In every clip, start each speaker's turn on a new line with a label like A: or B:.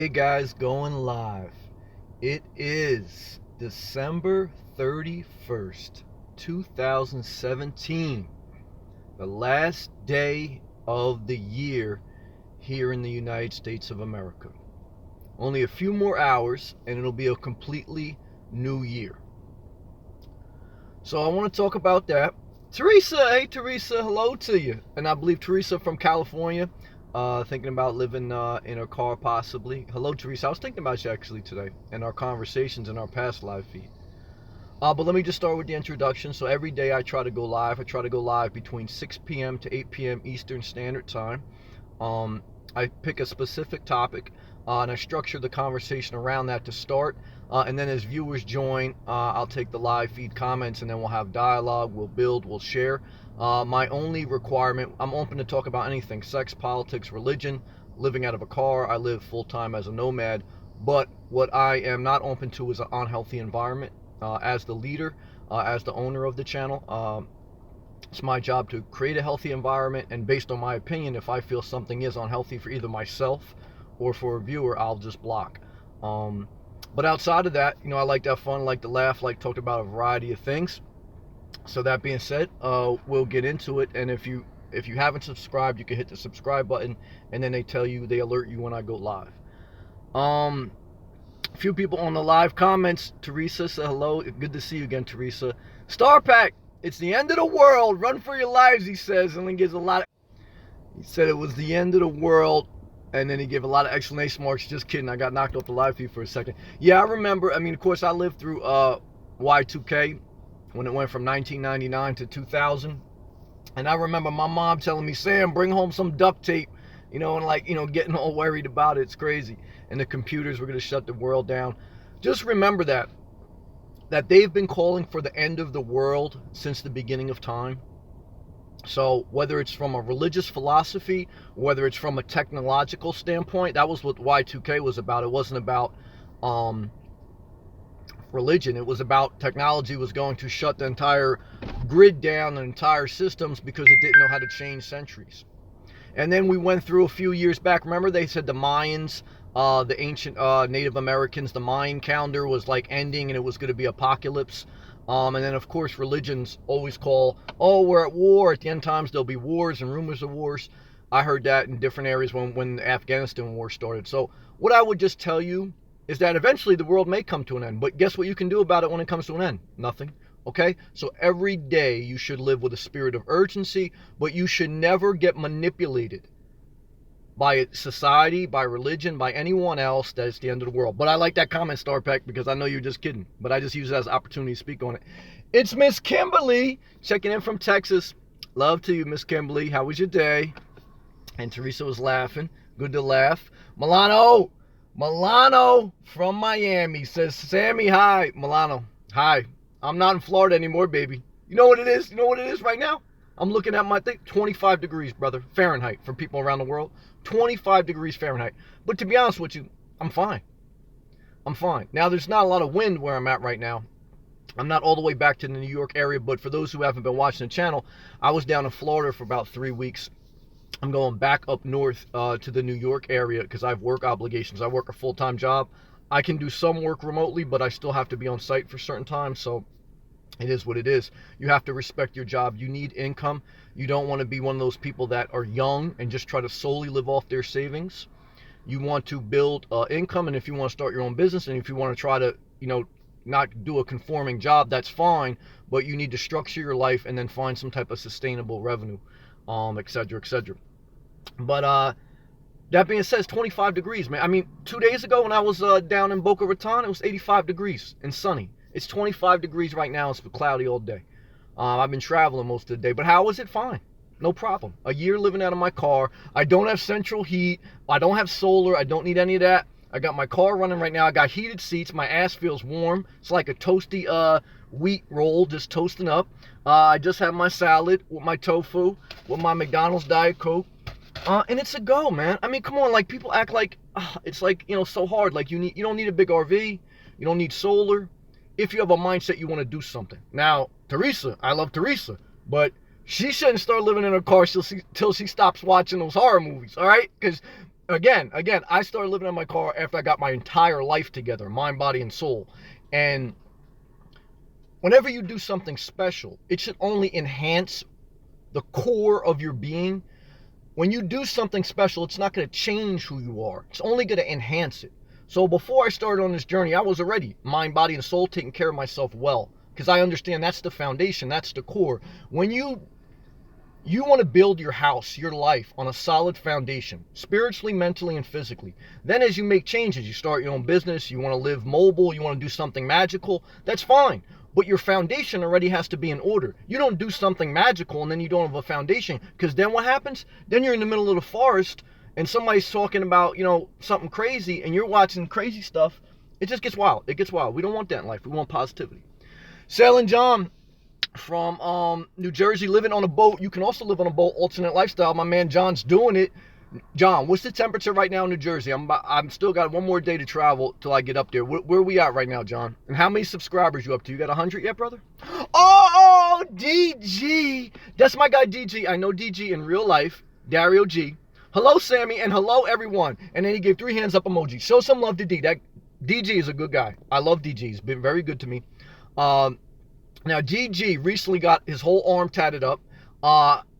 A: Hey guys, going live. It is December 31st, 2017, the last day of the year here in the United States of America. Only a few more hours and it'll be a completely new year. So I want to talk about that. Teresa, hey Teresa, hello to you. And I believe Teresa from California, thinking about living in her car possibly. Hello Teresa, I was thinking about you actually today and our conversations in our past live feed. But let me just start with the introduction. So every day I try to go live. I try to go live between 6 p.m. to 8 p.m. Eastern Standard Time. I pick a specific topic and I structure the conversation around that to start. And then as viewers join, I'll take the live feed comments and then we'll have dialogue, we'll build, we'll share. My only requirement, I'm open to talk about anything: sex, politics, religion, living out of a car. I live full time as a nomad. But what I am not open to is an unhealthy environment. As the leader, as the owner of the channel, it's my job to create a healthy environment, and based on my opinion, if I feel something is unhealthy for either myself or for a viewer, I'll just block. But outside of that, I like to have fun, like to laugh, like talked about a variety of things. So that being said, we'll get into it. And if you haven't subscribed, you can hit the subscribe button, and then they alert you when I go live. A few people on the live comments. Teresa said hello. Good to see you again, Teresa. Star Pack, it's the end of the world. Run for your lives, he says, and then gives a lot of... He said it was the end of the world, and then he gave a lot of exclamation marks. Just kidding. I got knocked off the live feed for a second. Yeah, I remember. I mean, of course, I lived through Y2K when it went from 1999 to 2000. And I remember my mom telling me, Sam, bring home some duct tape, and getting all worried about it. It's crazy. And the computers were going to shut the world down. Just remember that they've been calling for the end of the world since the beginning of time. So whether it's from a religious philosophy, whether it's from a technological standpoint, that was what Y2K was about. It wasn't about religion. It was about technology was going to shut the entire grid down, the entire systems, because it didn't know how to change centuries. And then we went through a few years back. Remember they said the Mayans, the ancient Native Americans, the Mayan calendar was like ending and it was going to be apocalypse. And then of course religions always call, oh, we're at war. At the end times there'll be wars and rumors of wars. I heard that in different areas when the Afghanistan war started. So what I would just tell you is that eventually the world may come to an end. But guess what you can do about it when it comes to an end? Nothing. Okay? So every day you should live with a spirit of urgency, but you should never get manipulated by society, by religion, by anyone else that it's the end of the world. But I like that comment, Star Pack, because I know you're just kidding. But I just use it as an opportunity to speak on it. It's Miss Kimberly checking in from Texas. Love to you, Miss Kimberly. How was your day? And Teresa was laughing. Good to laugh. Milano from Miami says, Sammy, hi. Milano, hi. I'm not in Florida anymore, baby. You know what it is? You know what it is right now? I'm looking at my thing. 25 degrees, brother. Fahrenheit for people around the world. 25 degrees Fahrenheit. But to be honest with you, I'm fine. I'm fine. Now, there's not a lot of wind where I'm at right now. I'm not all the way back to the New York area, but for those who haven't been watching the channel, I was down in Florida for about 3 weeks. I'm going back up north to the New York area because I have work obligations. I work a full-time job. I can do some work remotely, but I still have to be on site for certain times, so it is what it is. You have to respect your job. You need income. You don't want to be one of those people that are young and just try to solely live off their savings. You want to build income, and if you want to start your own business, and if you want to try to, not do a conforming job, that's fine, but you need to structure your life and then find some type of sustainable revenue, etc., etc. But that being said, it's 25 degrees, man. I mean, 2 days ago when I was down in Boca Raton, it was 85 degrees and sunny. It's 25 degrees right now. It's cloudy all day. I've been traveling most of the day. But how is it? Fine. No problem. A year living out of my car. I don't have central heat. I don't have solar. I don't need any of that. I got my car running right now. I got heated seats. My ass feels warm. It's like a toasty wheat roll just toasting up. I just had my salad with my tofu, with my McDonald's Diet Coke. And it's a go, man. I mean, come on. Like, people act like it's like, so hard. Like, you don't need a big RV. You don't need solar. If you have a mindset, you want to do something. Now, Teresa, I love Teresa, but she shouldn't start living in her car till she stops watching those horror movies, all right? Because again, I started living in my car after I got my entire life together, mind, body, and soul. And whenever you do something special, it should only enhance the core of your being. When you do something special, it's not going to change who you are. It's only going to enhance it. So before I started on this journey, I was already mind, body, and soul, taking care of myself well, because I understand that's the foundation, that's the core. When you want to build your house, your life on a solid foundation, spiritually, mentally, and physically. Then as you make changes, you start your own business, you want to live mobile, you want to do something magical, that's fine. But your foundation already has to be in order. You don't do something magical and then you don't have a foundation, because then what happens? Then you're in the middle of the forest and somebody's talking about, something crazy, and you're watching crazy stuff. It just gets wild. It gets wild. We don't want that in life. We want positivity. Sailing John from New Jersey, living on a boat. You can also live on a boat, alternate lifestyle. My man John's doing it. John, what's the temperature right now in New Jersey? I'm still got one more day to travel till I get up there. Where are we at right now, John? And how many subscribers you up to? You got 100 yet, brother? Oh, DG. That's my guy DG. I know DG in real life. Dario G. Hello, Sammy, and hello, everyone. And then he gave 3 hands up emoji. Show some love to D. That DG is a good guy. I love DG. He's been very good to me. Now, DG recently got his whole arm tatted up.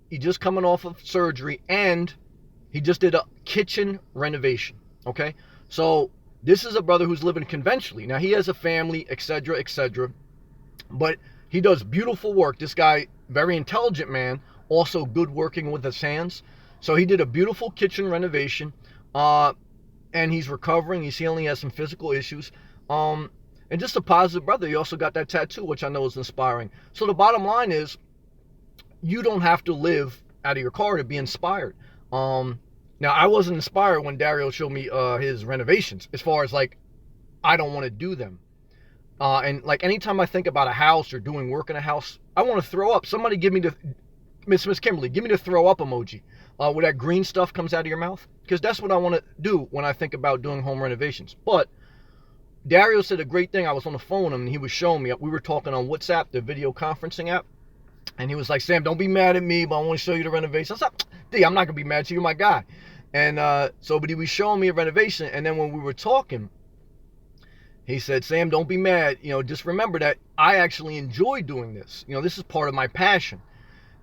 A: He just coming off of surgery, and he just did a kitchen renovation, okay? So this is a brother who's living conventionally. Now, he has a family, etc., etc., but he does beautiful work. This guy, very intelligent man, also good working with his hands. So he did a beautiful kitchen renovation, and he's recovering. He only has some physical issues. And just a positive brother. He also got that tattoo, which I know is inspiring. So the bottom line is, you don't have to live out of your car to be inspired. Now, I wasn't inspired when Dario showed me his renovations, as far as like, I don't want to do them. And like anytime I think about a house or doing work in a house, I want to throw up. Somebody give me the, Miss Kimberly, give me the throw up emoji. Where that green stuff comes out of your mouth. Because that's what I want to do when I think about doing home renovations. But Dario said a great thing. I was on the phone with him and he was showing me. We were talking on WhatsApp, the video conferencing app. And he was like, Sam, don't be mad at me, but I want to show you the renovation. I was like, D, I'm not going to be mad at you. You're my guy. And but he was showing me a renovation. And then when we were talking, he said, Sam, don't be mad. Just remember that I actually enjoy doing this. This is part of my passion.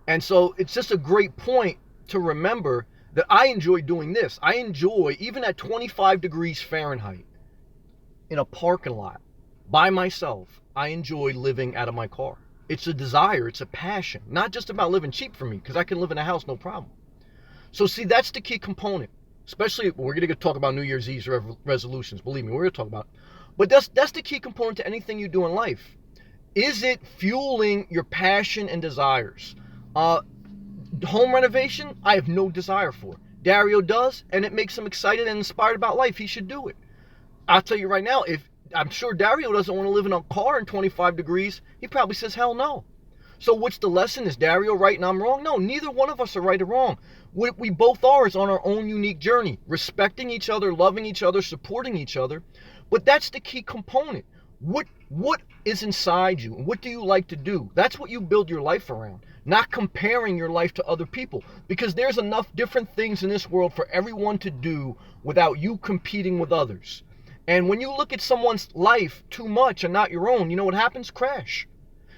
A: And so it's just a great point to remember that I enjoy doing this. I enjoy, even at 25 degrees Fahrenheit, in a parking lot, by myself, I enjoy living out of my car. It's a desire, it's a passion. Not just about living cheap for me, because I can live in a house, no problem. So see, that's the key component. Especially, we're going to talk about New Year's Eve resolutions. Believe me, we're going to talk about it. But that's the key component to anything you do in life. Is it fueling your passion and desires? Home renovation, I have no desire for. Dario does, and it makes him excited and inspired about life. He should do it. I'll tell you right now, I'm sure Dario doesn't want to live in a car in 25 degrees, he probably says, hell no. So what's the lesson? Is Dario right and I'm wrong? No, neither one of us are right or wrong. What we both are is on our own unique journey, respecting each other, loving each other, supporting each other. But that's the key component. What is inside you? What do you like to do? That's what you build your life around. Not comparing your life to other people. Because there's enough different things in this world for everyone to do without you competing with others. And when you look at someone's life too much and not your own, you know what happens? Crash.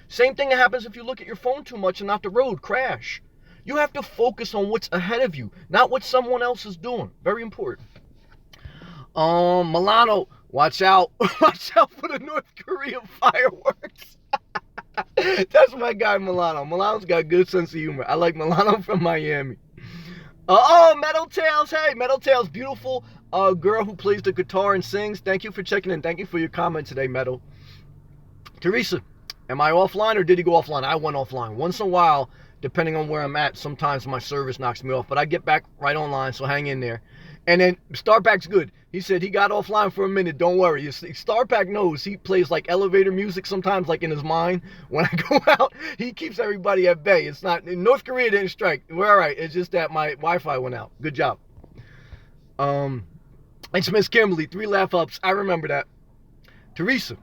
A: Same thing that happens if you look at your phone too much and not the road. Crash. You have to focus on what's ahead of you, not what someone else is doing. Very important. Milano, watch out. Watch out for the North Korean fireworks. That's my guy, Milano. Milano's got a good sense of humor. I like Milano from Miami. Metal Tails. Hey, Metal Tails, beautiful girl who plays the guitar and sings. Thank you for checking in. Thank you for your comment today, Metal. Teresa, am I offline or did he go offline? I went offline. Once in a while, depending on where I'm at, sometimes my service knocks me off. But I get back right online, so hang in there. And then Starpack's good. He said he got offline for a minute. Don't worry. Starpack knows he plays like elevator music sometimes, like in his mind. When I go out, he keeps everybody at bay. It's not, North Korea didn't strike. We're all right. It's just that my Wi-Fi went out. Good job. It's Miss Kimberly. 3 laugh ups. I remember that. Teresa,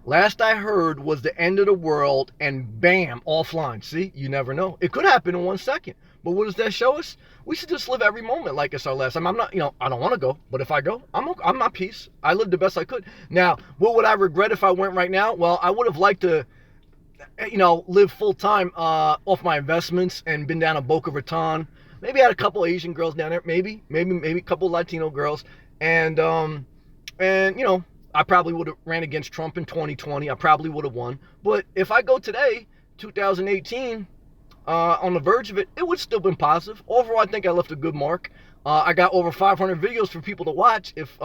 A: last I heard was the end of the world and bam, offline. See, you never know. It could happen in 1 second. But what does that show us? We should just live every moment like it's our last. I'm not, I don't want to go, but if I go, I'm at peace. I lived the best I could. Now, what would I regret if I went right now? Well, I would have liked to, live full time off my investments and been down to Boca Raton. Maybe I had a couple Asian girls down there. Maybe a couple Latino girls, and I probably would have ran against Trump in 2020. I probably would have won. But if I go today, 2018. On the verge of it, it would still been positive. Overall, I think I left a good mark. I got over 500 videos for people to watch if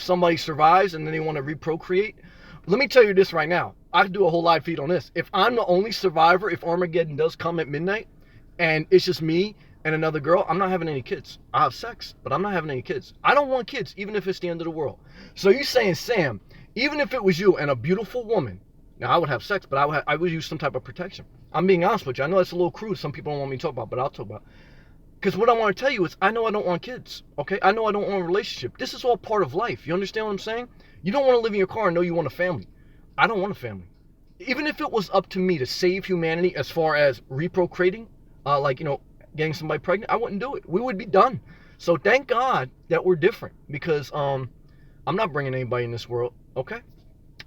A: somebody survives and then they want to reprocreate. Let me tell you this right now. I could do a whole live feed on this. If I'm the only survivor, if Armageddon does come at midnight, and it's just me and another girl, I'm not having any kids. I have sex, but I'm not having any kids. I don't want kids, even if it's the end of the world. So you're saying, Sam, even if it was you and a beautiful woman, now I would have sex, but I would use some type of protection. I'm being honest with you. I know that's a little crude. Some people don't want me to talk about, but I'll talk about. Because what I want to tell you is, I know I don't want kids. Okay, I know I don't want a relationship. This is all part of life. You understand what I'm saying? You don't want to live in your car and know you want a family. I don't want a family. Even if it was up to me to save humanity as far as reprocreating, getting somebody pregnant, I wouldn't do it. We would be done. So thank God that we're different, because I'm not bringing anybody in this world. Okay,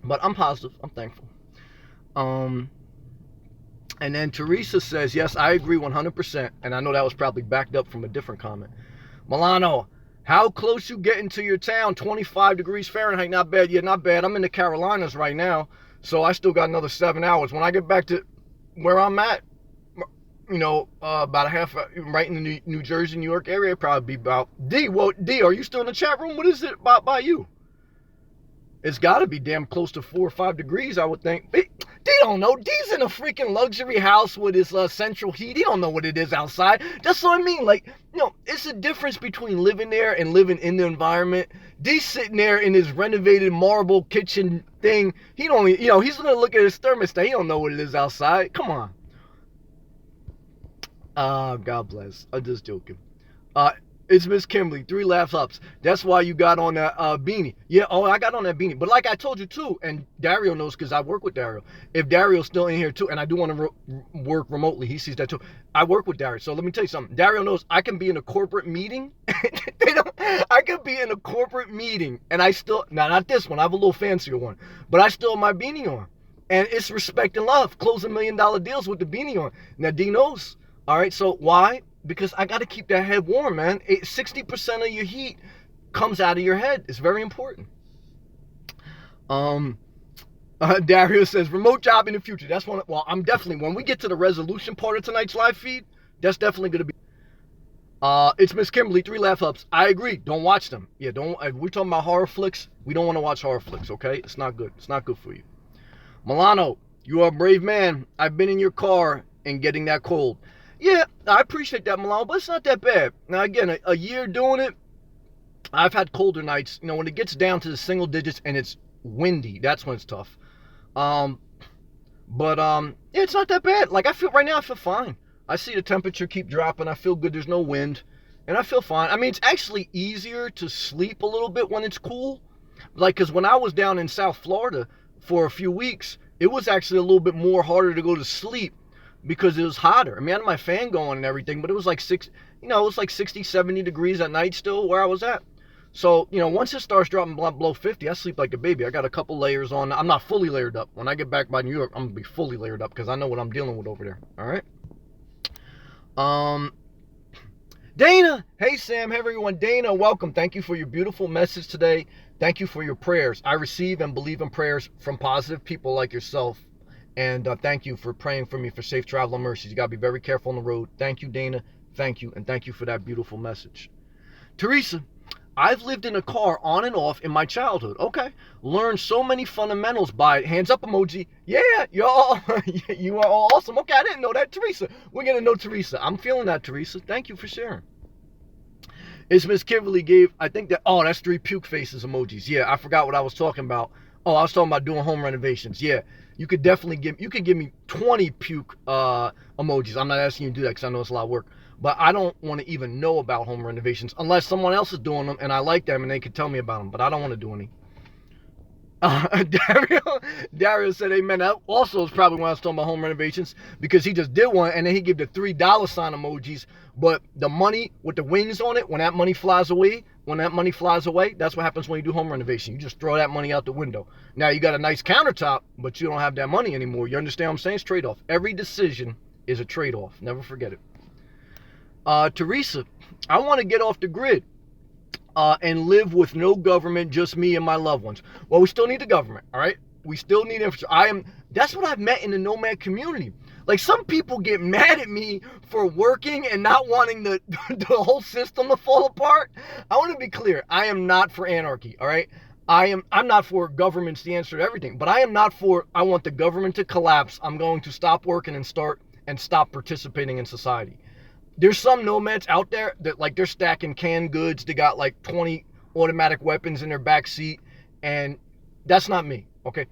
A: but I'm positive. I'm thankful. And then Teresa says, yes, I agree 100%. And I know that was probably backed up from a different comment. Milano, how close you getting to your town? 25 degrees Fahrenheit, not bad. Yeah, not bad. I'm in the Carolinas right now, so I still got another 7 hours. When I get back to where I'm at, about a half, right in the New Jersey, New York area, probably be about, D, are you still in the chat room? What is it by you? It's got to be damn close to 4 or 5 degrees, I would think. D don't know. D's in a freaking luxury house with his central heat. He don't know what it is outside. That's what I mean. It's a difference between living there and living in the environment. D's sitting there in his renovated marble kitchen thing. He don't, he's going to look at his thermostat. He don't know what it is outside. Come on. God bless. I'm just joking. It's Miss Kimberly, 3 laughs ups. That's why you got on that beanie. Yeah, I got on that beanie. But like I told you too, and Dario knows because I work with Dario. If Dario's still in here too, and I do want to work remotely, he sees that too. I work with Dario. So let me tell you something. Dario knows I can be in a corporate meeting. I can be in a corporate meeting, and I still, now not this one, I have a little fancier one, but I still have my beanie on. And it's respect and love. Closing $1 million deals with the beanie on. Now D knows. All right, so why? Because I got to keep that head warm, man. 60% of your heat comes out of your head. It's very important. Dario says, remote job in the future. That's one. Well, I'm definitely, when we get to the resolution part of tonight's live feed, that's definitely going to be. It's Miss Kimberly, 3 laugh ups. I agree. Don't watch them. Yeah, don't. If we're talking about horror flicks, we don't want to watch horror flicks, okay? It's not good. It's not good for you. Milano, you are a brave man. I've been in your car and getting that cold. Yeah, I appreciate that, Milano, but it's not that bad. Now, again, a year doing it, I've had colder nights. When it gets down to the single digits and it's windy, that's when it's tough. Yeah, it's not that bad. Like, right now, I feel fine. I see the temperature keep dropping. I feel good. There's no wind, and I feel fine. I mean, it's actually easier to sleep a little bit when it's cool. Because when I was down in South Florida for a few weeks, it was actually a little bit more harder to go to sleep, because it was hotter. I mean, I had my fan going and everything, but it was like 60, 70 degrees at night still where I was at. So, once it starts dropping below 50, I sleep like a baby. I got a couple layers on. I'm not fully layered up. When I get back by New York, I'm going to be fully layered up because I know what I'm dealing with over there. All right? Dana. Hey, Sam. Hey, everyone. Dana, welcome. Thank you for your beautiful message today. Thank you for your prayers. I receive and believe in prayers from positive people like yourself. And thank you for praying for me for safe travel and mercies. You got to be very careful on the road. Thank you, Dana. Thank you. And thank you for that beautiful message. Teresa, I've lived in a car on and off in my childhood. Okay. Learned so many fundamentals by hands up emoji. Yeah, you are all awesome. Okay, I didn't know that. Teresa, we're going to know Teresa. I'm feeling that, Teresa. Thank you for sharing. It's Miss Kimberly gave, I think that, that's 3 puke faces emojis. Yeah, I forgot what I was talking about. Oh, I was talking about doing home renovations. Yeah. You could definitely give me 20 puke emojis. I'm not asking you to do that because I know it's a lot of work. But I don't want to even know about home renovations unless someone else is doing them and I like them and they could tell me about them. But I don't want to do any. Dario said amen. That also is probably when I was talking about home renovations, because he just did one and then he gave the $3 emojis. But the money with the wings on it, when that money flies away, that's what happens when you do home renovation. You just throw that money out the window. Now you got a nice countertop, but you don't have that money anymore. You understand what I'm saying? It's trade-off. Every decision is a trade-off. Never forget it. Teresa, I want to get off the grid. And live with no government, just me and my loved ones. Well, we still need the government, all right? We still need infrastructure. That's what I've met in the Nomad community. Like, some people get mad at me for working and not wanting the whole system to fall apart. I want to be clear. I am not for anarchy, all right? I'm not for government's the answer to everything, but I want the government to collapse. I'm going to stop working and stop participating in society. There's some nomads out there that, like, they're stacking canned goods. They got like 20 automatic weapons in their back seat, and that's not me, okay?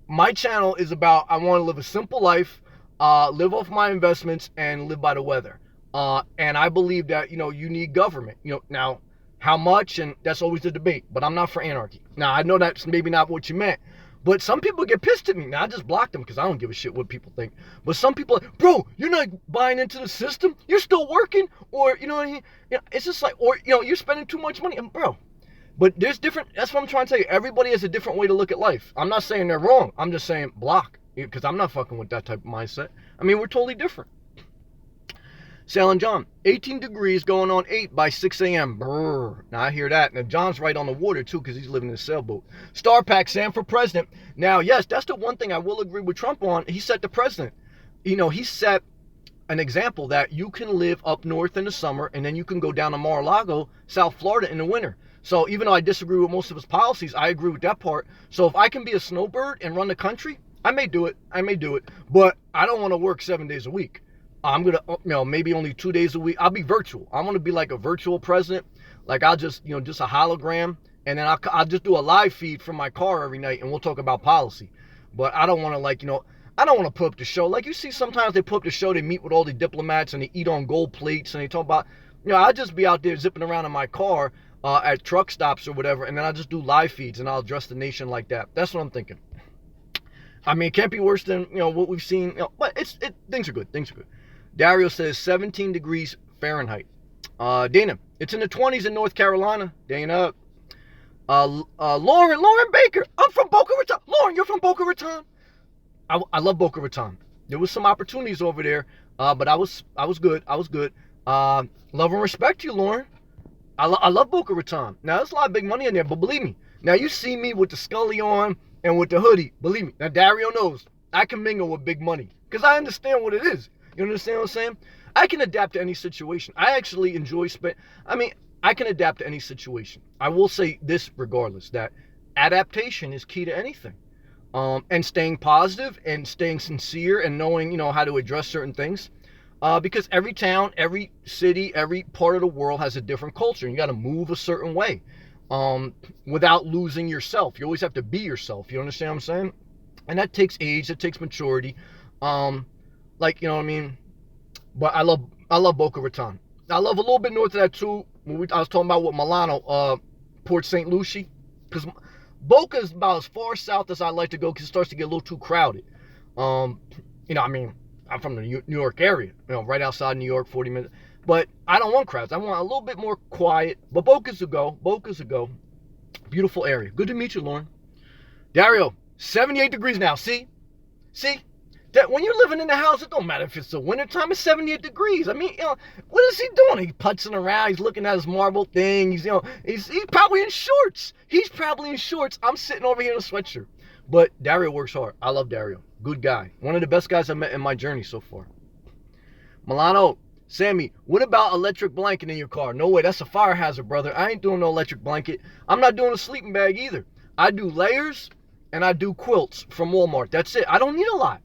A: My channel is about, I want to live a simple life, live off my investments, and live by the weather. And I believe that, you need government. Now, how much, and that's always the debate, but I'm not for anarchy. Now, I know that's maybe not what you meant, but some people get pissed at me. Now, I just block them because I don't give a shit what people think. But some people are, bro, you're not buying into the system. You're still working. Or, you know what I mean? It's just like, or, you're spending too much money. And, bro, but there's different, that's what I'm trying to tell you. Everybody has a different way to look at life. I'm not saying they're wrong. I'm just saying block, because I'm not fucking with that type of mindset. I mean, we're totally different. Sal and John, 18 degrees going on 8 by 6 a.m. Brr. Now, I hear that. Now, John's right on the water, too, because he's living in a sailboat. Star Pack, Sam for president. Now, yes, that's the one thing I will agree with Trump on. He set the precedent. He set an example that you can live up north in the summer, and then you can go down to Mar-a-Lago, South Florida, in the winter. So even though I disagree with most of his policies, I agree with that part. So if I can be a snowbird and run the country, I may do it. But I don't want to work 7 days a week. I'm going to, maybe only 2 days a week. I'll be virtual. I'm going to be like a virtual president. Like, I'll just, just a hologram. And then I'll just do a live feed from my car every night, and we'll talk about policy. But I don't want to, I don't want to put up the show. Like, you see sometimes they put up the show, they meet with all the diplomats, and they eat on gold plates, and they talk about, I'll just be out there zipping around in my car at truck stops or whatever, and then I'll just do live feeds, and I'll address the nation like that. That's what I'm thinking. I mean, it can't be worse than, what we've seen. But things are good. Dario says 17 degrees Fahrenheit. Dana, it's in the 20s in North Carolina. Dana. Lauren Baker. I'm from Boca Raton. Lauren, you're from Boca Raton. I love Boca Raton. There was some opportunities over there, but I was good. Love and respect you, Lauren. I love Boca Raton. Now, there's a lot of big money in there, but believe me, now you see me with the Scully on and with the hoodie. Believe me, now Dario knows I can mingle with big money because I understand what it is. You understand what I'm saying? I can adapt to any situation. I actually enjoy I can adapt to any situation. I will say this regardless, that adaptation is key to anything. And staying positive and staying sincere and knowing, how to address certain things. Because every town, every city, every part of the world has a different culture. You got to move a certain way without losing yourself. You always have to be yourself. You understand what I'm saying? And that takes age. That takes maturity. You know what I mean? But I love Boca Raton. I love a little bit north of that too. I was talking about with Milano, Port St. Lucie. Because Boca is about as far south as I like to go because it starts to get a little too crowded. I'm from the New York area, right outside New York, 40 minutes. But I don't want crowds. I want a little bit more quiet. But Boca's a go. Beautiful area. Good to meet you, Lauren. Dario, 78 degrees now. See? That when you're living in the house, it don't matter if it's the wintertime, it's 78 degrees. I mean, what is he doing? He's putzing around, he's looking at his marble thing, he's probably in shorts. I'm sitting over here in a sweatshirt. But Dario works hard. I love Dario. Good guy. One of the best guys I've met in my journey so far. Milano, Sammy, what about electric blanket in your car? No way, that's a fire hazard, brother. I ain't doing no electric blanket. I'm not doing a sleeping bag either. I do layers and I do quilts from Walmart. That's it. I don't need a lot.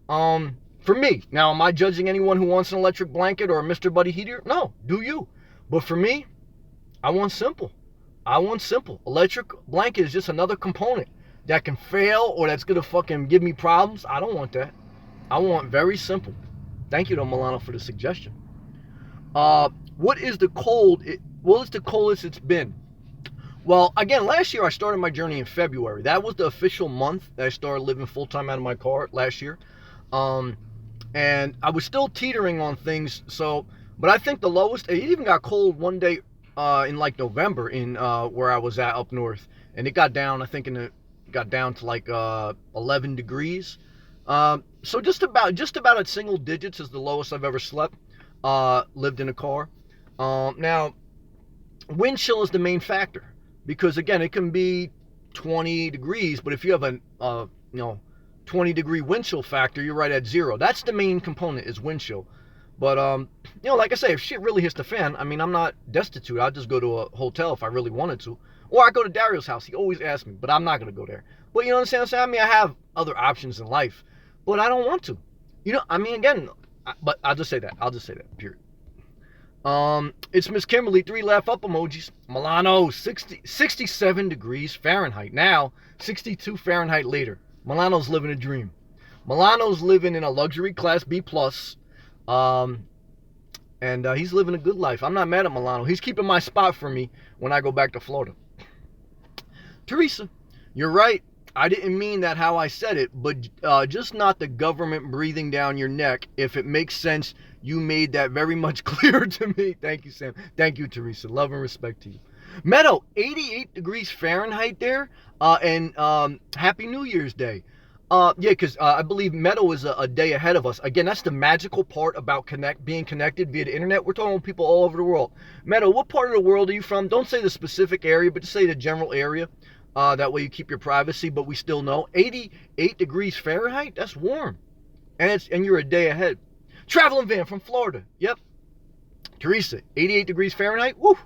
A: For me, now, am I judging anyone who wants an electric blanket or a Mr. Buddy heater? No, do you? But for me, I want simple. Electric blanket is just another component that can fail or that's gonna fucking give me problems. I don't want that. I want very simple. Thank you to Milano for the suggestion. What is the coldest it's been? Well, again, last year I started my journey in February. That was the official month that I started living full time out of my car last year. Um, and I was still teetering on things. So, but I think the lowest, it even got cold one day in like November in where I was at up north, and it got down. I think got down to like 11 degrees. So just about at single digits is the lowest I've ever slept. Lived in a car. Now, wind chill is the main factor because again, it can be 20 degrees, but if you have a 20-degree wind chill factor, you're right at zero. That's the main component is wind chill. But like I say, if shit really hits the fan, I mean, I'm not destitute. I'll just go to a hotel if I really wanted to, or I go to Dario's house. He always asks me, but I'm not gonna go there. But you know what I'm saying? I mean, I have other options in life, but I don't want to. I mean, again, but I'll just say that. I'll just say that. Period. It's Miss Kimberly, 3 laugh up emojis. Milano, 67 degrees Fahrenheit. Now, 62 Fahrenheit later. Milano's living a dream. Milano's living in a luxury class B+. And he's living a good life. I'm not mad at Milano. He's keeping my spot for me when I go back to Florida. Teresa, you're right. I didn't mean that how I said it, but just not the government breathing down your neck. If it makes sense, you made that very much clearer to me. Thank you, Sam. Thank you, Teresa. Love and respect to you. Meadow, 88 degrees Fahrenheit there, and Happy New Year's Day. Yeah, because I believe Meadow is a day ahead of us. Again, that's the magical part about being connected via the internet. We're talking with people all over the world. Meadow, what part of the world are you from? Don't say the specific area, but just say the general area. That way you keep your privacy, but we still know 88 degrees Fahrenheit. That's warm, and you're a day ahead. Traveling van from Florida. Yep. Teresa, 88 degrees Fahrenheit. Woo.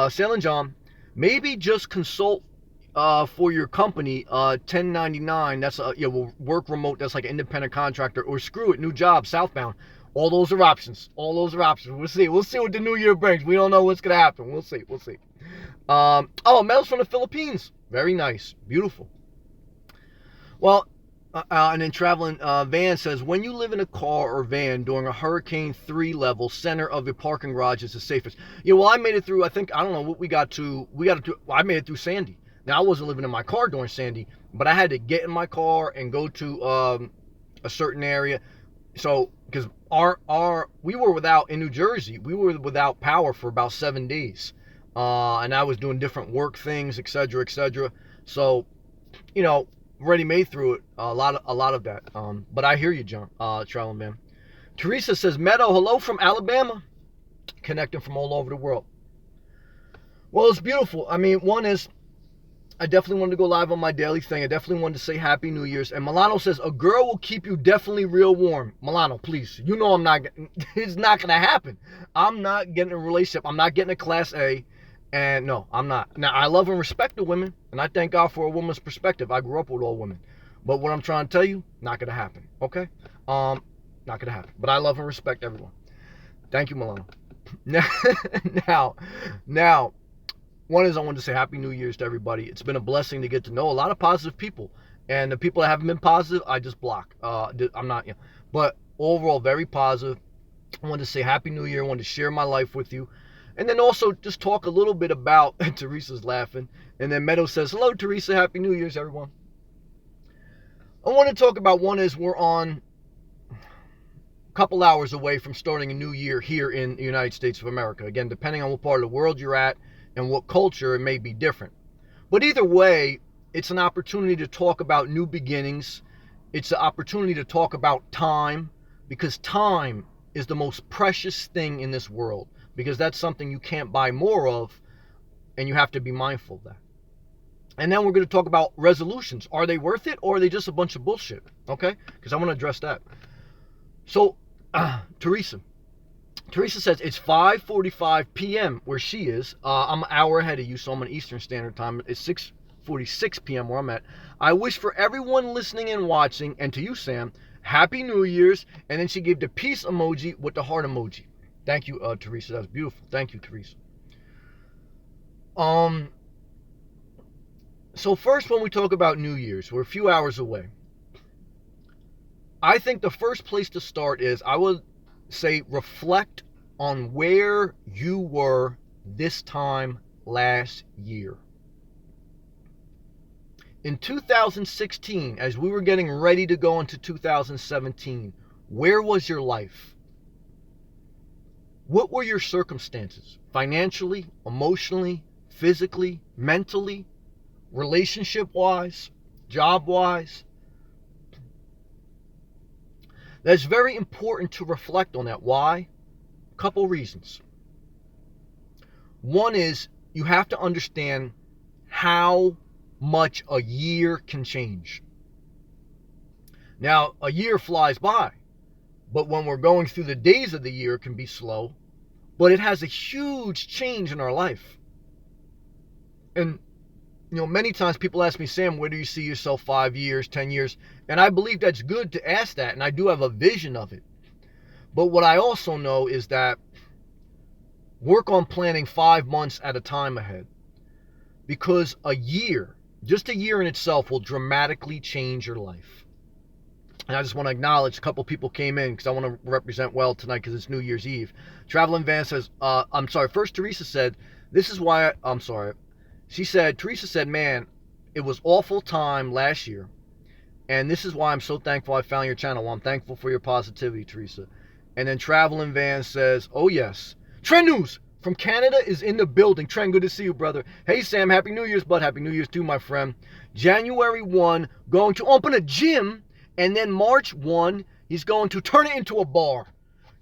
A: Sailing John, maybe just consult for your company 1099. That's we'll work remote. That's like an independent contractor, or screw it, new job, southbound. All those are options. We'll see what the new year brings. We don't know what's gonna happen. We'll see. Mail's from the Philippines. Very nice. Beautiful. Well, and then traveling van says, when you live in a car or van during a Hurricane 3 level, center of your parking garage is the safest. Yeah, well, I made it through, I don't know what we got to, I made it through Sandy. Now, I wasn't living in my car during Sandy, but I had to get in my car and go to a certain area. So, because we were in New Jersey, we were without power for about 7 days. And I was doing different work things, etc., etc. So, already made through it. A lot of that. But I hear you, John. Traveling man. Teresa says, Meadow, hello from Alabama, connecting from all over the world. Well, it's beautiful. I mean, one is, I definitely wanted to go live on my daily thing. I definitely wanted to say Happy New Year's. And Milano says, a girl will keep you definitely real warm. Milano, please. It's not going to happen. I'm not getting a relationship. I'm not getting a Class A. And no, I'm not. Now, I love and respect the women, and I thank God for a woman's perspective. I grew up with all women. But what I'm trying to tell you, not going to happen, okay? Not going to happen. But I love and respect everyone. Thank you, Milano. Now, one is I wanted to say Happy New Year's to everybody. It's been a blessing to get to know a lot of positive people. And the people that haven't been positive, I just block. I'm not, But overall, very positive. I wanted to say Happy New Year. I wanted to share my life with you. And then also just talk a little bit about, Teresa's laughing. And then Meadow says, hello, Teresa. Happy New Year's, everyone. I want to talk about one is we're on a couple hours away from starting a new year here in the United States of America. Again, depending on what part of the world you're at and what culture, it may be different. But either way, it's an opportunity to talk about new beginnings. It's an opportunity to talk about time, because time is the most precious thing in this world. Because that's something you can't buy more of, and you have to be mindful of that. And then we're going to talk about resolutions. Are they worth it, or are they just a bunch of bullshit? Okay? Because I want to address that. So, Teresa says it's 5:45 p.m. where she is. I'm an hour ahead of you, so I'm on Eastern Standard Time. It's 6:46 p.m. where I'm at. I wish for everyone listening and watching, and to you, Sam, Happy New Year's. And then she gave the peace emoji with the heart emoji. Thank you, Teresa. That's beautiful. Thank you, Teresa. So first, when we talk about New Year's, we're a few hours away. I think the first place to start is, I would say, reflect on where you were this time last year. In 2016, as we were getting ready to go into 2017, where was your life? What were your circumstances? Financially, emotionally, physically, mentally, relationship-wise, job-wise? That's very important to reflect on that. Why? A couple reasons. One is you have to understand how much a year can change. Now, a year flies by, but when we're going through the days of the year, it can be slow, but it has a huge change in our life. And, many times people ask me, Sam, where do you see yourself 5 years, 10 years? And I believe that's good to ask that, and I do have a vision of it. But what I also know is that work on planning 5 months at a time ahead, because a year, just a year in itself, will dramatically change your life. And I just want to acknowledge a couple people came in because I want to represent well tonight because it's New Year's Eve. Traveling Van says, first Teresa said, Teresa said, man, it was awful time last year. And this is why I'm so thankful I found your channel. Well, I'm thankful for your positivity, Teresa. And then Traveling Van says, oh yes. Trend News from Canada is in the building. Trend, good to see you, brother. Hey, Sam, Happy New Year's, bud. Happy New Year's too, my friend. January 1, going to open a gym. And then March 1, he's going to turn it into a bar.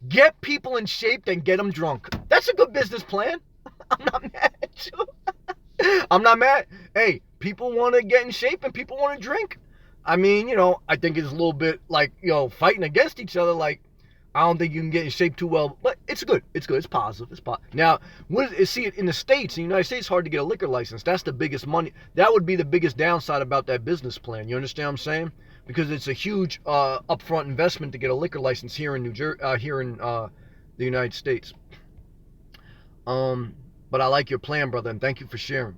A: Get people in shape, then get them drunk. That's a good business plan. I'm not mad at you. I'm not mad. Hey, people want to get in shape and people want to drink. I mean, I think it's a little bit like, fighting against each other. Like, I don't think you can get in shape too well, but it's good. It's good. It's positive. Now, see, in the States, in the United States, it's hard to get a liquor license. That's the biggest money. That would be the biggest downside about that business plan. You understand what I'm saying? Because it's a huge upfront investment to get a liquor license here in the United States. But I like your plan, brother, and thank you for sharing.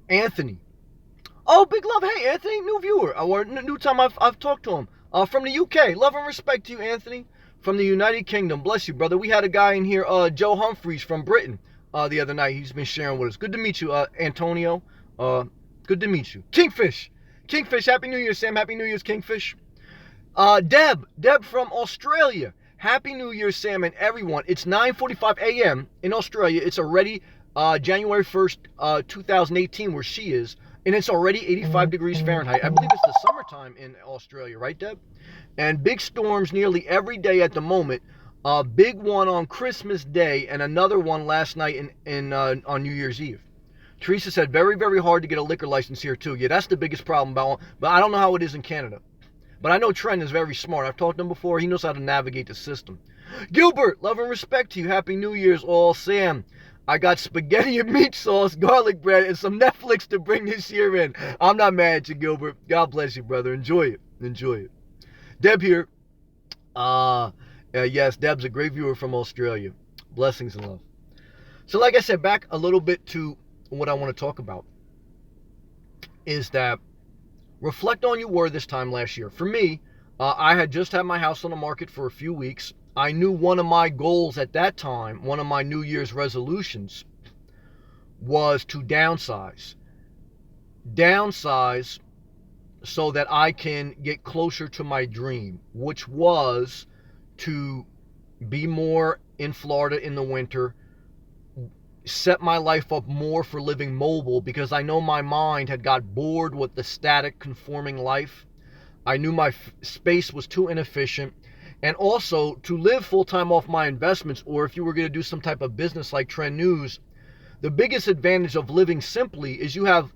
A: Anthony. Oh, big love. Hey, Anthony, new viewer. New time I've talked to him. From the UK. Love and respect to you, Anthony. From the United Kingdom. Bless you, brother. We had a guy in here, Joe Humphreys from Britain, the other night. He's been sharing with us. Good to meet you, Antonio. Good to meet you. Kingfish, Happy New Year, Sam. Happy New Year's, Kingfish. Deb from Australia. Happy New Year, Sam, and everyone. It's 9:45 a.m. in Australia. It's already January 1st, 2018, where she is. And it's already 85 degrees Fahrenheit. I believe it's the summertime in Australia, right, Deb? And big storms nearly every day at the moment. A big one on Christmas Day and another one last night on New Year's Eve. Teresa said, very, very hard to get a liquor license here, too. Yeah, that's the biggest problem. But I don't know how it is in Canada. But I know Trent is very smart. I've talked to him before. He knows how to navigate the system. Gilbert, love and respect to you. Happy New Year's all, Sam. I got spaghetti and meat sauce, garlic bread, and some Netflix to bring this year in. I'm not mad at you, Gilbert. God bless you, brother. Enjoy it. Deb here. Yes, Deb's a great viewer from Australia. Blessings and love. So like I said, back a little bit to what I want to talk about is that reflect on your word this time last year. For me, I had just had my house on the market for a few weeks. I knew one of my goals at that time, one of my New Year's resolutions, was to downsize. Downsize so that I can get closer to my dream, which was to be more in Florida in the winter, set my life up more for living mobile, because I know my mind had got bored with the static conforming life. I knew my space was too inefficient. And also to live full-time off my investments, or if you were going to do some type of business like Trend News, the biggest advantage of living simply is you have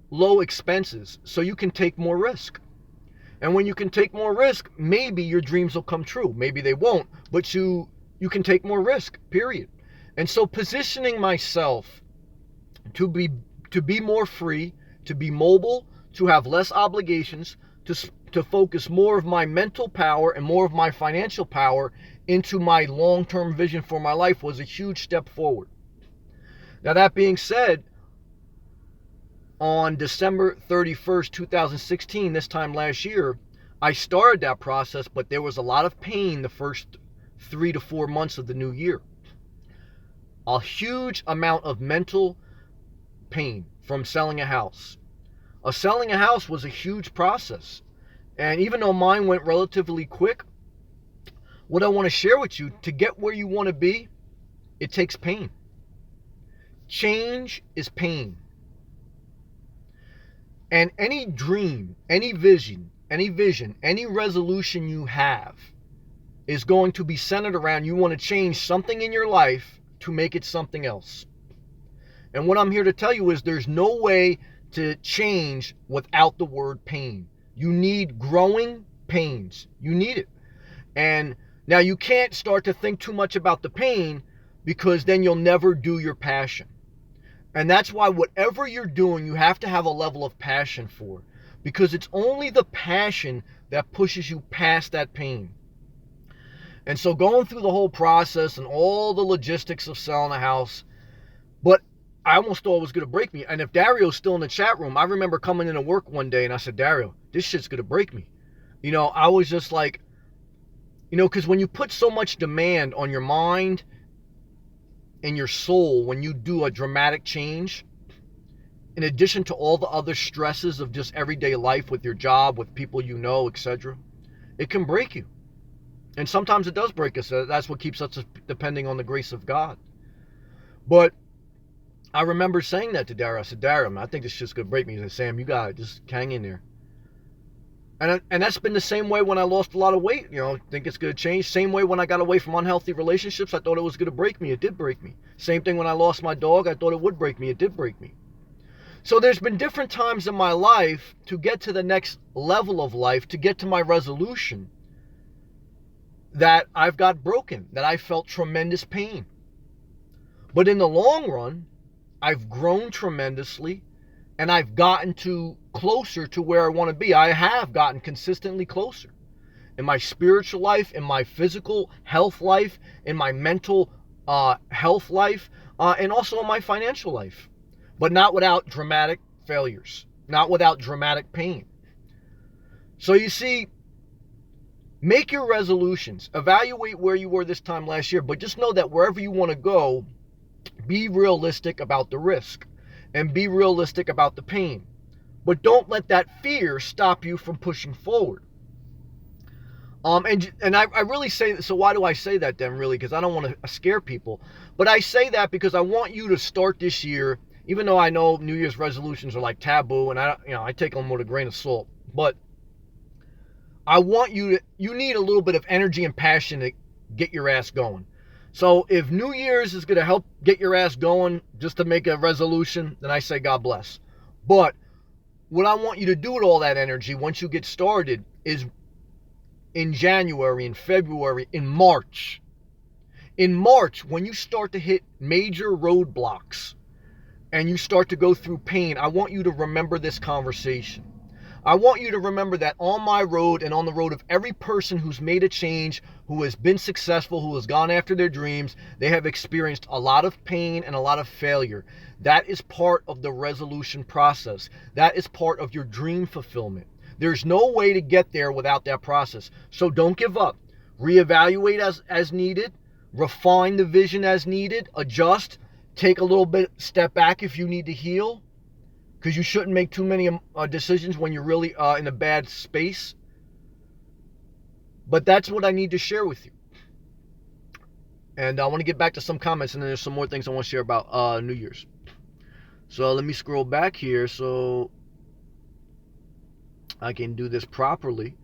A: low expenses, so you can take more risk. And when you can take more risk, maybe your dreams will come true. Maybe they won't, but you can take more risk, period. And so positioning myself to be more free, to be mobile, to have less obligations, to focus more of my mental power and more of my financial power into my long-term vision for my life was a huge step forward. Now, that being said, on December 31st, 2016, this time last year, I started that process, but there was a lot of pain the first 3 to 4 months of the new year. A huge amount of mental pain from selling a house. Selling a house was a huge process. And even though mine went relatively quick, what I want to share with you, to get where you want to be, it takes pain. Change is pain. And any dream, any vision, any resolution you have is going to be centered around you want to change something in your life to make it something else. And what I'm here to tell you is there's no way to change without the word pain. You need growing pains. You need it. And now you can't start to think too much about the pain, because then you'll never do your passion. And that's why whatever you're doing, you have to have a level of passion for, because it's only the passion that pushes you past that pain. And so going through the whole process and all the logistics of selling a house, but I almost thought it was going to break me. And if Dario's still in the chat room, I remember coming into work one day and I said, Dario, this shit's going to break me. I was just like, because when you put so much demand on your mind and your soul, when you do a dramatic change, in addition to all the other stresses of just everyday life with your job, with people etc., it can break you. And sometimes it does break us. That's what keeps us depending on the grace of God. But I remember saying that to Dario. I said, Dario, man, I think this shit's going to break me. He said, Sam, you got it. Just hang in there. And that's been the same way when I lost a lot of weight. Think it's going to change. Same way when I got away from unhealthy relationships, I thought it was going to break me. It did break me. Same thing when I lost my dog. I thought it would break me. It did break me. So there's been different times in my life to get to the next level of life, to get to my resolution, that I've got broken, that I felt tremendous pain. But in the long run, I've grown tremendously, and I've gotten closer to where I want to be. I have gotten consistently closer in my spiritual life, in my physical health life, in my mental health life, and also in my financial life. But not without dramatic failures, not without dramatic pain. So you see, make your resolutions. Evaluate where you were this time last year, but just know that wherever you want to go, be realistic about the risk and be realistic about the pain. But don't let that fear stop you from pushing forward. And I really say, so why do I say that then, really? Because I don't want to scare people. But I say that because I want you to start this year, even though I know New Year's resolutions are like taboo, and I take them with a grain of salt. But I want you need a little bit of energy and passion to get your ass going. So if New Year's is going to help get your ass going just to make a resolution, then I say God bless. But what I want you to do with all that energy once you get started is in January, in February, in March. In March, when you start to hit major roadblocks and you start to go through pain, I want you to remember this conversation. I want you to remember that on my road and on the road of every person who's made a change, who has been successful, who has gone after their dreams, they have experienced a lot of pain and a lot of failure. That is part of the resolution process. That is part of your dream fulfillment. There's no way to get there without that process. So don't give up. Reevaluate as needed. Refine the vision as needed. Adjust. Take a little bit step back if you need to heal. Because you shouldn't make too many decisions when you're really in a bad space. But that's what I need to share with you. And I want to get back to some comments, and then there's some more things I want to share about New Year's. So let me scroll back here so I can do this properly.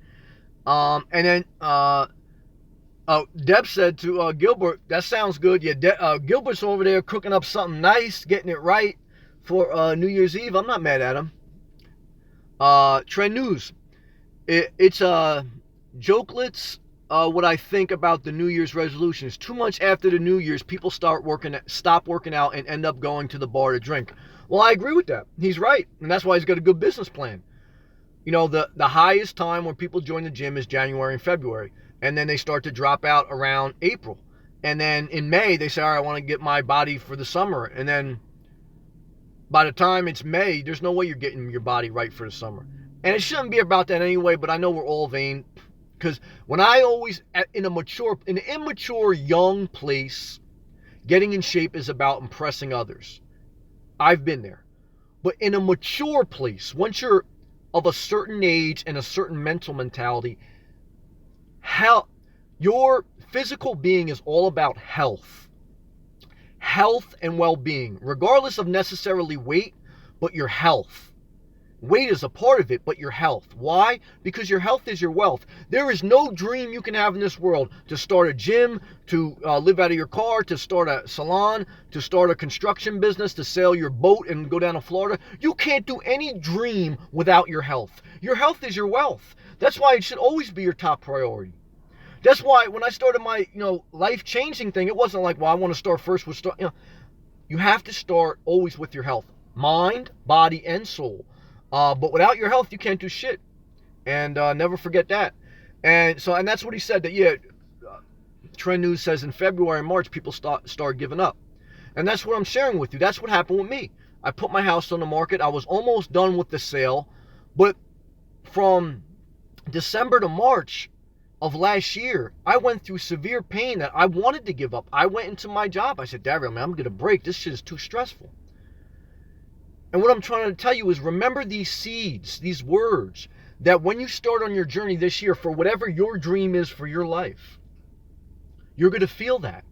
A: And then Deb said to Gilbert, that sounds good. Yeah, Gilbert's over there cooking up something nice, getting it right for New Year's Eve. I'm not mad at him. Trend News. It's jokelets. What I think about the New Year's resolutions. Too much after the New Year's, people stop working out and end up going to the bar to drink. Well, I agree with that. He's right. And that's why he's got a good business plan. The highest time when people join the gym is January and February. And then they start to drop out around April. And then in May, they say, all right, I want to get my body for the summer. And then by the time it's May, there's no way you're getting your body right for the summer. And it shouldn't be about that anyway, but I know we're all vain. Because when I always, in an immature young place, getting in shape is about impressing others. I've been there. But in a mature place, once you're of a certain age and a certain mental mentality, your physical being is all about health. Health and well-being, regardless of necessarily weight, but your health. Weight is a part of it, but your health. Why? Because your health is your wealth. There is no dream you can have in this world to start a gym, to live out of your car, to start a salon, to start a construction business, to sail your boat and go down to Florida. You can't do any dream without your health. Your health is your wealth. That's why it should always be your top priority. That's why when I started my, life-changing thing, it wasn't like, well, I want to start first with you have to start always with your health. Mind, body, and soul. But without your health, you can't do shit. And never forget that. And that's what he said, that, Trend News says in February and March, people start giving up. And that's what I'm sharing with you. That's what happened with me. I put my house on the market. I was almost done with the sale. But from December to March of last year, I went through severe pain that I wanted to give up. I went into my job. I said, Daryl, man, I'm going to break. This shit is too stressful. And what I'm trying to tell you is, remember these seeds, these words, that when you start on your journey this year for whatever your dream is for your life, you're going to feel that.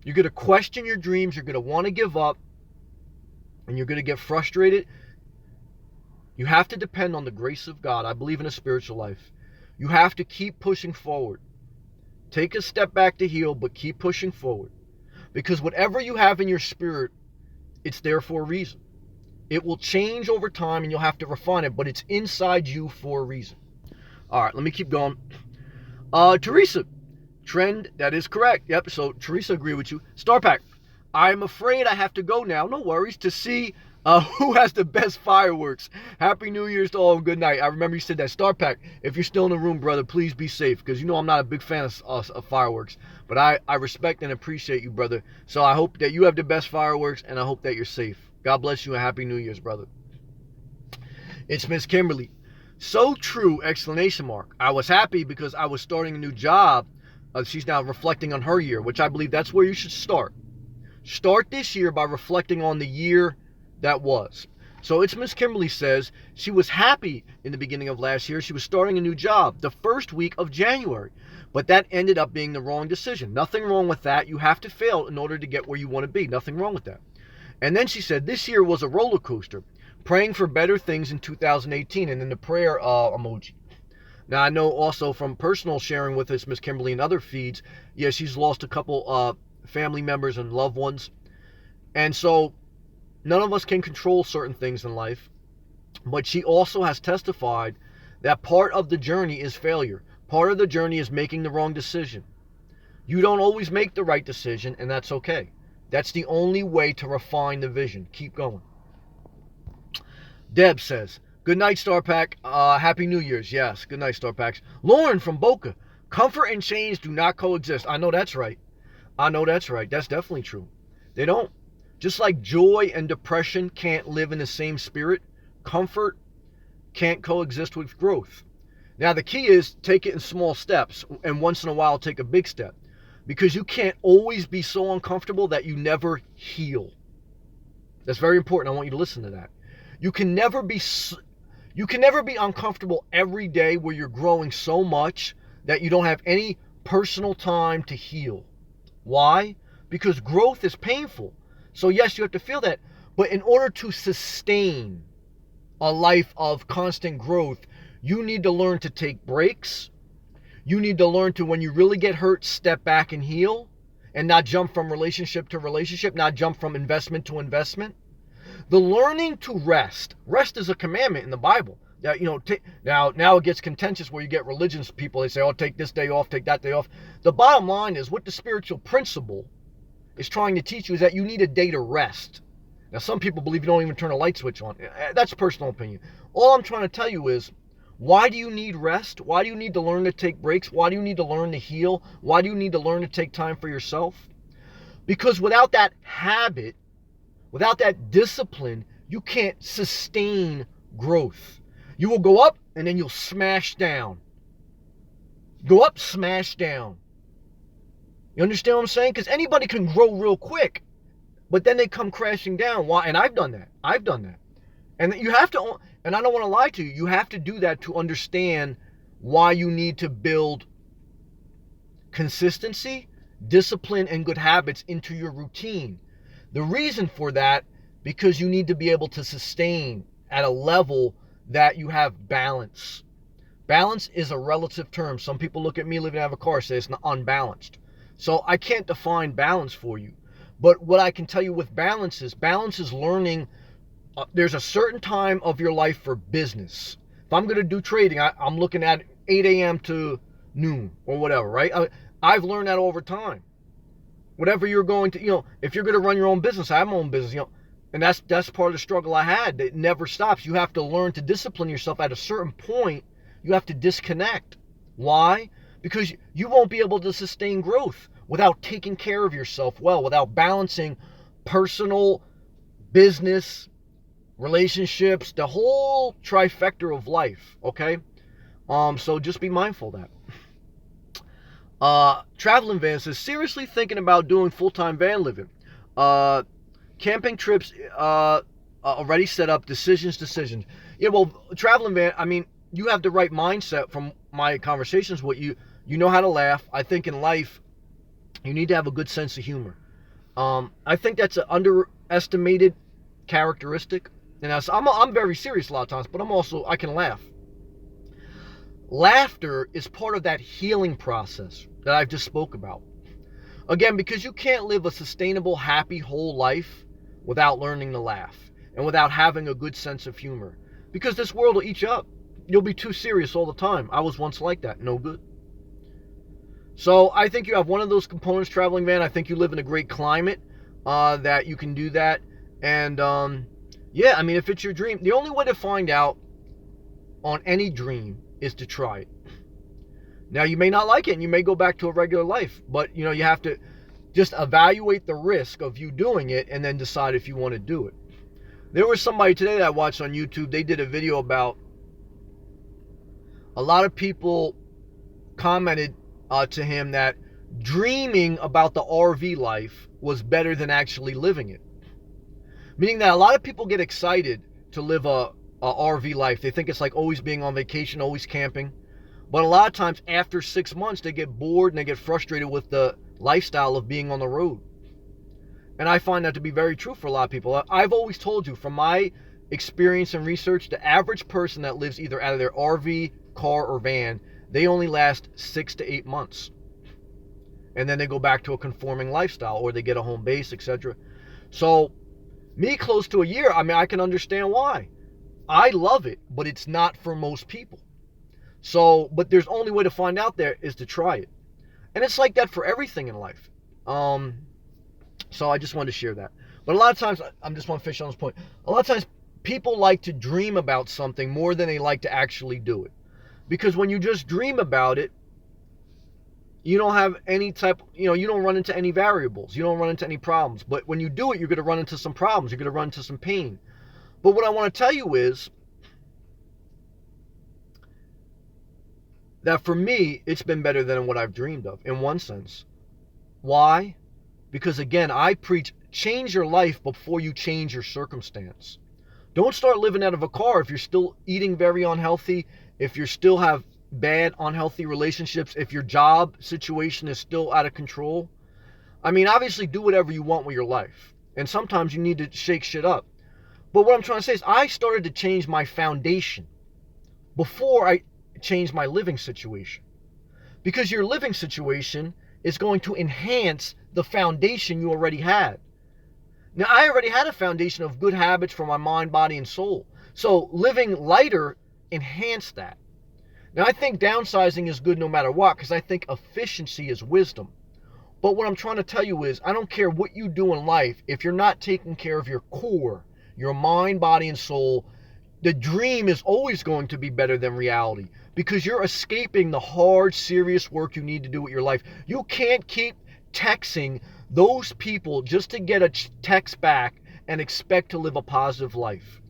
A: You're going to question your dreams. You're going to want to give up. And you're going to get frustrated. You have to depend on the grace of God. I believe in a spiritual life. You have to keep pushing forward. Take a step back to heal, but keep pushing forward. Because whatever you have in your spirit, it's there for a reason. It will change over time and you'll have to refine it, but it's inside you for a reason. All right, let me keep going. Teresa, Trend, that is correct. Yep, so Teresa, agree with you. Star Pack, I'm afraid I have to go now. No worries. To see who has the best fireworks. Happy New Year's to all and good night. I remember you said that. Star Pack, if you're still in the room, brother, please be safe, because I'm not a big fan of fireworks. But I respect and appreciate you, brother. So I hope that you have the best fireworks, and I hope that you're safe. God bless you and Happy New Year's, brother. It's Miss Kimberly. So true, exclamation mark. I was happy because I was starting a new job. She's now reflecting on her year, which I believe that's where you should start. Start this year by reflecting on the year that was. So it's Miss Kimberly says she was happy in the beginning of last year. She was starting a new job the first week of January. But that ended up being the wrong decision. Nothing wrong with that. You have to fail in order to get where you want to be. Nothing wrong with that. And then she said this year was a roller coaster. Praying for better things in 2018. And then the prayer emoji. Now, I know also from personal sharing with us, Miss Kimberly, and other feeds, she's lost a couple family members and loved ones. And so none of us can control certain things in life, but she also has testified that part of the journey is failure. Part of the journey is making the wrong decision. You don't always make the right decision, and that's okay. That's the only way to refine the vision. Keep going. Deb says, good night, Star Pack. Happy New Year's. Yes, good night, Star Packs. Lauren from Boca, comfort and change do not coexist. I know that's right. That's definitely true. They don't. Just like joy and depression can't live in the same spirit, comfort can't coexist with growth. Now, the key is take it in small steps, and once in a while take a big step, because you can't always be so uncomfortable that you never heal. That's very important. I want you to listen to that. You can never be uncomfortable every day where you're growing so much that you don't have any personal time to heal. Why? Because growth is painful. So yes, you have to feel that. But in order to sustain a life of constant growth, you need to learn to take breaks. You need to learn to, when you really get hurt, step back and heal, and not jump from relationship to relationship, not jump from investment to investment. The learning to rest. Rest is a commandment in the Bible. That, now it gets contentious where you get religious people. They say, oh, take this day off, take that day off. The bottom line is what the spiritual principle is trying to teach you is that you need a day to rest. Now, some people believe you don't even turn a light switch on. That's personal opinion. All I'm trying to tell you is, why do you need rest? Why do you need to learn to take breaks? Why do you need to learn to heal? Why do you need to learn to take time for yourself? Because without that habit, without that discipline, you can't sustain growth. You will go up and then you'll smash down. Go up, smash down. You understand what I'm saying? Because anybody can grow real quick. But then they come crashing down. Why? And I've done that. And you have to, and I don't want to lie to you, you have to do that to understand why you need to build consistency, discipline, and good habits into your routine. The reason for that, because you need to be able to sustain at a level that you have balance. Balance is a relative term. Some people look at me living out of a car, say it's unbalanced. So I can't define balance for you. But what I can tell you with balance is learning. There's a certain time of your life for business. If I'm going to do trading, I'm looking at 8 a.m. to noon or whatever, right? I've learned that over time. Whatever you're going to, if you're going to run your own business, I have my own business, and that's part of the struggle I had. It never stops. You have to learn to discipline yourself. At a certain point, you have to disconnect. Why? Because you won't be able to sustain growth without taking care of yourself well, without balancing personal, business, relationships, the whole trifecta of life, okay? So just be mindful of that. Traveling Van says, seriously thinking about doing full-time van living. Camping trips already set up, decisions. Yeah, well, Traveling Van, I mean, you have the right mindset from my conversations with you. You know how to laugh. I think in life, you need to have a good sense of humor. I think that's an underestimated characteristic. And I'm very serious a lot of times, but I can laugh. Laughter is part of that healing process that I've just spoke about. Again, because you can't live a sustainable, happy, whole life without learning to laugh and without having a good sense of humor. Because this world will eat you up. You'll be too serious all the time. I was once like that. No good. So I think you have one of those components, Traveling Van. I think you live in a great climate that you can do that. And yeah, I mean, if it's your dream, the only way to find out on any dream is to try it. Now, you may not like it and you may go back to a regular life, but you have to just evaluate the risk of you doing it and then decide if you want to do it. There was somebody today that I watched on YouTube. They did a video about a lot of people commented to him that dreaming about the RV life was better than actually living it. Meaning that a lot of people get excited to live a RV life. They think it's like always being on vacation, always camping. But a lot of times after 6 months, they get bored and they get frustrated with the lifestyle of being on the road. And I find that to be very true for a lot of people. I've always told you, from my experience and research, the average person that lives either out of their RV, car, or van, they only last 6 to 8 months. And then they go back to a conforming lifestyle, or they get a home base, etc. So, me close to a year, I mean, I can understand why. I love it, but it's not for most people. So, but there's only way to find out there is to try it. And it's like that for everything in life. So I just wanted to share that. But a lot of times, I just want to finish on this point. A lot of times, people like to dream about something more than they like to actually do it. Because when you just dream about it, you don't have any type, you don't run into any variables. You don't run into any problems. But when you do it, you're going to run into some problems. You're going to run into some pain. But what I want to tell you is that for me, it's been better than what I've dreamed of, in one sense. Why? Because again, I preach, change your life before you change your circumstance. Don't start living out of a car if you're still eating very unhealthy, if you still have bad, unhealthy relationships, if your job situation is still out of control. I mean, obviously do whatever you want with your life. And sometimes you need to shake shit up. But what I'm trying to say is I started to change my foundation before I changed my living situation. Because your living situation is going to enhance the foundation you already had. Now, I already had a foundation of good habits for my mind, body, and soul. So living lighter enhanced that. Now, I think downsizing is good no matter what, because I think efficiency is wisdom. But what I'm trying to tell you is, I don't care what you do in life, if you're not taking care of your core, your mind, body, and soul, the dream is always going to be better than reality, because you're escaping the hard, serious work you need to do with your life. You can't keep texting those people just to get a text back and expect to live a positive life.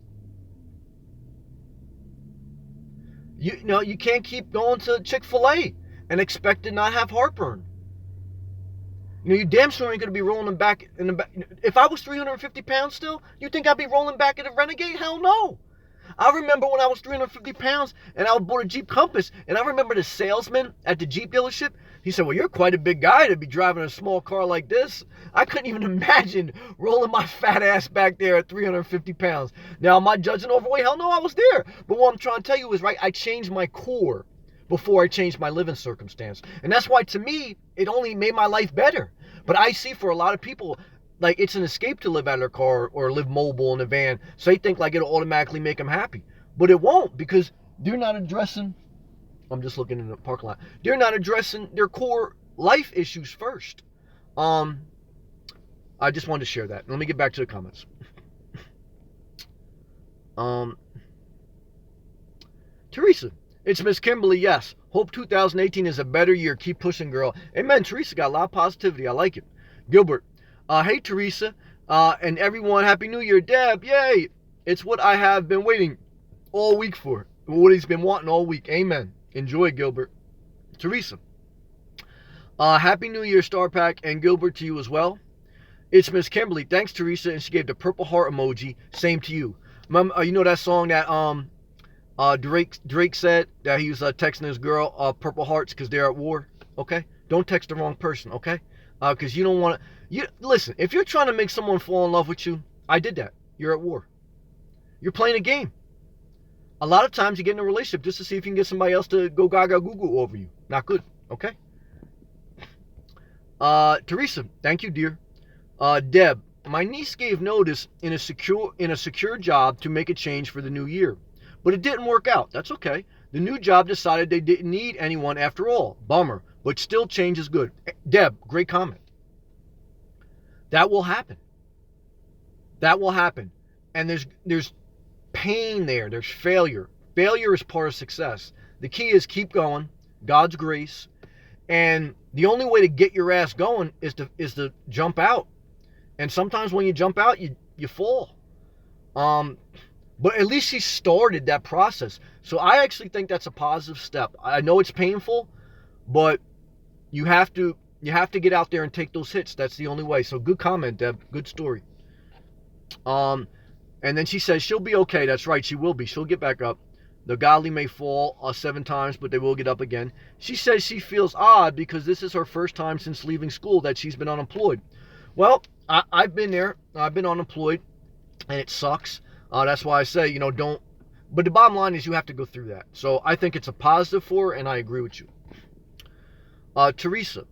A: You can't keep going to Chick-fil-A and expect to not have heartburn. You know, you damn sure ain't gonna be rolling back in the back. If I was 350 pounds still, you think I'd be rolling back in a Renegade? Hell no. I remember when I was 350 pounds and I bought a Jeep Compass, and I remember the salesman at the Jeep dealership, he said, well, you're quite a big guy to be driving a small car like this. I couldn't even imagine rolling my fat ass back there at 350 pounds. Now, am I judging overweight? Hell no, I was there. But what I'm trying to tell you is, right, I changed my core before I changed my living circumstance. And that's why, to me, it only made my life better. But I see for a lot of people, like, it's an escape to live out of their car or live mobile in a van. So they think like it'll automatically make them happy. But it won't, because they're not addressing, I'm just looking in the parking lot, they're not addressing their core life issues first. I just wanted to share that. Let me get back to the comments. Teresa, it's Miss Kimberly, yes. Hope 2018 is a better year. Keep pushing, girl. Amen. Teresa got a lot of positivity. I like it. Gilbert, hey, Teresa, and everyone, Happy New Year. Deb, yay. It's what I have been waiting all week for. What he's been wanting all week. Amen. Enjoy, Gilbert. Teresa, Happy New Year, Star Pack, and Gilbert to you as well. It's Miss Kimberly. Thanks, Teresa, and she gave the purple heart emoji. Same to you. You know that song that Drake said that he was texting his girl purple hearts because they're at war? Okay? Don't text the wrong person, okay? Because you don't want to... Listen, if you're trying to make someone fall in love with you, I did that. You're at war. You're playing a game. A lot of times you get in a relationship just to see if you can get somebody else to go gaga goo goo over you. Not good, okay? Teresa, thank you, dear. Deb, my niece gave notice in a secure job to make a change for the new year. But it didn't work out. That's okay. The new job decided they didn't need anyone after all. Bummer. But still, change is good. Deb, great comment. That will happen. That will happen. And there's pain there. There's failure. Failure is part of success. The key is keep going. God's grace. And the only way to get your ass going is to jump out. And sometimes when you jump out, you fall. But at least she started that process. So I actually think that's a positive step. I know it's painful, but you have to get out there and take those hits. That's the only way. So good comment, Deb. Good story. And then she says she'll be okay. That's right, she will be. She'll get back up. The godly may fall 7 times, but they will get up again. She says she feels odd because this is her first time since leaving school that she's been unemployed. Well, I've been there. I've been unemployed, and it sucks. That's why I say, don't. But the bottom line is you have to go through that. So I think it's a positive for her, and I agree with you. Teresa,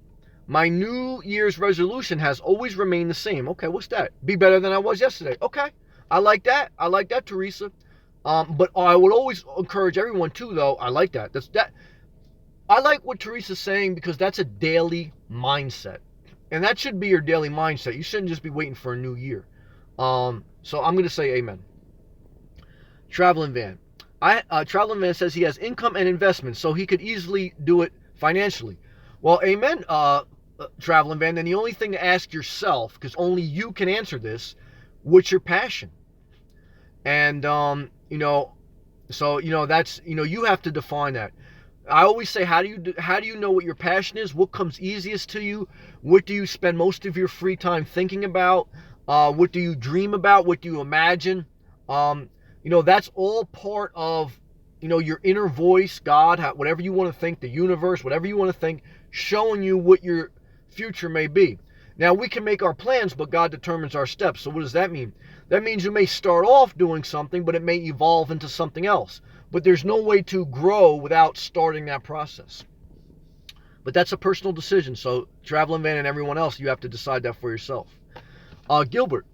A: my New Year's resolution has always remained the same. Okay, what's that? Be better than I was yesterday. Okay, I like that. I like that, Teresa. But I would always encourage everyone too, though. I like that. I like what Teresa's saying because that's a daily mindset. And that should be your daily mindset. You shouldn't just be waiting for a new year. So I'm going to say amen. Traveling Van. Traveling Van says he has income and investments, so he could easily do it financially. Well, amen, Traveling Van. Then the only thing to ask yourself, because only you can answer this, what's your passion? And, that's, you have to define that. I always say, how do you know what your passion is? What comes easiest to you? What do you spend most of your free time thinking about? What do you dream about? What do you imagine? That's all part of, your inner voice, God, whatever you want to think, the universe, whatever you want to think, showing you what your future may be. Now, we can make our plans, but God determines our steps. So what does that mean? That means you may start off doing something, but it may evolve into something else. But there's no way to grow without starting that process. But that's a personal decision. So Traveling Van and everyone else, you have to decide that for yourself. Gilbert,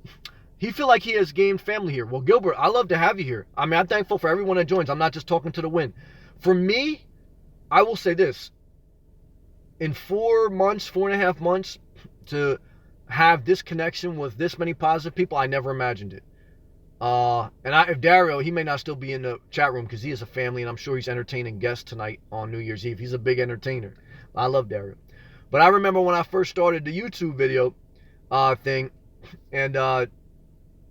A: he feel like he has gained family here. Well, Gilbert, I love to have you here. I mean, I'm thankful for everyone that joins. I'm not just talking to the wind. For me, I will say this. In 4.5 months, to have this connection with this many positive people, I never imagined it. If Dario, he may not still be in the chat room because he has a family, and I'm sure he's entertaining guests tonight on New Year's Eve. He's a big entertainer. I love Dario. But I remember when I first started the YouTube video thing, and I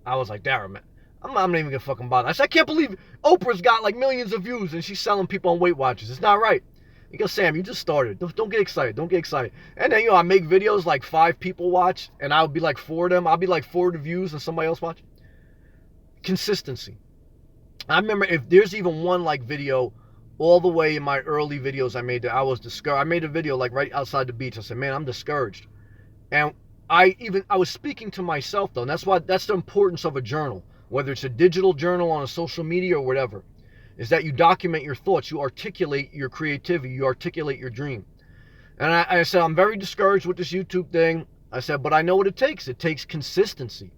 A: was like, Dario, man, I'm not even gonna fucking bother. I said, I can't believe Oprah's got like millions of views and she's selling people on Weight Watchers. It's not right. He goes, Sam, you just started. Don't get excited. Don't get excited. And then, I make videos like 5 people watch, and I'll be like 4 of them. I'll be like 4 views and somebody else watch. Consistency. I remember if there's even one like video all the way in my early videos I made that I was discouraged. I made a video like right outside the beach. I said, man, I'm discouraged. And I was speaking to myself though. And that's the importance of a journal, whether it's a digital journal on a social media or whatever, is that you document your thoughts, you articulate your creativity, you articulate your dream. And I said, I'm very discouraged with this YouTube thing. I said, but I know what it takes. It takes consistency.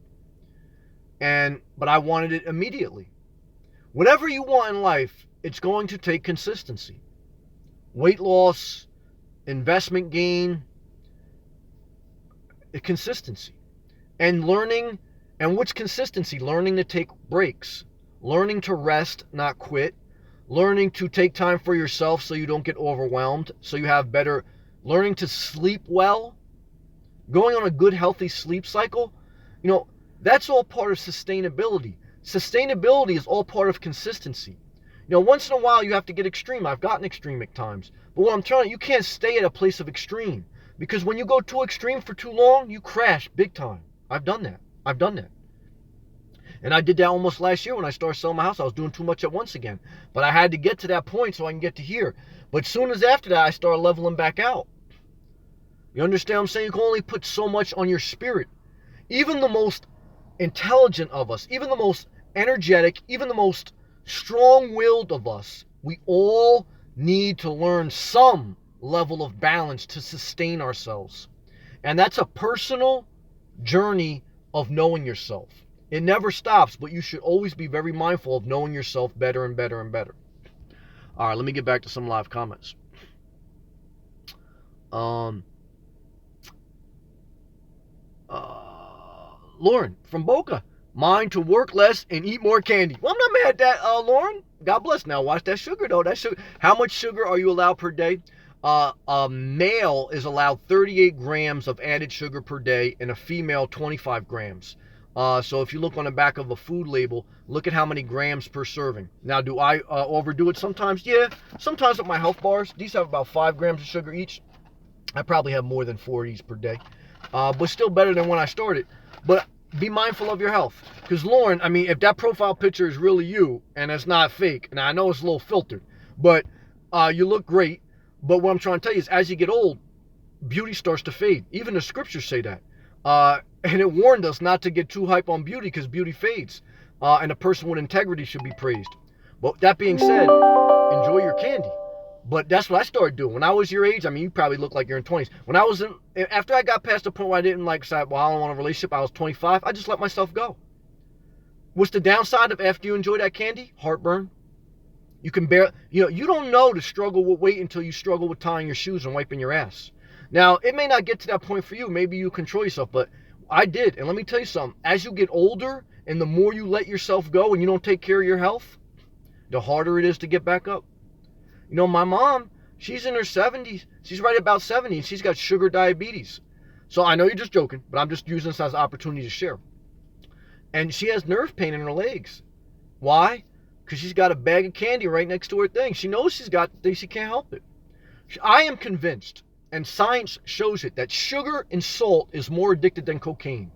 A: But I wanted it immediately. Whatever you want in life, it's going to take consistency. Weight loss, investment gain, consistency. And learning, and what's consistency? Learning to take breaks. Learning to rest, not quit. Learning to take time for yourself so you don't get overwhelmed, so you have better. Learning to sleep well. Going on a good, healthy sleep cycle. That's all part of sustainability. Sustainability is all part of consistency. Once in a while you have to get extreme. I've gotten extreme at times. But what I'm telling you can't stay at a place of extreme. Because when you go too extreme for too long, you crash big time. I've done that. And I did that almost last year when I started selling my house. I was doing too much at once again. But I had to get to that point so I can get to here. But soon as after that, I started leveling back out. You understand what I'm saying? You can only put so much on your spirit. Even the most intelligent of us, even the most energetic, even the most strong-willed of us, we all need to learn some level of balance to sustain ourselves. And that's a personal journey of knowing yourself. It never stops, but you should always be very mindful of knowing yourself better and better and better. All right, let me get back to some live comments. Lauren from Boca. Mine to work less and eat more candy. Well, I'm not mad at that, Lauren. God bless. Now watch that sugar though. That sugar. How much sugar are you allowed per day? A male is allowed 38 grams of added sugar per day, and a female 25 grams. So if you look on the back of a food label, look at how many grams per serving. Now, do I overdo it sometimes? Yeah. Sometimes with my health bars, these have about 5 grams of sugar each. I probably have more than 4 of these per day. But still better than when I started. But be mindful of your health. Because Lauren, if that profile picture is really you, and it's not fake, and I know it's a little filtered, but you look great. But what I'm trying to tell you is as you get old, beauty starts to fade. Even the scriptures say that. And it warned us not to get too hype on beauty because beauty fades. And a person with integrity should be praised. But that being said, enjoy your candy. But that's what I started doing. When I was your age, you probably look like you're in 20s. After I got past the point where I didn't say, I don't want a relationship, I was 25, I just let myself go. What's the downside of after you enjoy that candy? Heartburn. You can bear, you don't know to struggle with weight until you struggle with tying your shoes and wiping your ass. Now, it may not get to that point for you. Maybe you control yourself, but I did. And let me tell you something. As you get older and the more you let yourself go and you don't take care of your health, the harder it is to get back up. My mom, she's in her 70s. She's right about 70, and she's got sugar diabetes. So I know you're just joking, but I'm just using this as an opportunity to share. And she has nerve pain in her legs. Why? Because she's got a bag of candy right next to her thing. She knows she's got things, she can't help it. I am convinced, and science shows it, that sugar and salt is more addicted than cocaine.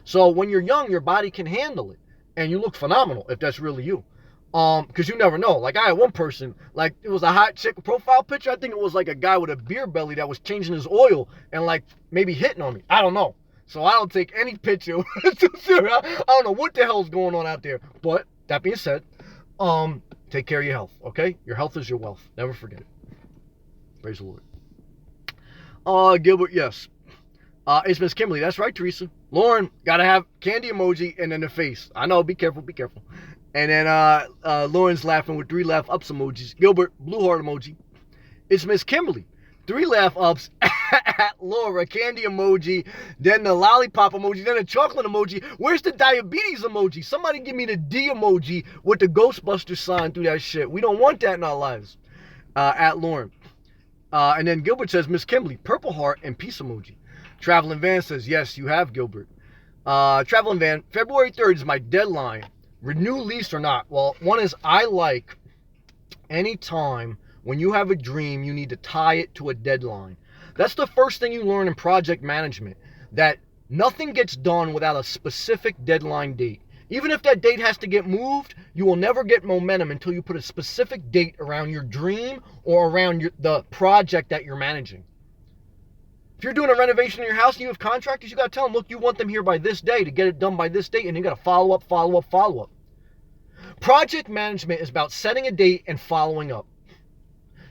A: So when you're young, your body can handle it. And you look phenomenal if that's really you. Because you never know. Like I had one person, it was a hot chick profile picture. I think it was like a guy with a beer belly that was changing his oil and maybe hitting on me. I don't know. So I don't take any picture. I don't know what the hell's going on out there. But that being said, take care of your health, okay? Your health is your wealth. Never forget it. Praise the Lord. Gilbert, yes. It's Miss Kimberly. That's right, Teresa. Lauren, gotta have candy emoji and then the face. I know, be careful. And then Lauren's laughing with 3 laugh ups emojis. Gilbert, blue heart emoji. It's Miss Kimberly. 3 laugh ups at Laura, candy emoji, then the lollipop emoji, then the chocolate emoji. Where's the diabetes emoji? Somebody give me the D emoji with the Ghostbuster sign through that shit. We don't want that in our lives. At Lauren. And then Gilbert says, Miss Kimberly, purple heart and peace emoji. Traveling Van says, yes, you have, Gilbert. Traveling Van, February 3rd is my deadline. Renew lease or not? Well, one is I like any time When you have a dream, you need to tie it to a deadline. That's the first thing you learn in project management, that nothing gets done without a specific deadline date. Even if that date has to get moved, you will never get momentum until you put a specific date around your dream or around the project that you're managing. If you're doing a renovation in your house and you have contractors, you got to tell them, look, you want them here by this day to get it done by this date, and you got to follow up, follow up, follow up. Project management is about setting a date and following up.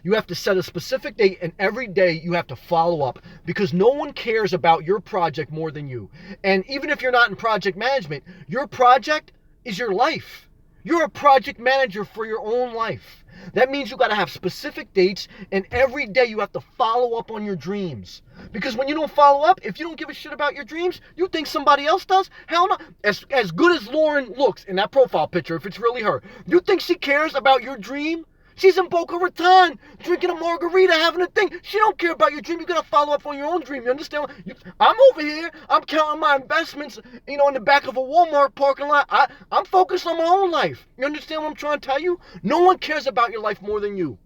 A: You have to set a specific date, and every day you have to follow up, because no one cares about your project more than you. And even if you're not in project management, your project is your life. You're a project manager for your own life. That means you got to have specific dates, and every day you have to follow up on your dreams. Because when you don't follow up, if you don't give a shit about your dreams, you think somebody else does? Hell no. As good as Lauren looks in that profile picture, if it's really her, you think she cares about your dream? She's in Boca Raton, drinking a margarita, having a thing. She don't care about your dream. You gotta follow up on your own dream. You understand? I'm over here. I'm counting my investments, in the back of a Walmart parking lot. I'm focused on my own life. You understand what I'm trying to tell you? No one cares about your life more than you,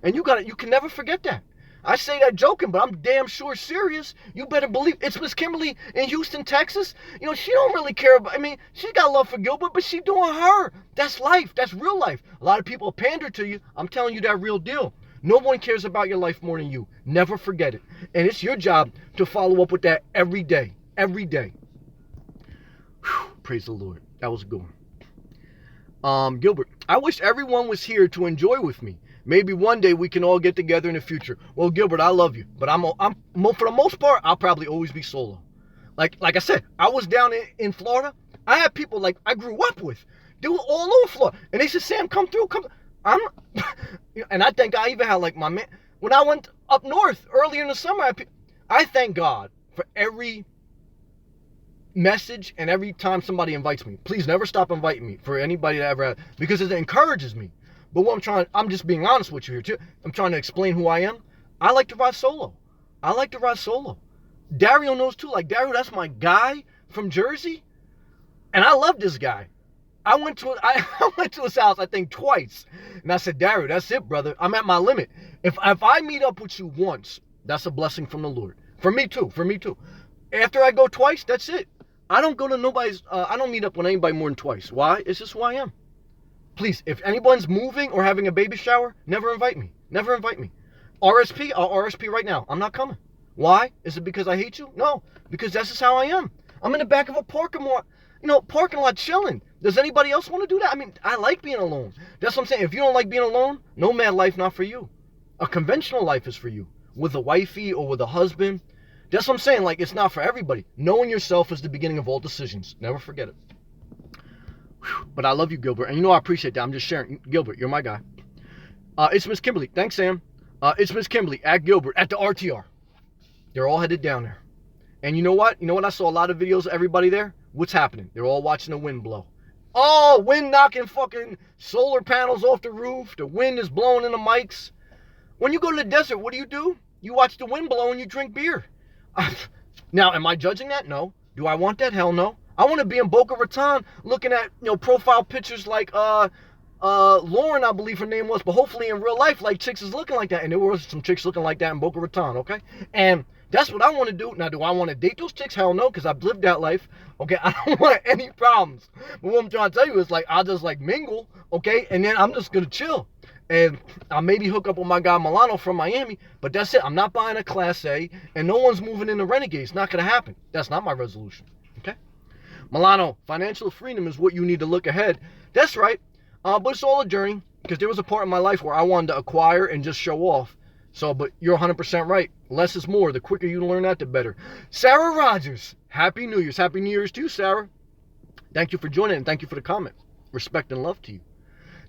A: and you can never forget that. I say that joking, but I'm damn sure serious. You better believe it's Miss Kimberly in Houston, Texas. She don't really care about, she's got love for Gilbert, but she doing her. That's life. That's real life. A lot of people pander to you. I'm telling you that real deal. No one cares about your life more than you. Never forget it. And it's your job to follow up with that every day. Every day. Whew, praise the Lord. That was a good one. Gilbert, I wish everyone was here to enjoy with me. Maybe one day we can all get together in the future. Well, Gilbert, I love you, but I'm for the most part, I'll probably always be solo. Like I said, I was down in Florida. I had people like I grew up with. They were all over Florida, and they said, "Sam, come through, come." And I think I even had like my man when I went up north earlier in the summer. I thank God for every message and every time somebody invites me. Please never stop inviting me for anybody that ever has, because it encourages me. But I'm just being honest with you here too. I'm trying to explain who I am. I like to ride solo. Dario knows too. Like Dario, that's my guy from Jersey. And I love this guy. I went to his house, I think twice. And I said, Dario, that's it, brother. I'm at my limit. If I meet up with you once, that's a blessing from the Lord. For me too. After I go twice, that's it. I don't go to nobody's, I don't meet up with anybody more than twice. Why? It's just who I am. Please, if anyone's moving or having a baby shower, never invite me. Never invite me. RSP, I'll RSP right now. I'm not coming. Why? Is it because I hate you? No, because that's just how I am. I'm in the back of a parking lot chilling. Does anybody else want to do that? I like being alone. That's what I'm saying. If you don't like being alone, nomad life not for you. A conventional life is for you. With a wifey or with a husband. That's what I'm saying. Like, it's not for everybody. Knowing yourself is the beginning of all decisions. Never forget it. But I love you, Gilbert, and I appreciate that. I'm just sharing. Gilbert, you're my guy. It's Miss Kimberly. Thanks, Sam. It's Miss Kimberly at Gilbert at the RTR. They're all headed down there. And you know what? I saw a lot of videos of everybody there. What's happening? They're all watching the wind blow. Oh, wind knocking fucking solar panels off the roof. The wind is blowing in the mics. When you go to the desert, what do? You watch the wind blow and you drink beer. Now, am I judging that? No. Do I want that? Hell no. I want to be in Boca Raton looking at, profile pictures like Lauren, I believe her name was, but hopefully in real life, like chicks is looking like that. And there was some chicks looking like that in Boca Raton, okay? And that's what I want to do. Now, do I want to date those chicks? Hell no, because I've lived that life, okay? I don't want any problems. But what I'm trying to tell you is, like, I'll just, like, mingle, okay? And then I'm just going to chill. And I'll maybe hook up with my guy Milano from Miami, but that's it. I'm not buying a Class A, and no one's moving into Renegade. It's not going to happen. That's not my resolution, okay? Milano, financial freedom is what you need to look ahead. That's right. But it's all a journey, because there was a part in my life where I wanted to acquire and just show off. But you're 100% right. Less is more. The quicker you learn that, the better. Sarah Rogers, Happy New Year's. Happy New Year's to you, Sarah. Thank you for joining, and thank you for the comment. Respect and love to you.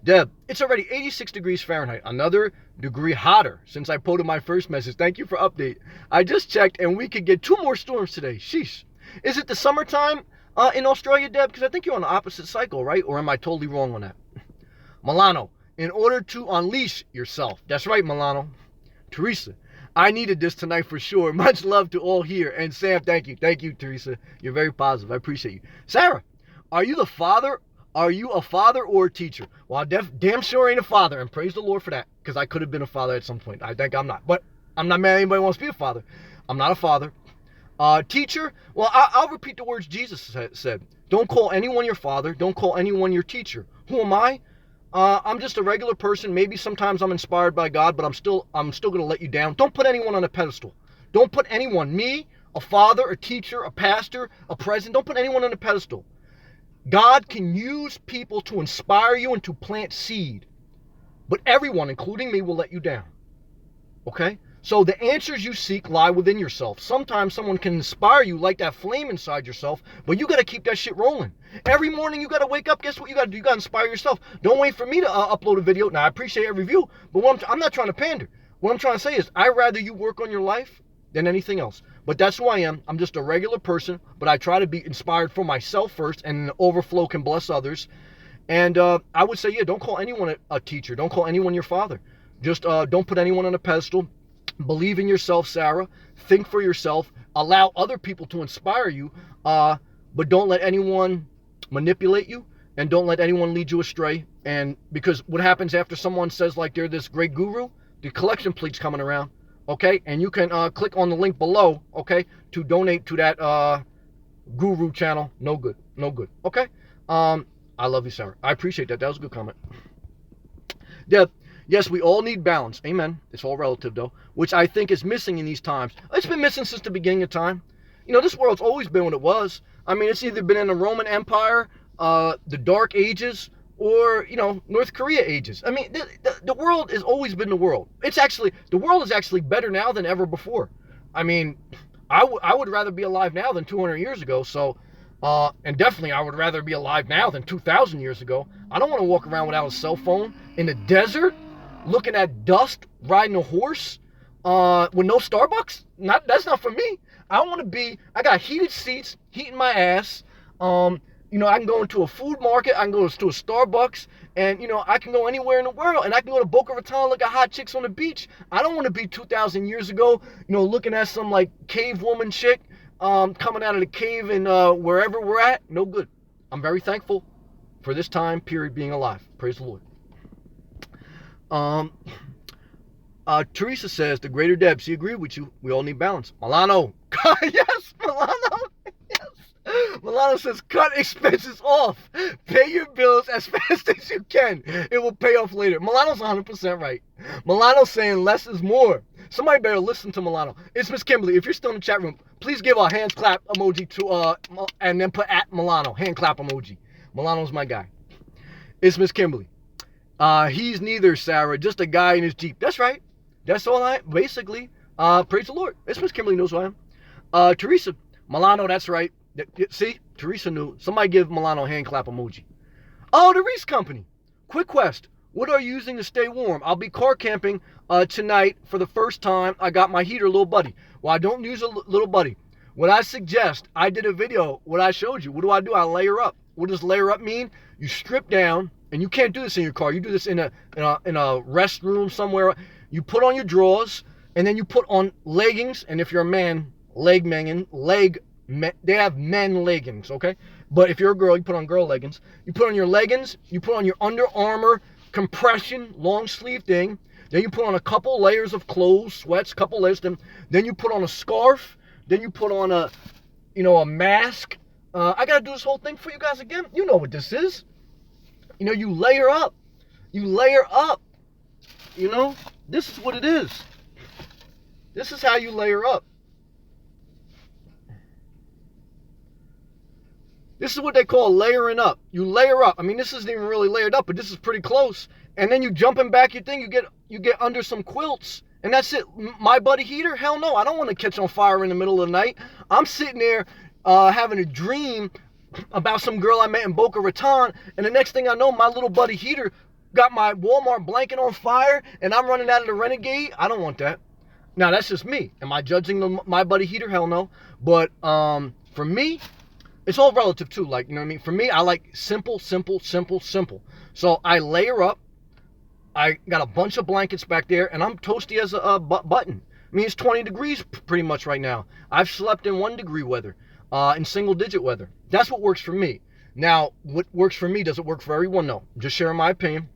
A: Deb, it's already 86 degrees Fahrenheit. Another degree hotter since I posted my first message. Thank you for update. I just checked, and we could get 2 more storms today. Sheesh. Is it the summertime in Australia, Deb? Because I think you're on the opposite cycle, right? Or am I totally wrong on that? Milano, in order to unleash yourself. That's right, Milano. Teresa, I needed this tonight for sure. Much love to all here. And Sam, thank you. Thank you, Teresa. You're very positive. I appreciate you. Sarah, are you the father Are you a father or a teacher? Well, I damn sure ain't a father, and praise the Lord for that, because I could have been a father at some point. I think I'm not, but I'm not mad at anybody who wants to be a father. I'm not a father. Teacher, well, I'll repeat the words Jesus said. Don't call anyone your father. Don't call anyone your teacher. Who am I? I'm just a regular person. Maybe sometimes I'm inspired by God, but I'm still going to let you down. Don't put anyone on a pedestal. Don't put anyone, me, a father, a teacher, a pastor, a president, don't put anyone on a pedestal. God can use people to inspire you and to plant seed. But everyone, including me, will let you down. Okay? So the answers you seek lie within yourself. Sometimes someone can inspire you like that flame inside yourself, but you got to keep that shit rolling. Every morning you got to wake up. Guess what you got to do? You got to inspire yourself. Don't wait for me to upload a video. Now, I appreciate every view, but I'm not trying to pander. What I'm trying to say is I'd rather you work on your life than anything else. But that's who I am. I'm just a regular person, but I try to be inspired for myself first, and the overflow can bless others. And I would say, yeah, don't call anyone a teacher. Don't call anyone your father. Just don't put anyone on a pedestal. Believe in yourself, Sarah. Think for yourself. Allow other people to inspire you, but don't let anyone manipulate you, and don't let anyone lead you astray. And because what happens after someone says like they're this great guru, the collection plate's coming around. Okay, and you can click on the link below, okay, to donate to that guru channel. No good, no good. Okay, I love you, Sarah. I appreciate that. That was a good comment. Yeah, yes, we all need balance. Amen. It's all relative, though, which I think is missing in these times. It's been missing since the beginning of time. You know, this world's always been what it was. I mean, it's either been in the Roman Empire, the Dark Ages, or, you know, North Korea ages. I mean, the world has always been the world. The world is actually better now than ever before. I mean, I would rather be alive now than 200 years ago. So, and definitely I would rather be alive now than 2,000 years ago. I don't want to walk around without a cell phone in the desert, looking at dust, riding a horse, with no Starbucks. That's not for me. I got heated seats, heating my ass. You know, I can go into a food market, I can go to a Starbucks, and, you know, I can go anywhere in the world, and I can go to Boca Raton, look at hot chicks on the beach. I don't want to be 2,000 years ago, you know, looking at some, like, cave woman chick coming out of the cave in wherever we're at. No good. I'm very thankful for this time period being alive. Praise the Lord. Teresa says, the greater Deb, she agreed with you. We all need balance. Milano. Yes, Milano. Milano says, cut expenses off. Pay your bills as fast as you can. It will pay off later. Milano's 100% right. Milano's saying less is more. Somebody better listen to Milano. It's Miss Kimberly. If you're still in the chat room, please give a hand clap emoji to, and then put at Milano. Hand clap emoji. Milano's my guy. It's Miss Kimberly. He's neither, Sarah, just a guy in his Jeep. That's right. That's all basically. Praise the Lord. It's Miss Kimberly knows who I am. Teresa. Milano, that's right. See, Teresa knew. Somebody give Milano a hand clap emoji. Oh, the Reese Company. Quick quest. What are you using to stay warm? I'll be car camping tonight for the first time. I got my heater, little buddy. Well, I don't use a little buddy. What I suggest, I did a video, what I showed you. What do? I layer up. What does layer up mean? You strip down, and you can't do this in your car. You do this in a restroom somewhere. You put on your drawers, and then you put on leggings, and if you're a man, they have men leggings, okay? But if you're a girl, you put on girl leggings. You put on your leggings, you put on your Under Armour compression long sleeve thing. Then you put on a couple layers of clothes, sweats, couple layers. Then you put on a scarf. Then you put on a mask. I gotta do this whole thing for you guys again. You know what this is. You know, you layer up. You layer up. You know, this is what it is. This is how you layer up. This is what they call layering up. You layer up. I mean, this isn't even really layered up, but this is pretty close. And then you jumping back your thing, you get under some quilts, and that's it. My buddy heater? Hell no. I don't want to catch on fire in the middle of the night. I'm sitting there having a dream about some girl I met in Boca Raton, and the next thing I know, my little buddy heater got my Walmart blanket on fire, and I'm running out of the Renegade. I don't want that. Now, that's just me. Am I judging my buddy heater? Hell no. But for me, it's all relative too, like, you know what I mean? For me, I like simple, simple, simple, simple. So I layer up. I got a bunch of blankets back there, and I'm toasty as a button. I mean, it's 20 degrees pretty much right now. I've slept in 1 degree weather, in single digit weather. That's what works for me. Now, what works for me, does it work for everyone? No. I'm just sharing my opinion.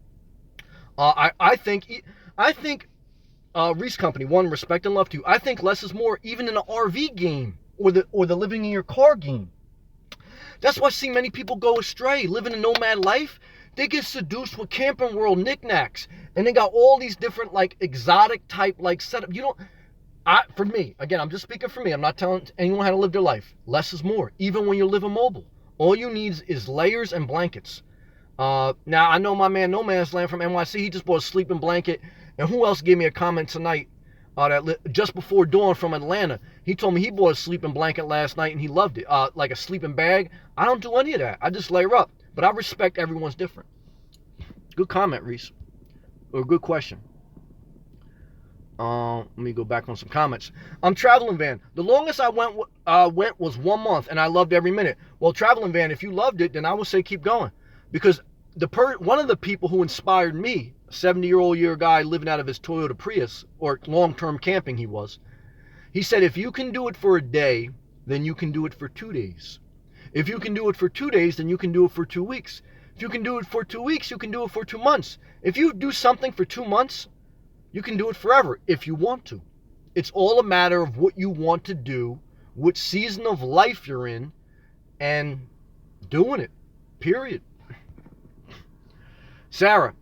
A: I think Reese Company, one, respect and love to you. I think less is more, even in an RV game or the living in your car game. That's why I see many people go astray, living a nomad life. They get seduced with Camping World knickknacks, and they got all these different like exotic type like setup. You don't. For me, again, I'm just speaking for me. I'm not telling anyone how to live their life. Less is more, even when you're living mobile. All you need is layers and blankets. Now, I know my man No Man's Land from NYC, he just bought a sleeping blanket. And who else gave me a comment tonight just before dawn from Atlanta? He told me he bought a sleeping blanket last night and he loved it, like a sleeping bag. I don't do any of that. I just layer up. But I respect everyone's different. Good comment, Reese. Or good question. Let me go back on some comments. Traveling van. The longest I went was 1 month, and I loved every minute. Well, traveling van, if you loved it, then I would say keep going, because one of the people who inspired me, a 70-year-old guy living out of his Toyota Prius, or long-term camping he said, if you can do it for a day, then you can do it for 2 days. If you can do it for 2 days, then you can do it for 2 weeks. If you can do it for 2 weeks, you can do it for 2 months. If you do something for 2 months, you can do it forever if you want to. It's all a matter of what you want to do, what season of life you're in, and doing it. Period. Sarah,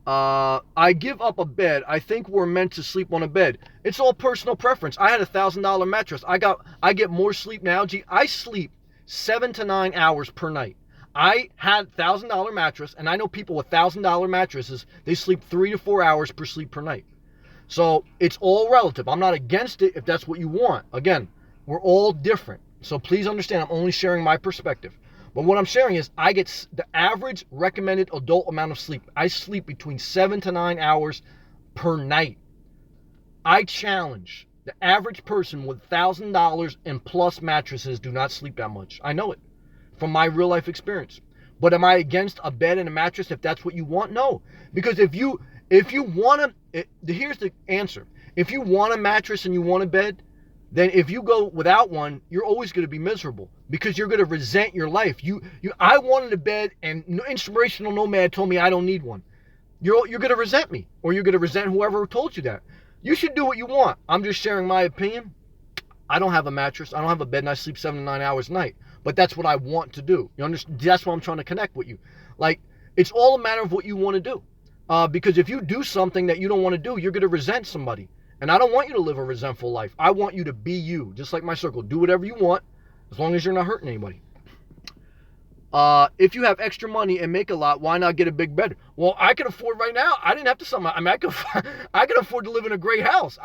A: I give up a bed. I think we're meant to sleep on a bed. It's all personal preference. I had a $1,000 mattress. I get more sleep now. I sleep 7 to 9 hours per night. I had $1,000 mattress, and I know people with $1,000 mattresses, they sleep 3 to 4 hours per night. So it's all relative. I'm not against it if that's what you want. Again, we're all different. So please understand, I'm only sharing my perspective. But what I'm sharing is I get the average recommended adult amount of sleep. I sleep between 7 to 9 hours per night. I challenge the average person with $1,000 and plus mattresses do not sleep that much. I know it from my real life experience. But am I against a bed and a mattress if that's what you want? No. Because if you want to, here's the answer. If you want a mattress and you want a bed, then if you go without one, you're always going to be miserable because you're going to resent your life. I wanted a bed and Inspirational Nomad told me I don't need one. You're going to resent me, or you're going to resent whoever told you that. You should do what you want. I'm just sharing my opinion. I don't have a mattress. I don't have a bed, and I sleep 7 to 9 hours a night. But that's what I want to do. You understand? That's why I'm trying to connect with you. Like, it's all a matter of what you want to do. Because if you do something that you don't want to do, you're going to resent somebody. And I don't want you to live a resentful life. I want you to be you, just like my circle. Do whatever you want, as long as you're not hurting anybody. If you have extra money and make a lot, why not get a big bed? Well, I can afford right now. I didn't have to sell my. I mean, I can afford to live in a great house.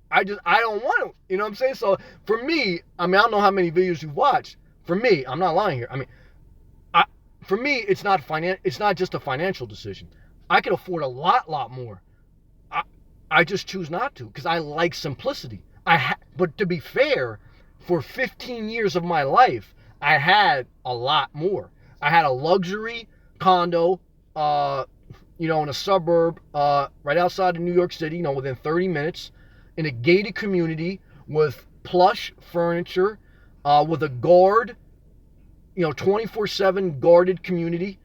A: I don't want to. You know what I'm saying? So for me, I don't know how many videos you've watched. For me, I'm not lying here. For me, it's not just a financial decision. I could afford a lot more. I just choose not to because I like simplicity. But to be fair, for 15 years of my life, I had a lot more. I had a luxury condo, in a suburb, right outside of New York City, within 30 minutes, in a gated community with plush furniture, with a guard, 24/7 guarded community,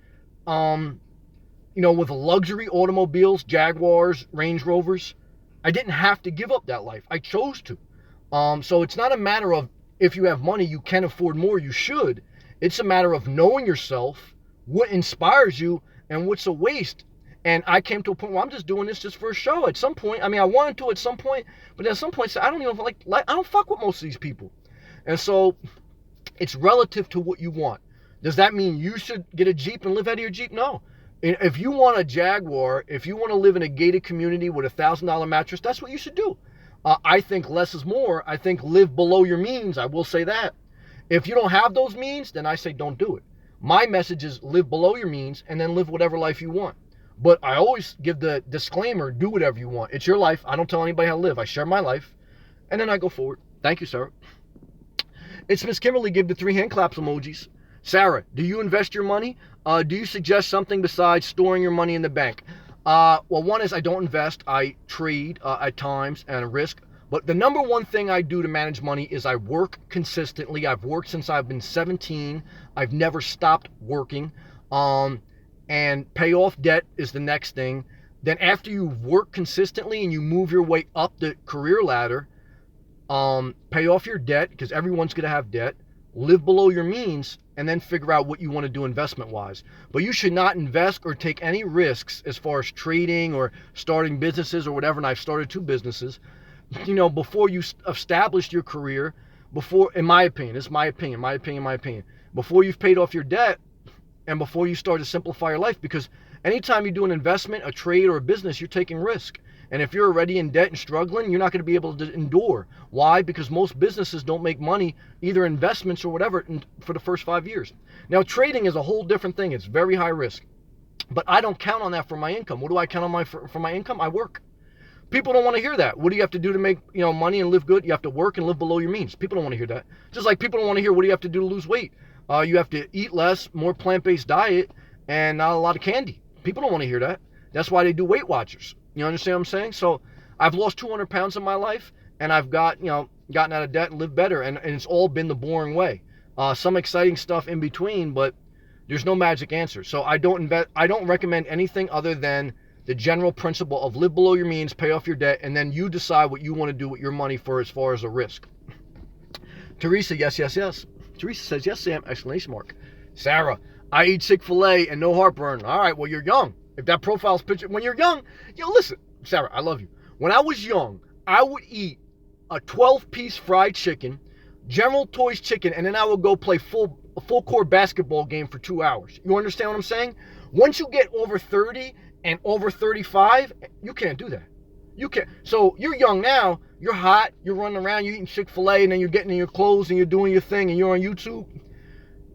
A: with luxury automobiles, Jaguars, Range Rovers. I didn't have to give up that life. I chose to. So it's not a matter of if you have money, you can afford more, you should. It's a matter of knowing yourself, what inspires you, and what's a waste. And I came to a point where I'm just doing this just for a show. At some point, I wanted to at some point, but at some point, I don't even I don't fuck with most of these people. And so it's relative to what you want. Does that mean you should get a Jeep and live out of your Jeep? No. If you want a Jaguar, if you want to live in a gated community with a $1,000 mattress, that's what you should do. I think less is more. I think live below your means. I will say that. If you don't have those means, then I say don't do it. My message is live below your means and then live whatever life you want. But I always give the disclaimer, do whatever you want. It's your life. I don't tell anybody how to live. I share my life, and then I go forward. Thank you, Sarah. It's Miss Kimberly. Give the 3 hand claps emojis. Sarah, do you invest your money? Do you suggest something besides storing your money in the bank? Well, one is I don't invest. I trade at times and risk. But the number one thing I do to manage money is I work consistently. I've worked since I've been 17. I've never stopped working. And pay off debt is the next thing. Then after you've worked consistently and you move your way up the career ladder, pay off your debt, because everyone's going to have debt, live below your means, and then figure out what you want to do investment-wise. But you should not invest or take any risks as far as trading or starting businesses or whatever, and I've started 2 businesses, before you established your career, in my opinion, before you've paid off your debt and before you start to simplify your life, because anytime you do an investment, a trade, or a business, you're taking risk. And if you're already in debt and struggling, you're not going to be able to endure. Why? Because most businesses don't make money, either investments or whatever, for the first 5 years. Now, trading is a whole different thing. It's very high risk. But I don't count on that for my income. What do I count on for my income? I work. People don't want to hear that. What do you have to do to make money and live good? You have to work and live below your means. People don't want to hear that. Just like people don't want to hear, what do you have to do to lose weight? You have to eat less, more plant-based diet, and not a lot of candy. People don't want to hear that. That's why they do Weight Watchers. You understand what I'm saying? So I've lost 200 pounds in my life, and I've gotten out of debt and lived better, and it's all been the boring way. Some exciting stuff in between, but there's no magic answer. So I don't recommend anything other than the general principle of live below your means, pay off your debt, and then you decide what you want to do with your money for as far as a risk. Teresa, yes. Teresa says, yes, Sam, exclamation mark. Sarah, I eat Chick-fil-A and no heartburn. All right, well, you're young. If that profile's picture, when you're young, listen, Sarah, I love you. When I was young, I would eat a 12-piece fried chicken, General Toys chicken, and then I would go play a full-court basketball game for 2 hours. You understand what I'm saying? Once you get over 30 and over 35, you can't do that. You can't. So you're young now, you're hot, you're running around, you're eating Chick-fil-A, and then you're getting in your clothes and you're doing your thing and you're on YouTube.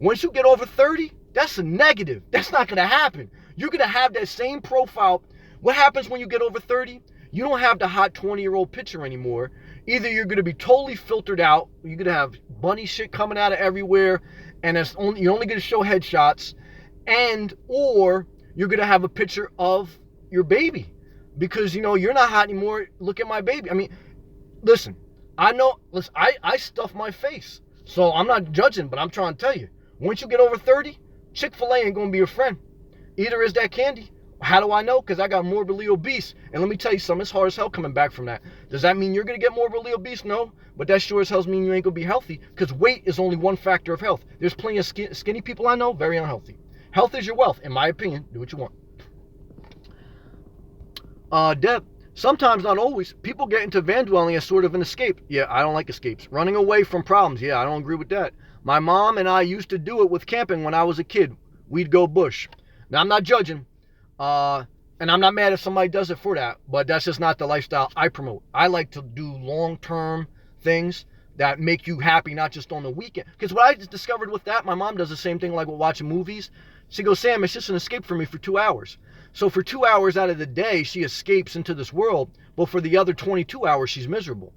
A: Once you get over 30, that's a negative. That's not going to happen. You're going to have that same profile. What happens when you get over 30? You don't have the hot 20-year-old picture anymore. Either you're going to be totally filtered out, you're going to have bunny shit coming out of everywhere, and you're only going to show headshots, or you're going to have a picture of your baby. Because, you're not hot anymore. Look at my baby. I mean, listen, I stuff my face. So I'm not judging, but I'm trying to tell you. Once you get over 30, Chick-fil-A ain't going to be your friend. Either is that candy. How do I know? Because I got morbidly obese. And let me tell you something, it's hard as hell coming back from that. Does that mean you're going to get morbidly obese? No. But that sure as hell means you ain't going to be healthy, because weight is only one factor of health. There's plenty of skinny people I know, very unhealthy. Health is your wealth, in my opinion. Do what you want. Deb, sometimes, not always, people get into van dwelling as sort of an escape. Yeah, I don't like escapes. Running away from problems. Yeah, I don't agree with that. My mom and I used to do it with camping when I was a kid. We'd go bush. Now, I'm not judging, and I'm not mad if somebody does it for that, but that's just not the lifestyle I promote. I like to do long-term things that make you happy, not just on the weekend. Because what I just discovered with that, my mom does the same thing like with watching movies. She goes, Sam, it's just an escape for me for 2 hours. So for 2 hours out of the day, she escapes into this world, but for the other 22 hours, she's miserable.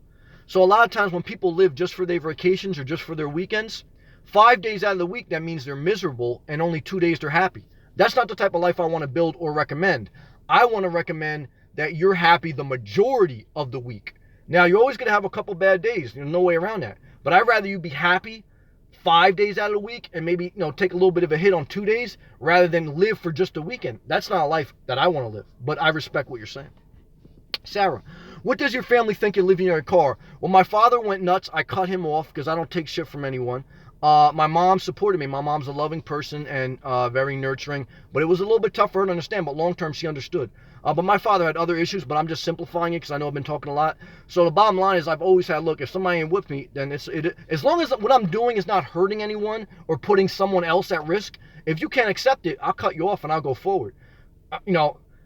A: So a lot of times when people live just for their vacations or just for their weekends, 5 days out of the week, that means they're miserable, and only 2 days they're happy. That's not the type of life I want to build or recommend. I want to recommend that you're happy the majority of the week. Now, you're always going to have a couple bad days. There's no way around that. But I'd rather you be happy 5 days out of the week and maybe take a little bit of a hit on 2 days rather than live for just a weekend. That's not a life that I want to live. But I respect what you're saying. Sarah, what does your family think of living in your car? Well, my father went nuts. I cut him off because I don't take shit from anyone. My mom supported me. My mom's a loving person and very nurturing, but it was a little bit tough for her to understand, but long term she understood. But my father had other issues, but I'm just simplifying it because I know I've been talking a lot. So the bottom line is I've always had, look, if somebody ain't with me, then as long as what I'm doing is not hurting anyone or putting someone else at risk, if you can't accept it, I'll cut you off and I'll go forward.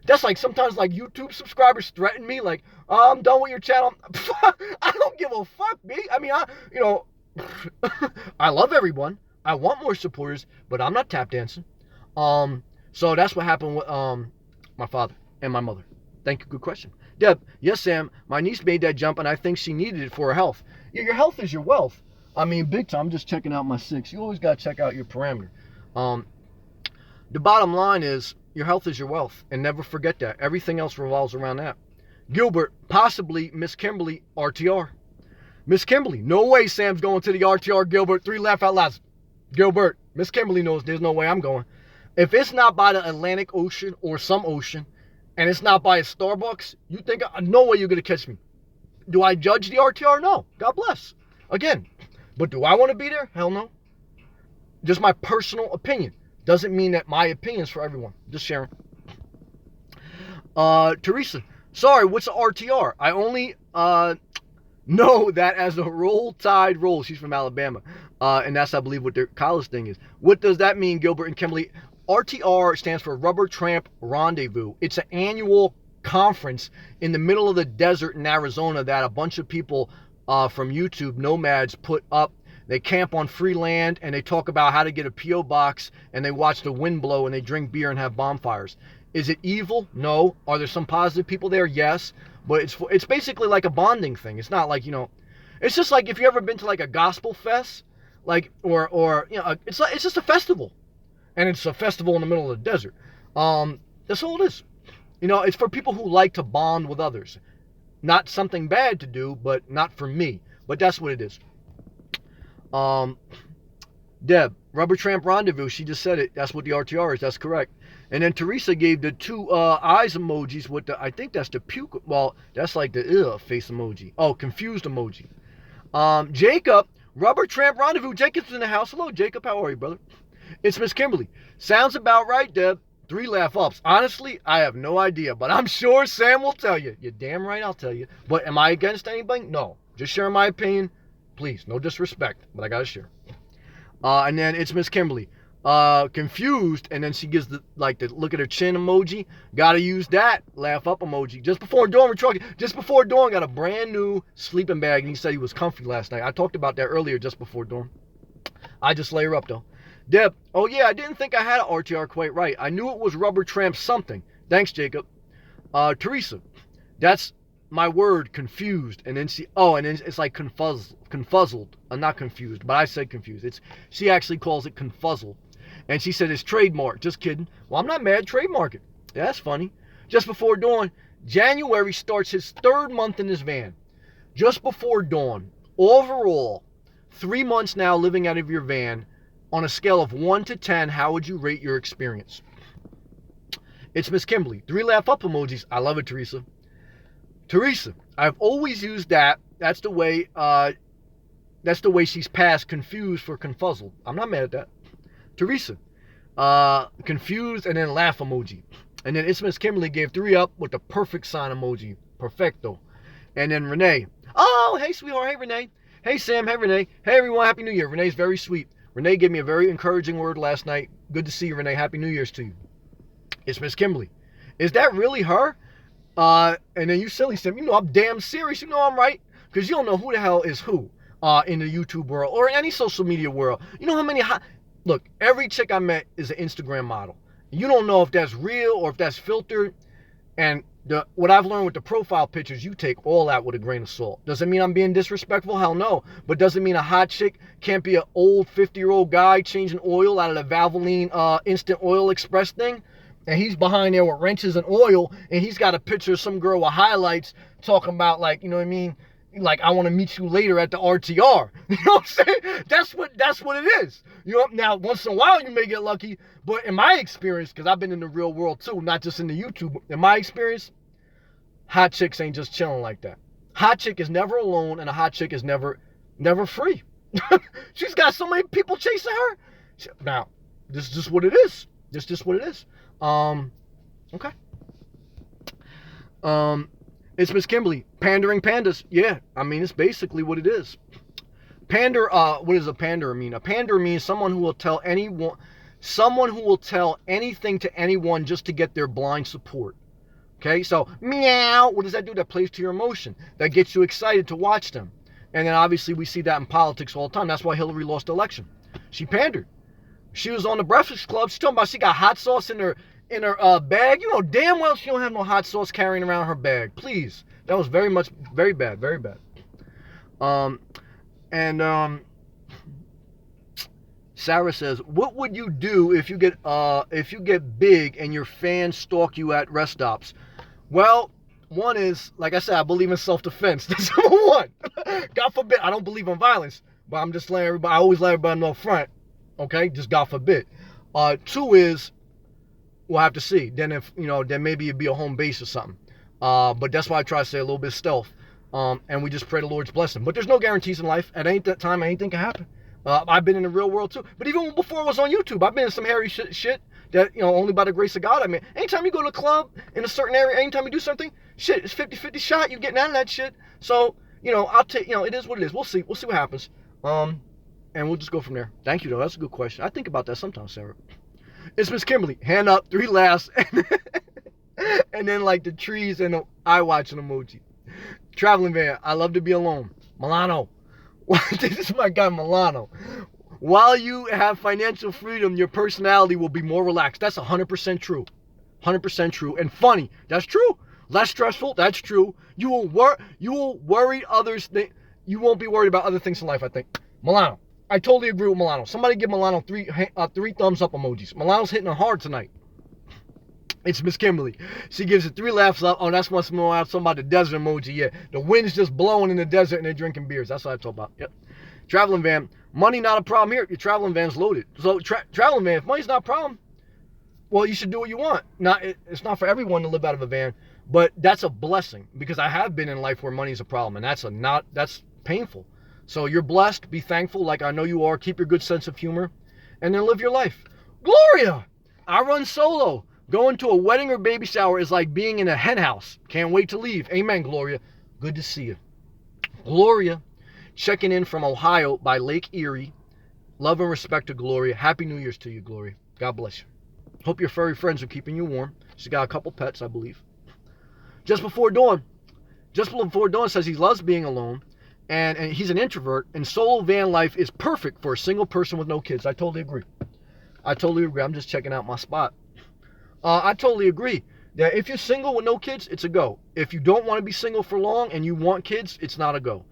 A: That's like sometimes like YouTube subscribers threaten me like, oh, I'm done with your channel. I don't give a fuck, B. I mean, I love everyone. I want more supporters, but I'm not tap dancing. So that's what happened with my father and my mother. Thank you. Good question. Deb, yes, Sam. My niece made that jump, and I think she needed it for her health. Yeah, your health is your wealth. I mean, big time. I'm just checking out my 6. You always got to check out your parameter. The bottom line is your health is your wealth, and never forget that. Everything else revolves around that. Gilbert, possibly Miss Kimberly, RTR. Miss Kimberly, no way Sam's going to the RTR, Gilbert. 3 laugh out loud. Gilbert, Miss Kimberly knows there's no way I'm going. If it's not by the Atlantic Ocean or some ocean, and it's not by a Starbucks, you think, no way you're going to catch me. Do I judge the RTR? No. God bless. Again. But do I want to be there? Hell no. Just my personal opinion. Doesn't mean that my opinion's for everyone. Just sharing. Teresa, sorry, what's a RTR? I only know that as a roll tide roll. She's from Alabama. And that's, I believe, what their college thing is. What does that mean, Gilbert and Kimberly? RTR stands for Rubber Tramp Rendezvous. It's an annual conference in the middle of the desert in Arizona that a bunch of people from YouTube, Nomads, put up. They camp on free land and they talk about how to get a P.O. box and they watch the wind blow and they drink beer and have bonfires. Is it evil? No. Are there some positive people there? Yes. But it's basically like a bonding thing. It's not like, it's just like if you ever been to like a gospel fest, like, or it's just a festival. And it's a festival in the middle of the desert. That's all it is. It's for people who like to bond with others. Not something bad to do, but not for me. But that's what it is. Deb, Rubber Tramp Rendezvous, she just said it. That's what the RTR is. That's correct. And then Teresa gave the 2 eyes emojis with I think that's the puke. Well, that's like the face emoji. Oh, confused emoji. Jacob, Rubber Tramp Rendezvous. Jacob's in the house. Hello, Jacob. How are you, brother? It's Miss Kimberly. Sounds about right, Deb. 3 laugh ups. Honestly, I have no idea, but I'm sure Sam will tell you. You're damn right I'll tell you. But am I against anybody? No. Just sharing my opinion. Please, no disrespect, but I gotta share. And then it's Miss Kimberly. Confused, and then she gives the look at her chin emoji. Gotta use that laugh up emoji. Just before Dawn, got a brand new sleeping bag, and he said he was comfy last night. I talked about that earlier, just before Dawn. I just lay her up though. Deb, oh yeah, I didn't think I had an RTR quite right. I knew it was Rubber Tramp something. Thanks, Jacob. Teresa, that's my word, confused. And then and then it's like confuzzled. I'm not confused, but I said confused. She actually calls it confuzzled. And she said it's trademark. Just kidding. Well, I'm not mad. Trademark it. Yeah, that's funny. Just before dawn, January starts his 3rd month in this van. Just before dawn. Overall, 3 months now living out of your van. On a scale of 1 to 10, how would you rate your experience? It's Miss Kimberly. 3 laugh up emojis. I love it, Teresa. Teresa, I've always used that. That's the way she's passed confused for confuzzled. I'm not mad at that. Teresa, confused and then laugh emoji. And then it's Miss Kimberly gave 3 up with the perfect sign emoji. Perfecto. And then Renee. Oh, hey, sweetheart. Hey, Renee. Hey, Sam. Hey, Renee. Hey, everyone. Happy New Year. Renee's very sweet. Renee gave me a very encouraging word last night. Good to see you, Renee. Happy New Year's to you. It's Miss Kimberly. Is that really her? And then you silly Sam, I'm damn serious. I'm right. Because you don't know who the hell is who in the YouTube world or in any social media world. You know how many... Look, every chick I met is an Instagram model. You don't know if that's real or if that's filtered. And what I've learned with the profile pictures, you take all that with a grain of salt. Does it mean I'm being disrespectful? Hell no. But does it mean a hot chick can't be an old 50-year-old guy changing oil out of the Valvoline Instant Oil Express thing? And he's behind there with wrenches and oil, and he's got a picture of some girl with highlights talking about, like, you know what I mean? Like, I want to meet you later at the RTR. You know what I'm saying? That's what it is. Now, once in a while you may get lucky, but in my experience, because I've been in the real world too, not just in the YouTube, in my experience, hot chicks ain't just chilling like that. Hot chick is never alone, and a hot chick is never free. She's got so many people chasing her. Now, this is just what it is. This is just what it is. Okay. It's Miss Kimberly. Pandering pandas. Yeah, I mean, it's basically what it is. Pander, what does a panderer mean? A panderer means someone who will tell anything to anyone just to get their blind support. Okay, so meow, what does that do? That plays to your emotion. That gets you excited to watch them. And then obviously we see that in politics all the time. That's why Hillary lost the election. She pandered. She was on the Breakfast Club. She's talking about she got hot sauce in her bag. You know damn well she don't have no hot sauce carrying around her bag. Please. That was very bad. Very bad. Sarah says, what would you do if you get big and your fans stalk you at rest stops? Well, One is, like I said, I believe in self-defense. That's number one. God forbid, I don't believe in violence, but I'm just letting everybody, I always let everybody know up front, okay? Just God forbid. Two is, we'll have to see. Then if, then maybe it'd be a home base or something. But that's why I try to say a little bit stealth. And we just pray the Lord's blessing. But there's no guarantees in life. At any time, anything can happen. I've been in the real world too. But even before I was on YouTube, I've been in some hairy shit that, only by the grace of God. I mean, anytime you go to a club in a certain area, anytime you do something, shit, it's 50-50 shot. You're getting out of that shit. So, I'll take, it is what it is. We'll see. We'll see what happens. And we'll just go from there. Thank you, though. That's a good question. I think about that sometimes, Sarah. It's Miss Kimberly. Hand up, 3 laughs. And then, like, the trees and the eye-watching emoji. Traveling van. I love to be alone. Milano. This is my guy, Milano. While you have financial freedom, your personality will be more relaxed. That's 100% true. 100% true. And funny. That's true. Less stressful. That's true. You will worry others. You won't be worried about other things in life, I think. Milano. I totally agree with Milano. Somebody give Milano three thumbs up emojis. Milano's hitting it hard tonight. It's Miss Kimberly. She gives it 3 laughs up. Oh, that's what's more out. Something about the desert emoji. Yeah, the wind's just blowing in the desert and they're drinking beers. That's what I talk about. Yep. Traveling van. Money not a problem here. Your traveling van's loaded. So traveling van, if money's not a problem, well, you should do what you want. It's not for everyone to live out of a van, but that's a blessing because I have been in life where money's a problem, and that's painful. So you're blessed. Be thankful, like I know you are. Keep your good sense of humor, and then live your life. Gloria, I run solo. Going to a wedding or baby shower is like being in a hen house. Can't wait to leave. Amen, Gloria. Good to see you. Gloria, checking in from Ohio by Lake Erie. Love and respect to Gloria. Happy New Year's to you, Gloria. God bless you. Hope your furry friends are keeping you warm. She's got a couple pets, I believe. Just Before Dawn says he loves being alone, and he's an introvert, and solo van life is perfect for a single person with no kids. I totally agree. I'm just checking out my spot. I totally agree that if you're single with no kids, it's a go. If you don't want to be single for long and you want kids, it's not a go.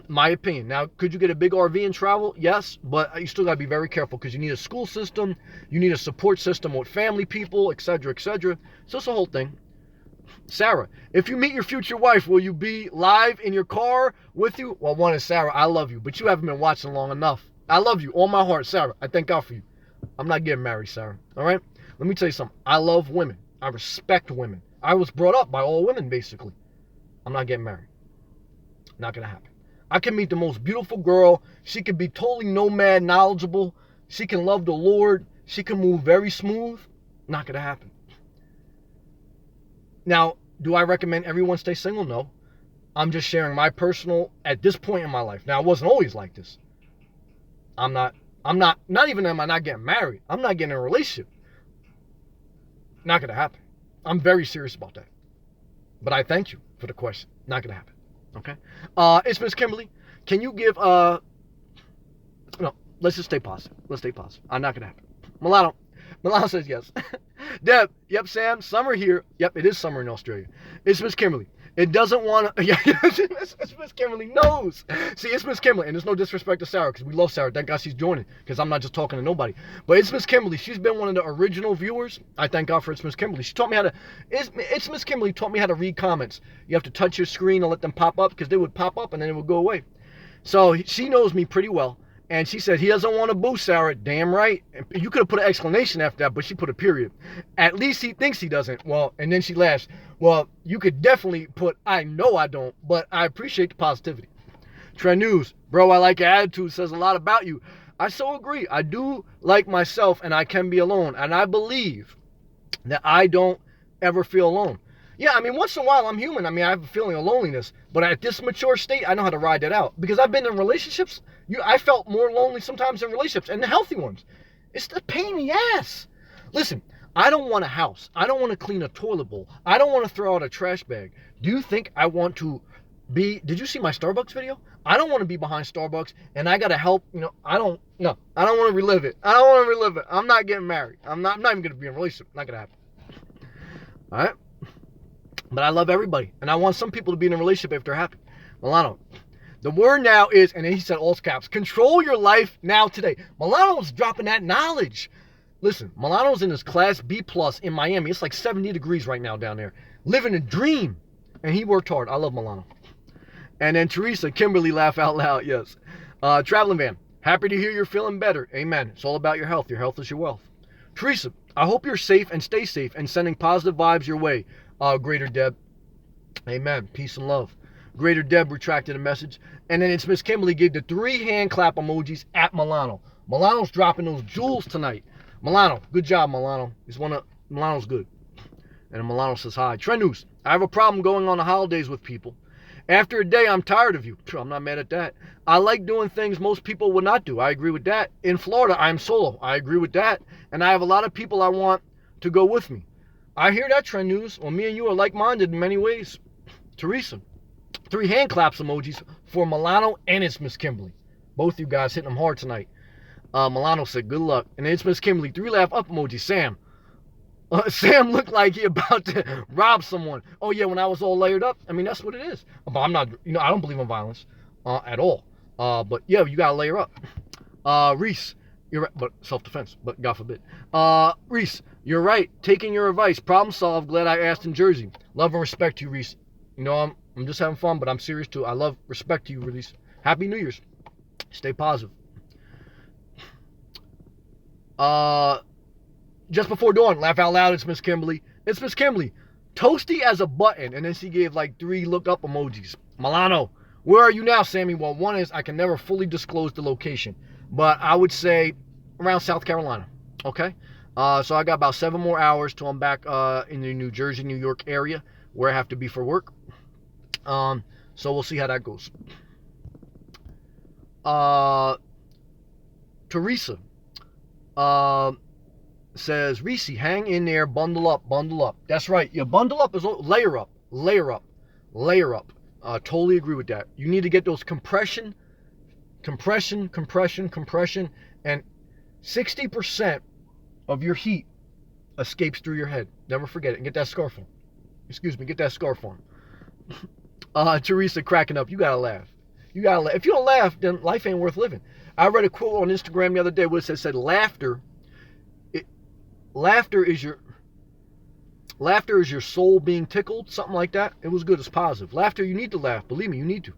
A: My opinion. Now, could you get a big RV and travel? Yes, but you still got to be very careful because you need a school system, you need a support system with family people, etc., etc. So it's a whole thing. Sarah, if you meet your future wife, will you be live in your car with you? Well, one is Sarah, I love you, but you haven't been watching long enough. I love you, all my heart, Sarah. I thank God for you. I'm not getting married, Sarah. All right? Let me tell you something. I love women. I respect women. I was brought up by all women, basically. I'm not getting married. Not going to happen. I can meet the most beautiful girl. She can be totally nomad, knowledgeable. She can love the Lord. She can move very smooth. Not going to happen. Now, do I recommend everyone stay single? No. I'm just sharing my personal, at this point in my life. Now, I wasn't always like this. not even am I not getting married. I'm not getting in a relationship. Not going to happen. I'm very serious about that. But I thank you for the question. Not going to happen. Okay? It's Miss Kimberly. Can you give, no, let's just stay positive. Let's stay positive. I'm not going to happen. Milano says yes. Deb, yep, Sam, summer here. Yep, it is summer in Australia. It's Miss Kimberly. It doesn't want to, yeah, it's Miss Kimberly knows. See, it's Miss Kimberly, and there's no disrespect to Sarah, because we love Sarah. Thank God she's joining, because I'm not just talking to nobody. But it's Miss Kimberly. She's been one of the original viewers. I thank God for It's Miss Kimberly. She taught me how to, it's Miss Kimberly taught me how to read comments. You have to touch your screen and let them pop up, because they would pop up, and then it would go away. So she knows me pretty well. And she said, he doesn't want to boost, Sarah. Damn right. You could have put an explanation after that, but she put a period. At least he thinks he doesn't. Well, and then she laughs. Well, you could definitely put, I know I don't, but I appreciate the positivity. Trend News, bro, I like your attitude. Says a lot about you. I so agree. I do like myself, and I can be alone. And I believe that I don't ever feel alone. Yeah, I mean, once in a while, I'm human. I mean, I have a feeling of loneliness. But at this mature state, I know how to ride that out. Because I've been in relationships. I felt more lonely sometimes in relationships. And the healthy ones. It's the pain in the ass. Listen, I don't want a house. I don't want to clean a toilet bowl. I don't want to throw out a trash bag. Do you think I want to be... Did you see my Starbucks video? I don't want to be behind Starbucks. And I got to help. I don't want to relive it. I'm not getting married. I'm not even going to be in a relationship. Not going to happen. All right? But I love everybody. And I want some people to be in a relationship if they're happy. Milano. The word now is, and then he said all caps, control your life now today. Milano's dropping that knowledge. Listen, Milano's in his class B+ in Miami. It's like 70 degrees right now down there. Living a dream. And he worked hard. I love Milano. And then Teresa, Kimberly, laugh out loud. Yes. Traveling Van, happy to hear you're feeling better. Amen. It's all about your health. Your health is your wealth. Teresa, I hope you're safe and stay safe and sending positive vibes your way. Greater Deb. Amen. Peace and love. Greater Deb retracted a message. And then it's Miss Kimberly gave the 3 hand clap emojis at Milano. Milano's dropping those jewels tonight. Milano, good job, Milano. Milano's good. And then Milano says hi. Trend News, I have a problem going on the holidays with people. After a day, I'm tired of you. I'm not mad at that. I like doing things most people would not do. I agree with that. In Florida, I'm solo. I agree with that. And I have a lot of people I want to go with me. I hear that, Trend News. Well, me and you are like-minded in many ways. Teresa, 3 hand claps emojis for Milano and it's Miss Kimberly. Both you guys hitting them hard tonight. Milano said, good luck. And it's Miss Kimberly, 3 laugh up emojis. Sam. Sam looked like he about to rob someone. Oh, yeah, when I was all layered up. I mean, that's what it is. But I'm not, I don't believe in violence at all. But, yeah, you got to layer up. Reese, you're right. But self-defense, but God forbid. Reese, you're right. Taking your advice. Problem solved. Glad I asked in Jersey. Love and respect to you, Reese. I'm just having fun, but I'm serious, too. I love, respect to you, Reese. Happy New Year's. Stay positive. Just before dawn, laugh out loud, it's Miss Kimberly. It's Miss Kimberly. Toasty as a button. And then she gave like 3 look up emojis. Milano, where are you now, Sammy? Well, one is I can never fully disclose the location. But I would say around South Carolina. Okay? So I got about 7 more hours till I'm back in the New Jersey, New York area where I have to be for work. So we'll see how that goes. Teresa. Says, Reese, hang in there, bundle up, bundle up. That's right. Yeah, bundle up is layer up, layer up, layer up. Totally agree with that. You need to get those compression, and 60% of your heat escapes through your head. Never forget it. And get that scarf on. Get that scarf on. Teresa cracking up. You gotta laugh. You gotta laugh. If you don't laugh, then life ain't worth living. I read a quote on Instagram the other day where it said laughter is your soul being tickled, something like that. It was good. It's positive. Laughter, you need to laugh. Believe me, you need to.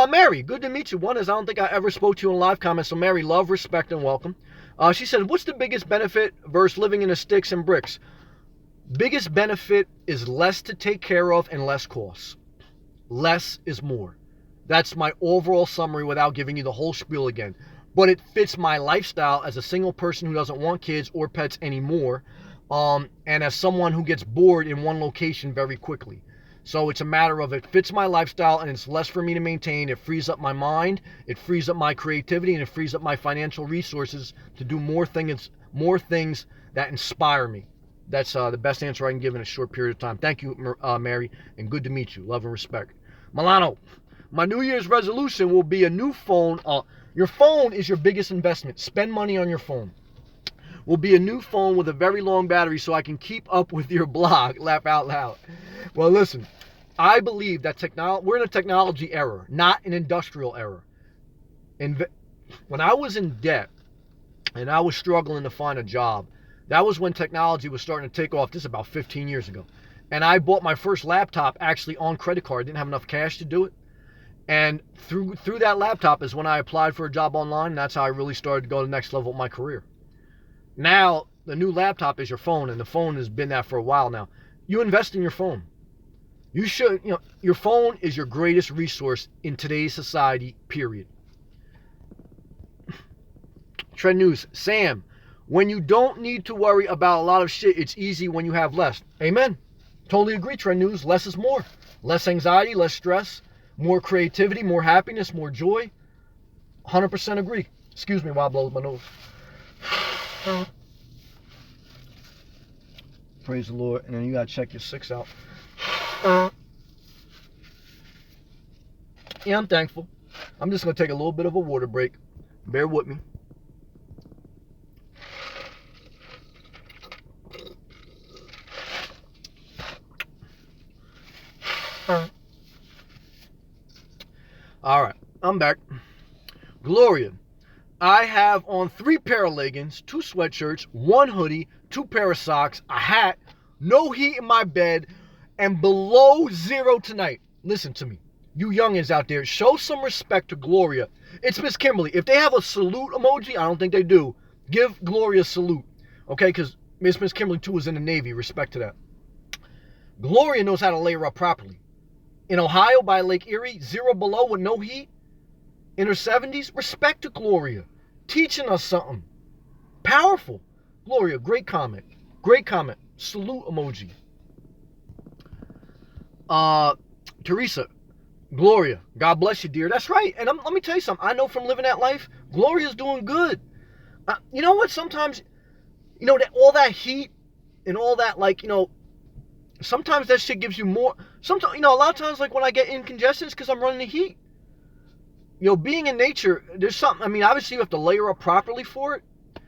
A: Mary, good to meet you. One is I don't think I ever spoke to you in live comments. So Mary, love, respect, and welcome. She said, what's the biggest benefit versus living in the sticks and bricks? Biggest benefit is less to take care of and less costs. Less is more. That's my overall summary without giving you the whole spiel again. But it fits my lifestyle as a single person who doesn't want kids or pets anymore, and as someone who gets bored in one location very quickly. So it's a matter of it fits my lifestyle and it's less for me to maintain. It frees up my mind, it frees up my creativity, and it frees up my financial resources to do more things that inspire me. That's the best answer I can give in a short period of time. Thank you, Mary, and good to meet you. Love and respect. Milano, my New Year's resolution will be a new phone. Your phone is your biggest investment. Spend money on your phone. Will be a new phone with a very long battery so I can keep up with your blog. Laugh out loud. Well, listen, I believe that we're in a technology era, not an industrial era. When I was in debt and I was struggling to find a job, that was when technology was starting to take off. This is about 15 years ago. And I bought my first laptop actually on credit card. I didn't have enough cash to do it. And through that laptop is when I applied for a job online. And that's how I really started to go to the next level of my career. Now, the new laptop is your phone, and the phone has been that for a while now. You invest in your phone. You should, your phone is your greatest resource in today's society, period. Trend News, Sam, when you don't need to worry about a lot of shit, it's easy when you have less. Amen. Totally agree, Trend News. Less is more. Less anxiety, less stress. More creativity, more happiness, more joy. 100% agree. Excuse me while I blow my nose. Praise the Lord. And then you got to check your 6 out. Yeah, I'm thankful. I'm just going to take a little bit of a water break. Bear with me. All right, I'm back. Gloria, I have on 3 pair of leggings, 2 sweatshirts, 1 hoodie, 2 pair of socks, a hat, no heat in my bed, and below 0 tonight. Listen to me. You youngins out there, show some respect to Gloria. It's Miss Kimberly. If they have a salute emoji, I don't think they do. Give Gloria a salute. Okay, because Miss Kimberly, too, is in the Navy. Respect to that. Gloria knows how to layer up properly. In Ohio, by Lake Erie, 0 below with no heat, in her 70s, respect to Gloria. Teaching us something. Powerful. Gloria, great comment. Great comment. Salute emoji. Teresa, Gloria, God bless you, dear. That's right. And let me tell you something. I know from living that life, Gloria's doing good. You know what? Sometimes, all that heat and all that, sometimes that shit gives you more. Sometimes, a lot of times, like when I get incongestions because I'm running the heat. Being in nature, there's something. I mean, obviously you have to layer up properly for it.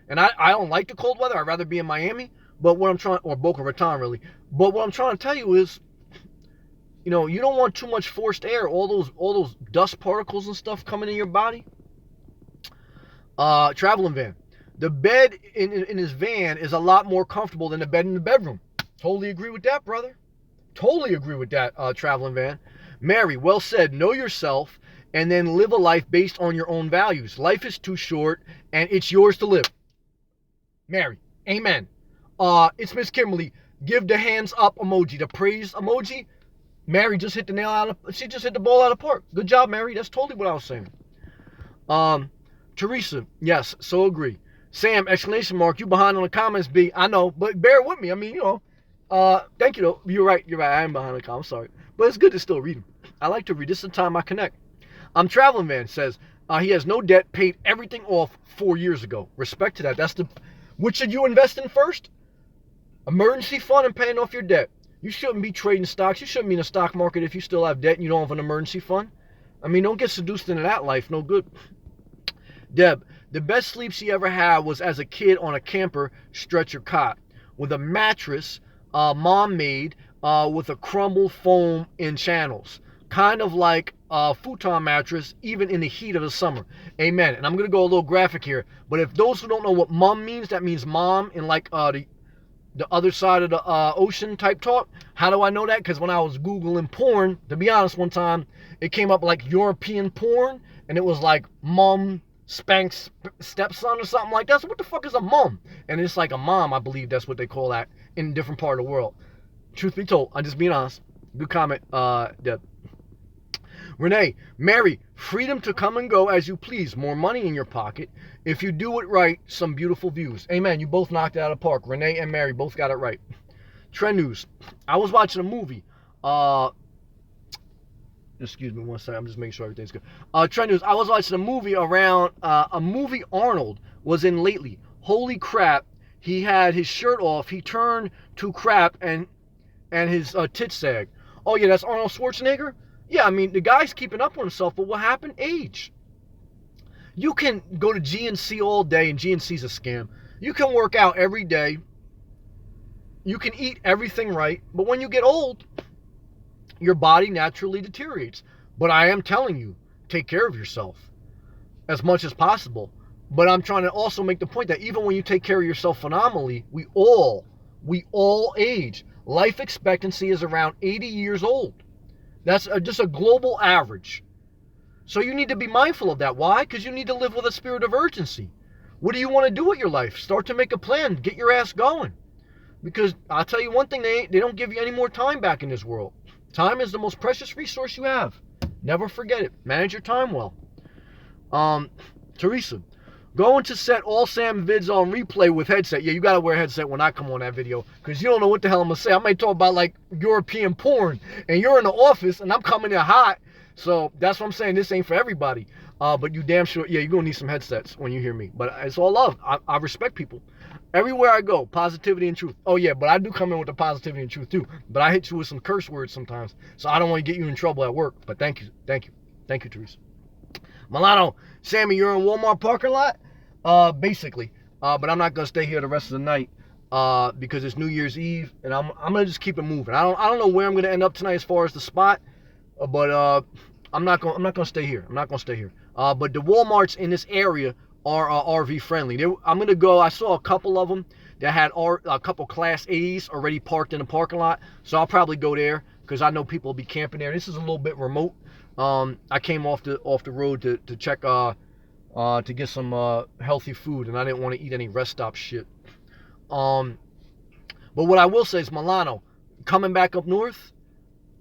A: And I don't like the cold weather. I'd rather be in Miami. But what I'm trying, or Boca Raton really. But what I'm trying to tell you is, you don't want too much forced air, all those dust particles and stuff coming in your body. Traveling van. The bed in his van is a lot more comfortable than the bed in the bedroom. Totally agree with that, brother. Totally agree with that, traveling van. Mary, well said. Know yourself and then live a life based on your own values. Life is too short and it's yours to live. Mary, amen. It's Miss Kimberly. Give the hands up emoji, the praise emoji. Mary just hit she just hit the ball out of the park. Good job, Mary. That's totally what I was saying. Teresa, yes, so agree. Sam, exclamation mark, you behind on the comments, B. I know, but bear with me. I mean, thank you, though. You're right. I am behind the comments. Sorry. But it's good to still read them. I like to read. This is the time I connect. Traveling Man says, he has no debt, paid everything off 4 years ago. Respect to that. Which should you invest in first? Emergency fund and paying off your debt. You shouldn't be trading stocks. You shouldn't be in the stock market if you still have debt and you don't have an emergency fund. I mean, don't get seduced into that life. No good. Deb, the best sleep she ever had was as a kid on a camper stretcher cot with a mattress mom made with a crumbled foam in channels. Kind of like a futon mattress, even in the heat of the summer. Amen. And I'm going to go a little graphic here. But if those who don't know what mom means, that means mom in like the other side of the ocean type talk. How do I know that? Because when I was Googling porn, to be honest, one time, it came up like European porn. And it was like mom spanks stepson or something like that. So what the fuck is a mom? And it's like a mom, I believe that's what they call that in a different part of the world. Truth be told, I'm just being honest. Good comment, Deb. Renee, Mary, freedom to come and go as you please. More money in your pocket. If you do it right, some beautiful views. Amen. You both knocked it out of the park. Renee and Mary both got it right. Trend news. I was watching a movie. Excuse me one second. I'm just making sure everything's good. Trend news. I was watching a movie around a movie Arnold was in lately. Holy crap. He had his shirt off. He turned to crap and his tits sagged. Oh, yeah, that's Arnold Schwarzenegger? Yeah, I mean, the guy's keeping up with himself, but what happened? Age. You can go to GNC all day, and GNC's a scam. You can work out every day. You can eat everything right, but when you get old, your body naturally deteriorates. But I am telling you, take care of yourself as much as possible. But I'm trying to also make the point that even when you take care of yourself phenomenally, we all age. Life expectancy is around 80 years old. That's just a global average. So you need to be mindful of that. Why? Because you need to live with a spirit of urgency. What do you want to do with your life? Start to make a plan. Get your ass going. Because I'll tell you one thing, they don't give you any more time back in this world. Time is the most precious resource you have. Never forget it. Manage your time well. Teresa, going to set all Sam vids on replay with headset. Yeah, you got to wear a headset when I come on that video. Because you don't know what the hell I'm going to say. I might talk about like European porn. And you're in the office and I'm coming in hot. So that's what I'm saying. This ain't for everybody. But you damn sure, yeah, you're going to need some headsets when you hear me. But it's all love. I respect people. Everywhere I go, positivity and truth. Oh, yeah, but I do come in with the positivity and truth, too. But I hit you with some curse words sometimes. So I don't want to get you in trouble at work. But thank you. Thank you. Thank you, Teresa. Milano, Sammy, you're in Walmart parking lot? Basically. But I'm not going to stay here the rest of the night because it's New Year's Eve. And I'm going to just keep it moving. I don't know where I'm going to end up tonight as far as the spot. But I'm not going to stay here. I'm not going to stay here. But the Walmarts in this area are RV friendly. I'm going to go. I saw a couple of them. that had a couple Class A's already parked in the parking lot. So I'll probably go there because I know people will be camping there. This is a little bit remote. I came off the road to check to get some healthy food, and I didn't want to eat any rest stop shit. But what I will say is Milano, coming back up north,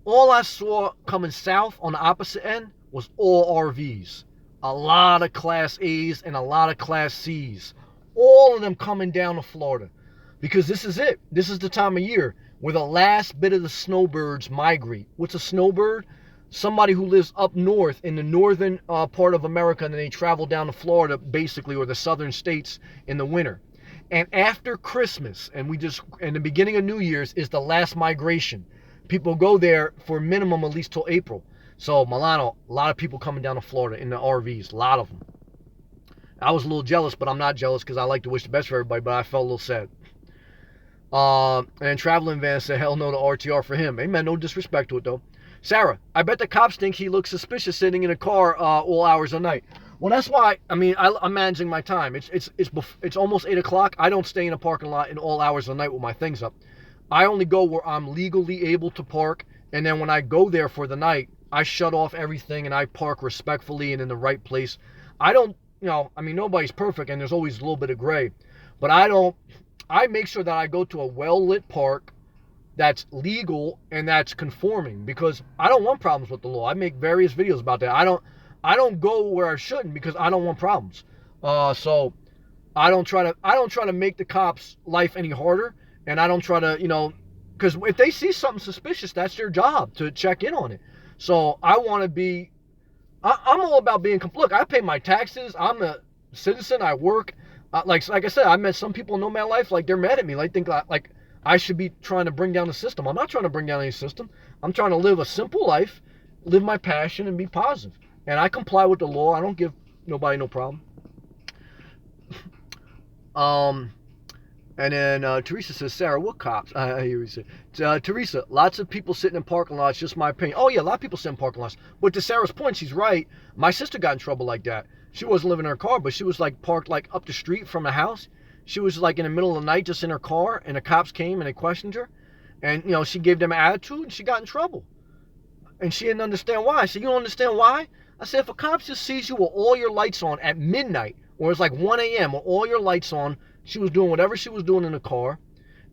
A: all I saw coming south on the opposite end was all RVs. A lot of Class A's and a lot of Class C's. All of them coming down to Florida. Because this is it. This is the time of year where the last bit of the snowbirds migrate. What's a snowbird? Somebody who lives up north in the northern part of America, and then they travel down to Florida, basically, or the southern states in the winter. And after Christmas, and the beginning of New Year's is the last migration. People go there for minimum at least till April. So Milano, a lot of people coming down to Florida in the RVs, a lot of them. I was a little jealous, but I'm not jealous because I like to wish the best for everybody, but I felt a little sad. And Traveling Van said, hell no to RTR for him. Amen, no disrespect to it though. Sarah, I bet the cops think he looks suspicious sitting in a car all hours of the night. Well, that's why, I'm managing my time. It's almost 8 o'clock. I don't stay in a parking lot in all hours of the night with my things up. I only go where I'm legally able to park, and then when I go there for the night, I shut off everything and I park respectfully and in the right place. I don't, nobody's perfect and there's always a little bit of gray, but I make sure that I go to a well-lit park that's legal and that's conforming, because I don't want problems with the law. I make various videos about that. I don't go where I shouldn't because I don't want problems. So I don't try to make the cops' life any harder. And I don't try to, because if they see something suspicious, that's their job to check in on it. So I want to be, I'm all about being look, I pay my taxes. I'm a citizen. I work. Like I said, I met some people in Nomad life, like they're mad at me. Like think like I should be trying to bring down the system. I'm not trying to bring down any system. I'm trying to live a simple life, live my passion, and be positive. And I comply with the law. I don't give nobody no problem. And then Teresa says, Sarah, what cops? I hear you say. Teresa, lots of people sitting in parking lots, just my opinion. Oh, yeah, a lot of people sit in parking lots. But to Sarah's point, she's right. My sister got in trouble like that. She wasn't living in her car, but she was like parked like up the street from the house. She was like in the middle of the night just in her car, and the cops came and they questioned her. And, she gave them an attitude, and she got in trouble. And she didn't understand why. I said, you don't understand why? I said, if a cop just sees you with all your lights on at midnight, or it's like 1 a.m. with all your lights on, she was doing whatever she was doing in the car.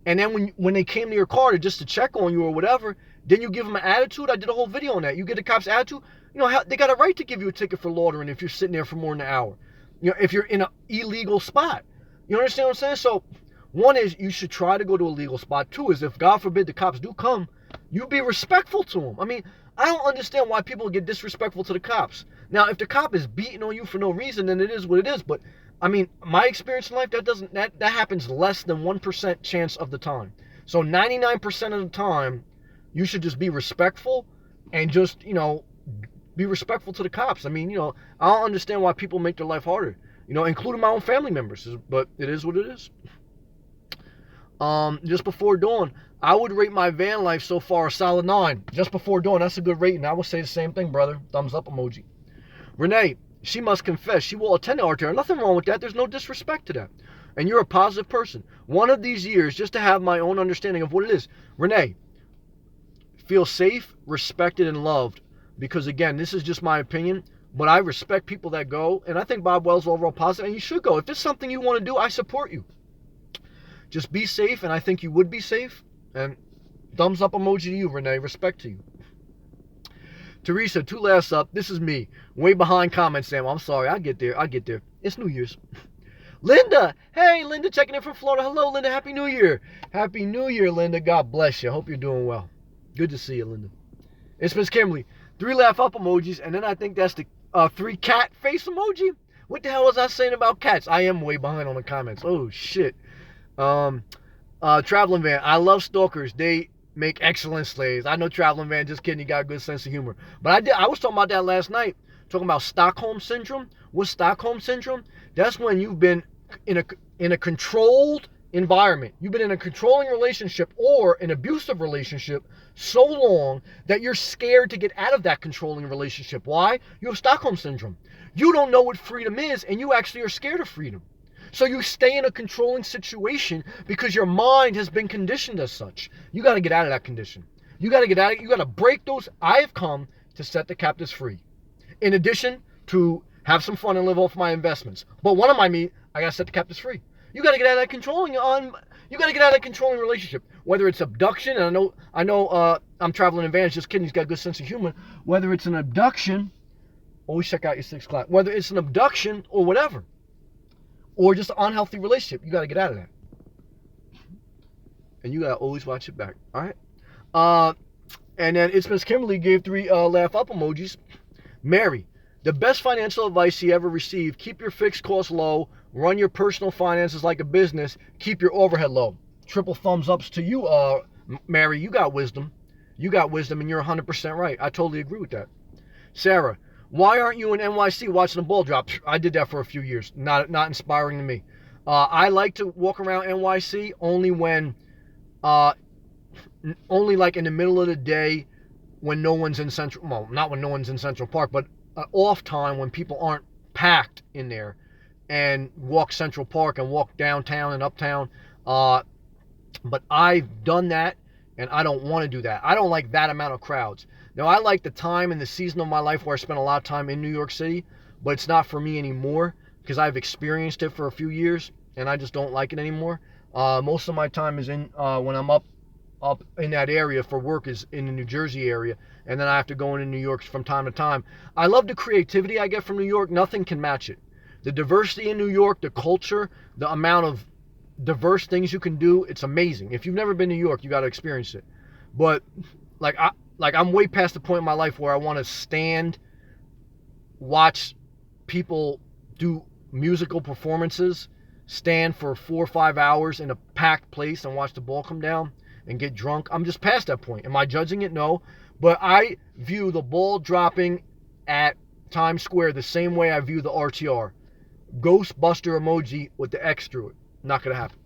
A: And then when they came to your car just to check on you or whatever, then you give them an attitude. I did a whole video on that. You get the cops' attitude. They got a right to give you a ticket for loitering if you're sitting there for more than an hour. If you're in an illegal spot. You understand what I'm saying? So one is you should try to go to a legal spot. Two is if, God forbid, the cops do come, you be respectful to them. I don't understand why people get disrespectful to the cops. Now, if the cop is beating on you for no reason, then it is what it is. But my experience in life, that happens less than 1% chance of the time. So 99% of the time, you should just be respectful and just, be respectful to the cops. I don't understand why people make their life harder, including my own family members, but it is what it is. Just before dawn, I would rate my van life so far a solid 9. Just before dawn, that's a good rating. I would say the same thing, brother. Thumbs up emoji. Renee, she must confess. She will attend the RTR. Nothing wrong with that. There's no disrespect to that. And you're a positive person. One of these years, just to have my own understanding of what it is. Renee, feel safe, respected, and loved. Because, again, this is just my opinion. But I respect people that go. And I think Bob Wells is overall positive. And you should go. If it's something you want to do, I support you. Just be safe. And I think you would be safe. And thumbs up emoji to you, Renee. Respect to you. Teresa, 2 laughs up. This is me. Way behind comments, Sam. I'm sorry. I get there. It's New Year's. Linda. Hey, Linda, checking in from Florida. Hello, Linda. Happy New Year. Happy New Year, Linda. God bless you. I hope you're doing well. Good to see you, Linda. It's Miss Kimberly. 3 laugh up emojis. And then I think that's the 3 cat face emoji. What the hell was I saying about cats? I am way behind on the comments. Oh, shit. Traveling Van. I love stalkers. They make excellent slaves. I know Traveling Van, just kidding, you got a good sense of humor. But I was talking about that last night, talking about Stockholm Syndrome. What's Stockholm Syndrome? That's when you've been in a controlled environment. You've been in a controlling relationship or an abusive relationship so long that you're scared to get out of that controlling relationship. Why? You have Stockholm Syndrome. You don't know what freedom is, and you actually are scared of freedom. So you stay in a controlling situation because your mind has been conditioned as such. You got to get out of that condition. You got to get out of it. You got to break those. I have come to set the captives free. In addition to have some fun and live off my investments. But one of my I got to set the captives free. You got to get out of that controlling you got to get out of that controlling relationship. Whether it's abduction, and I know I'm traveling in vans, just kidding, he's got a good sense of humor. Whether it's an abduction, always check out your 6 o'clock. Whether it's an abduction or whatever, or just an unhealthy relationship, you got to get out of that. And you got to always watch it back. All right? And then it's Miss Kimberly gave 3 laugh up emojis. Mary, the best financial advice he ever received: keep your fixed costs low, run your personal finances like a business, keep your overhead low. Triple thumbs ups to you, Mary. You got wisdom. You got wisdom, and you're 100% right. I totally agree with that. Sarah, why aren't you in NYC watching the ball drop? I did that for a few years. Not inspiring to me. I like to walk around NYC only when, only like in the middle of the day when no one's in Central. Well, not when no one's in Central Park, but off time when people aren't packed in there, and walk Central Park and walk downtown and uptown. But I've done that, and I don't want to do that. I don't like that amount of crowds. Now, I like the time and the season of my life where I spent a lot of time in New York City, but it's not for me anymore because I've experienced it for a few years, and I just don't like it anymore. Most of my time is in when I'm up in that area for work is in the New Jersey area, and then I have to go into New York from time to time. I love the creativity I get from New York. Nothing can match it. The diversity in New York, the culture, the amount of diverse things you can do, it's amazing. If you've never been to New York, you got to experience it. But I'm way past the point in my life where I want to stand, watch people do musical performances, stand for 4 or 5 hours in a packed place and watch the ball come down and get drunk. I'm just past that point. Am I judging it? No. But I view the ball dropping at Times Square the same way I view the RTR. Ghostbuster emoji with the X through it. Not going to happen.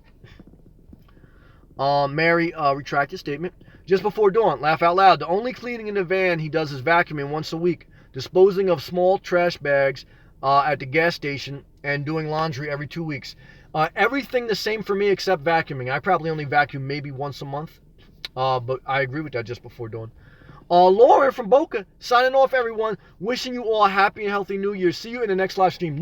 A: Mary, retract your statement. Just before dawn, laugh out loud. The only cleaning in the van he does is vacuuming once a week, disposing of small trash bags at the gas station, and doing laundry every 2 weeks. Everything the same for me except vacuuming. I probably only vacuum maybe once a month. But I agree with that just before dawn. Lauren from Boca, signing off, everyone. Wishing you all a happy and healthy New Year. See you in the next live stream.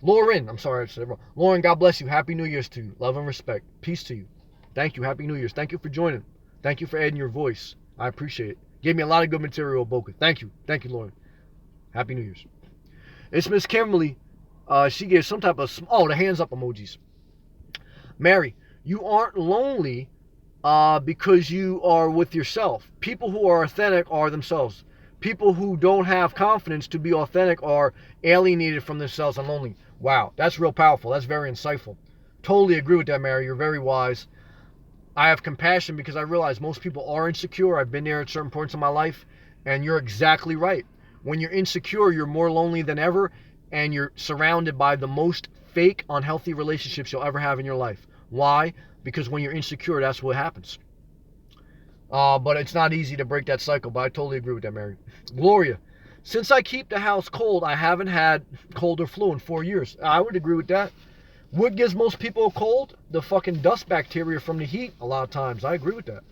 A: Lauren, I'm sorry I said it wrong. Lauren, God bless you. Happy New Year's to you. Love and respect. Peace to you. Thank you. Happy New Year's. Thank you for joining. Thank you for adding your voice. I appreciate it. Gave me a lot of good material, Boca. Thank you. Thank you, Lauren. Happy New Year's. It's Miss Kimberly. She gave some type of, the hands up emojis. Mary, you aren't lonely because you are with yourself. People who are authentic are themselves. People who don't have confidence to be authentic are alienated from themselves and lonely. Wow, that's real powerful. That's very insightful. Totally agree with that, Mary. You're very wise. I have compassion because I realize most people are insecure. I've been there at certain points in my life, and you're exactly right. When you're insecure, you're more lonely than ever, and you're surrounded by the most fake, unhealthy relationships you'll ever have in your life. Why? Because when you're insecure, that's what happens. But it's not easy to break that cycle, but I totally agree with that, Mary. Gloria, since I keep the house cold, I haven't had cold or flu in 4 years. I would agree with that. What gives most people a cold? The fucking dust bacteria from the heat a lot of times. I agree with that.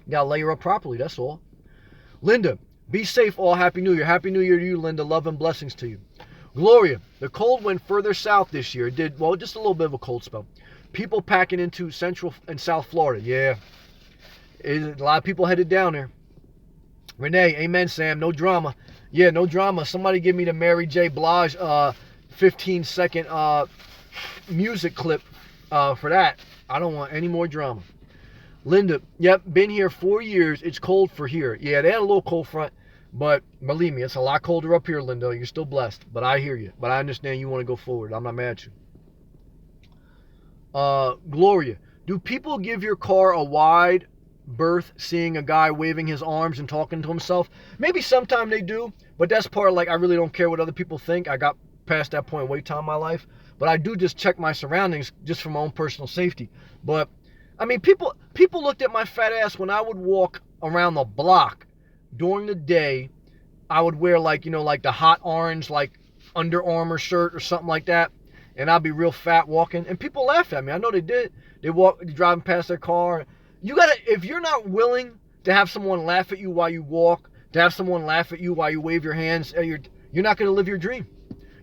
A: You gotta layer up properly, that's all. Linda, be safe all. Happy New Year. Happy New Year to you, Linda. Love and blessings to you. Gloria, the cold went further south this year. It did, well, just a little bit of a cold spell. People packing into Central and South Florida. Yeah. A lot of people headed down there. Renee, amen, Sam. No drama. Yeah, no drama. Somebody give me the Mary J. Blige 15-second music clip for that. I don't want any more drama. Linda, yep, been here 4 years. It's cold for here. Yeah, they had a little cold front, but believe me, it's a lot colder up here, Linda. You're still blessed, but I hear you. But I understand you want to go forward. I'm not mad at you. Gloria, do people give your car a wide berth seeing a guy waving his arms and talking to himself? Maybe sometime they do, but that's part of, like, I really don't care what other people think. I got past that point way time in my life, but I do just check my surroundings just for my own personal safety. But I mean, people looked at my fat ass when I would walk around the block during the day. I would wear, like, you know, like the hot orange, like Under Armour shirt or something like that, and I'll be real fat walking, and people laugh at me. I know they did. They driving past their car. You gotta, if you're not willing to have someone laugh at you while you walk, to have someone laugh at you while you wave your hands, you're not gonna live your dream.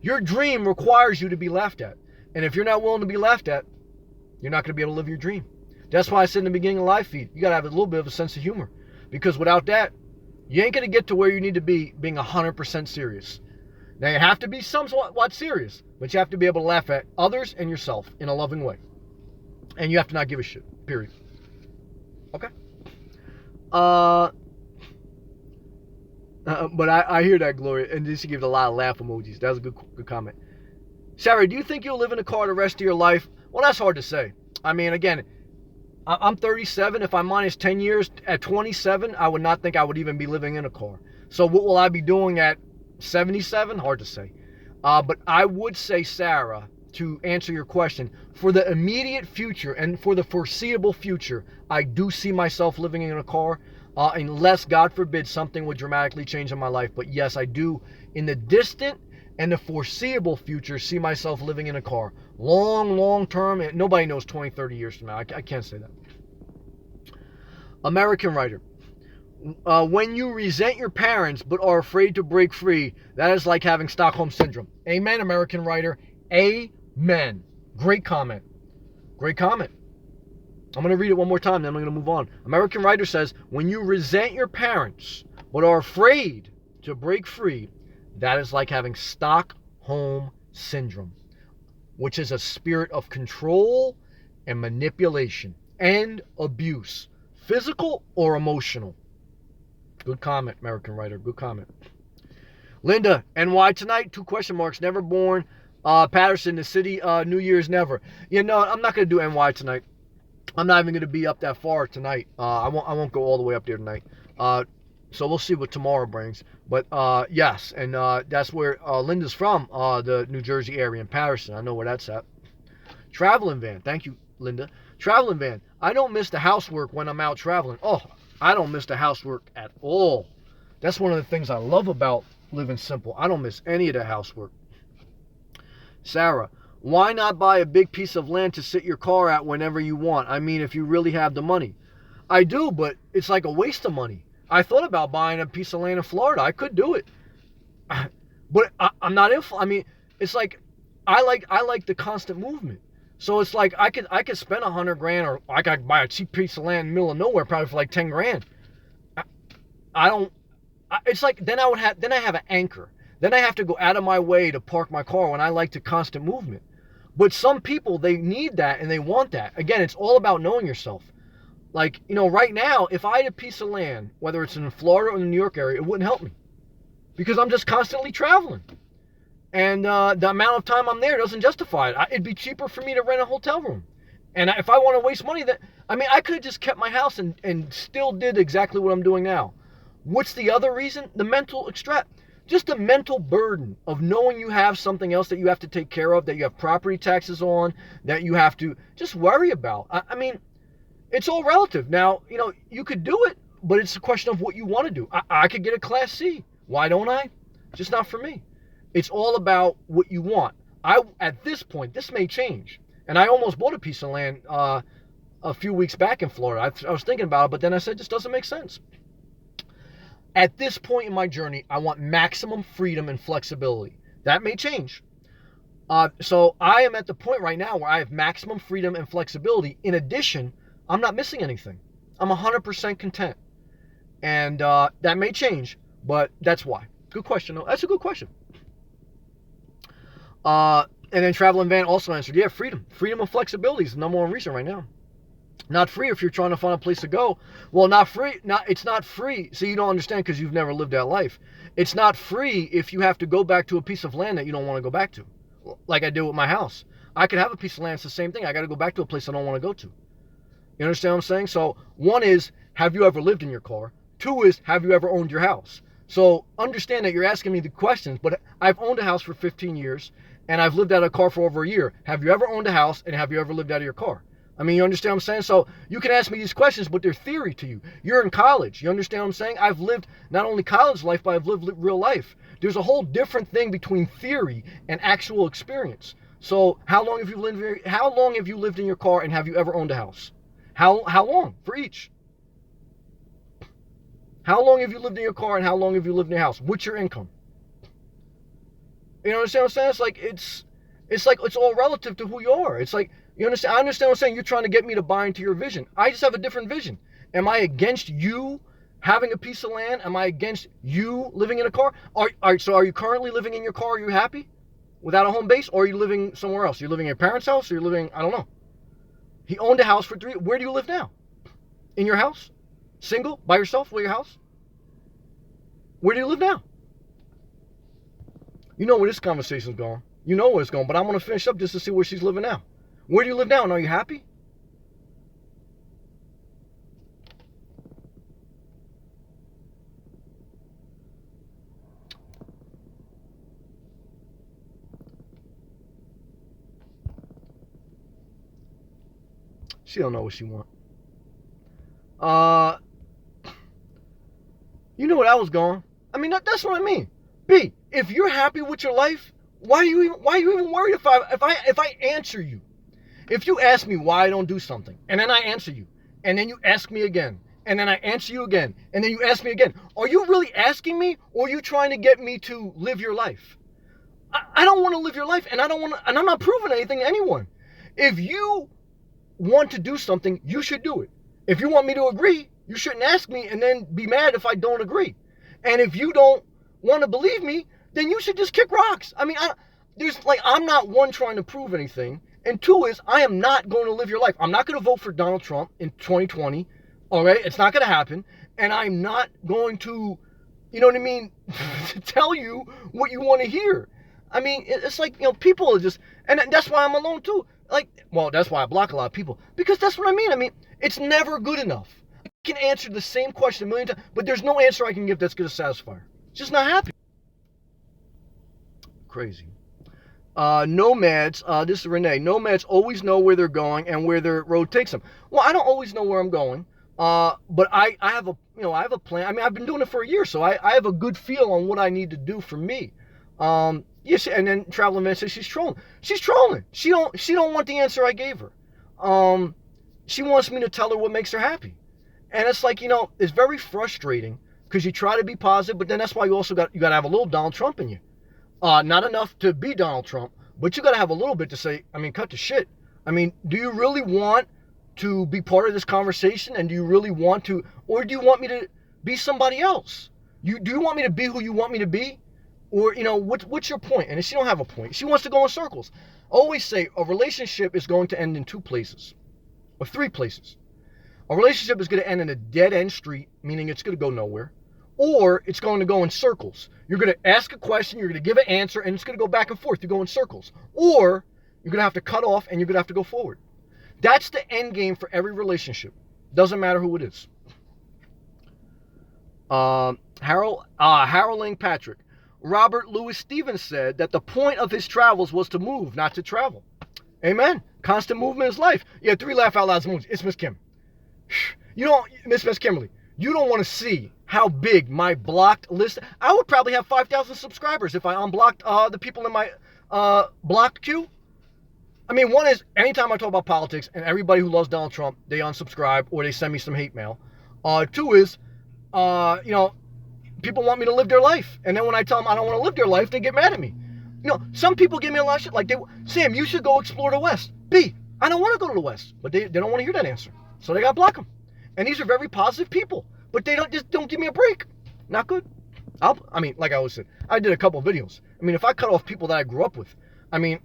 A: Your dream requires you to be laughed at, and if you're not willing to be laughed at, you're not gonna be able to live your dream. That's why I said in the beginning of Live Feed, you gotta have a little bit of a sense of humor, because without that, you ain't gonna get to where you need to be being 100% serious. Now, you have to be somewhat serious, but you have to be able to laugh at others and yourself in a loving way. And you have to not give a shit, period. Okay? But I hear that, Gloria, and she gave a lot of laugh emojis. That was a good comment. Sarah, do you think you'll live in a car the rest of your life? Well, that's hard to say. I mean, again, I'm 37. If I minus 10 years, at 27, I would not think I would even be living in a car. So what will I be doing at 77? Hard to say. But I would say, Sarah, to answer your question, for the immediate future and for the foreseeable future, I do see myself living in a car, unless, God forbid, something would dramatically change in my life. But yes, I do, in the distant and the foreseeable future, see myself living in a car. Long term, and nobody knows 20, 30 years from now. I can't say that. American writer. When you resent your parents but are afraid to break free, that is like having Stockholm Syndrome. Amen, American writer. Amen. Great comment. Great comment. I'm going to read it one more time, then I'm going to move on. American writer says, when you resent your parents but are afraid to break free, that is like having Stockholm Syndrome, which is a spirit of control and manipulation and abuse, physical or emotional. Good comment, American writer. Good comment. Linda, NY tonight? 2 question marks. Never born. Patterson, the city. New Year's never. Yeah, no, I'm not going to do NY tonight. I'm not even going to be up that far tonight. I won't go all the way up there tonight. So we'll see what tomorrow brings. But yes, and that's where Linda's from, the New Jersey area in Patterson. I know where that's at. Traveling van. Thank you, Linda. Traveling van. I don't miss the housework when I'm out traveling. Oh, I don't miss the housework at all. That's one of the things I love about living simple. I don't miss any of the housework. Sarah, why not buy a big piece of land to sit your car at whenever you want? I mean, if you really have the money. I do, but it's like a waste of money. I thought about buying a piece of land in Florida. I could do it. But I'm not in. I mean, it's like I like the constant movement. So it's like I could spend $100,000, or I could buy a cheap piece of land in the middle of nowhere, probably for like $10,000. It's like then I have an anchor. Then I have to go out of my way to park my car when I like the constant movement. But some people, they need that and they want that. Again, it's all about knowing yourself. Like, right now, if I had a piece of land, whether it's in Florida or the New York area, it wouldn't help me, because I'm just constantly traveling. And the amount of time I'm there doesn't justify it. It'd be cheaper for me to rent a hotel room. And if I want to waste money, I could have just kept my house and still did exactly what I'm doing now. What's the other reason? The mental just the mental burden of knowing you have something else that you have to take care of, that you have property taxes on, that you have to just worry about. I mean, it's all relative. Now, you could do it, but it's a question of what you want to do. I could get a Class C. Why don't I? Just not for me. It's all about what you want. At this point, this may change. And I almost bought a piece of land a few weeks back in Florida. I was thinking about it, but then I said, it just doesn't make sense. At this point in my journey, I want maximum freedom and flexibility. That may change. So I am at the point right now where I have maximum freedom and flexibility. In addition, I'm not missing anything. I'm 100% content. And that may change, but that's why. Good question. That's a good question. And then Traveling Van also answered, yeah, freedom. Freedom and flexibility is the number one reason right now. Not free if you're trying to find a place to go. Well, not free. It's not free. So you don't understand because you've never lived that life. It's not free if you have to go back to a piece of land that you don't want to go back to. Like I do with my house. I could have a piece of land. It's the same thing. I got to go back to a place I don't want to go to. You understand what I'm saying? So one is, have you ever lived in your car? 2 is, have you ever owned your house? So understand that you're asking me the questions, but I've owned a house for 15 years and I've lived out of a car for over a year. Have you ever owned a house and have you ever lived out of your car? I mean, you understand what I'm saying? So you can ask me these questions, but they're theory to you. You're in college. You understand what I'm saying? I've lived not only college life, but I've lived real life. There's a whole different thing between theory and actual experience. So how long have you lived in your car, and have you ever owned a house? How long for each? How long have you lived in your car, and how long have you lived in your house? What's your income? You understand what I'm saying? It's like it's all relative to who you are. It's like, you understand? I understand what I'm saying. You're trying to get me to buy into your vision. I just have a different vision. Am I against you having a piece of land? Am I against you living in a car? So are you currently living in your car? Are you happy without a home base? Or are you living somewhere else? You're living in your parents' house, or you're living, I don't know. He owned a house for 3. Where do you live now? In your house? Single? By yourself? With your house? Where do you live now? You know where this conversation's going. You know where it's going, but I'm going to finish up just to see where she's living now. Where do you live now, and are you happy? She don't know what she want. You know where I was going. I mean, that's what I mean. B, if you're happy with your life, why are you even worried if I answer you? If you ask me why I don't do something, and then I answer you, and then you ask me again, and then I answer you again, and then you ask me again, are you really asking me, or are you trying to get me to live your life? I don't want to live your life, and I'm not proving anything to anyone. If you want to do something, you should do it. If you want me to agree, you shouldn't ask me and then be mad if I don't agree. And if you don't want to believe me, then you should just kick rocks. I mean, I'm not one trying to prove anything. And two is, I am not going to live your life. I'm not going to vote for Donald Trump in 2020. All right? It's not going to happen. And I'm not going to, you know what I mean, tell you what you want to hear. I mean, it's like, people are just, and that's why I'm alone too. That's why I block a lot of people. Because that's what I mean. I mean, it's never good enough. I can answer the same question a million times, but there's no answer I can give that's going to satisfy her. It's just not happy. Crazy. Nomads, this is Renee. Nomads always know where they're going and where their road takes them. Well, I don't always know where I'm going, but I have a plan. I mean, I've been doing it for a year, so I have a good feel on what I need to do for me. Yes, and then Traveling Man says she's trolling. She's trolling. She don't want the answer I gave her. She wants me to tell her what makes her happy, and it's like, it's very frustrating because you try to be positive, but then that's why you also got to have a little Donald Trump in you. Not enough to be Donald Trump, but you got to have a little bit to say, I mean, cut the shit. I mean, do you really want to be part of this conversation? And do you really want to, or do you want me to be somebody else? Do you want me to be who you want me to be? Or, what's your point? And she don't have a point. She wants to go in circles. I always say a relationship is going to end in 2 places, or 3 places. A relationship is going to end in a dead-end street, meaning it's going to go nowhere. Or it's going to go in circles. You're going to ask a question, you're going to give an answer, and it's going to go back and forth. You go in circles. Or you're going to have to cut off, and you're going to have to go forward. That's the end game for every relationship. Doesn't matter who it is. Harolding Patrick. Robert Louis Stevens said that the point of his travels was to move, not to travel. Amen. Constant movement is life. Yeah, 3 laugh out loud moves. It's Miss Kim. Miss Kimberly, you don't want to see how big my blocked list. I would probably have 5,000 subscribers if I unblocked the people in my blocked queue. I mean, one is anytime I talk about politics and everybody who loves Donald Trump, they unsubscribe or they send me some hate mail. 2 is, people want me to live their life. And then when I tell them I don't want to live their life, they get mad at me. Some people give me a lot of shit. Like, Sam, you should go explore the West. B, I don't want to go to the West. But they don't want to hear that answer. So they got to block them. And these are very positive people. But they don't give me a break. Not good. Like I always said, I did a couple videos. I mean, if I cut off people that I grew up with,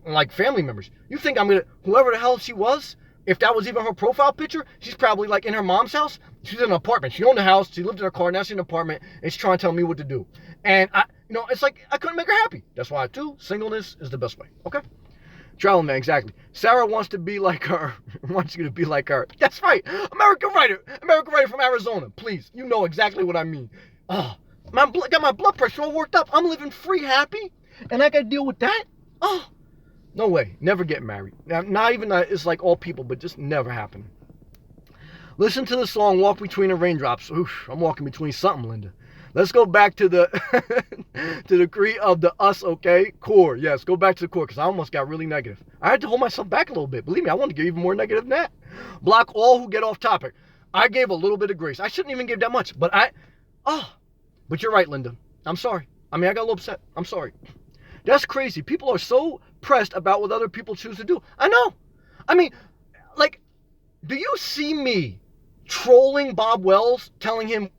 A: like family members, you think I'm going to, whoever the hell she was, if that was even her profile picture, she's probably like in her mom's house. She's in an apartment. She owned a house. She lived in her car. Now she's in an apartment. And she's trying to tell me what to do. And it's like I couldn't make her happy. That's why singleness is the best way. Okay? Traveling Man, exactly. Sarah wants to be like her. Wants you to be like her. That's right. American writer from Arizona. Please, you know exactly what I mean. Got my blood pressure all worked up. I'm living free, happy, and I got to deal with that. No way. Never get married. Not even that it's like all people, but just never happen. Listen to the song Walk Between the Raindrops. Oof, I'm walking between something, Linda. Let's go back to the to the creed of the us, okay? Core. Yes, go back to the core because I almost got really negative. I had to hold myself back a little bit. Believe me, I want to get even more negative than that. Block all who get off topic. I gave a little bit of grace. I shouldn't even give that much, but but you're right, Linda. I'm sorry. I mean, I got a little upset. I'm sorry. That's crazy. People are so pressed about what other people choose to do. I know. I mean, like, do you see me trolling Bob Wells, telling him,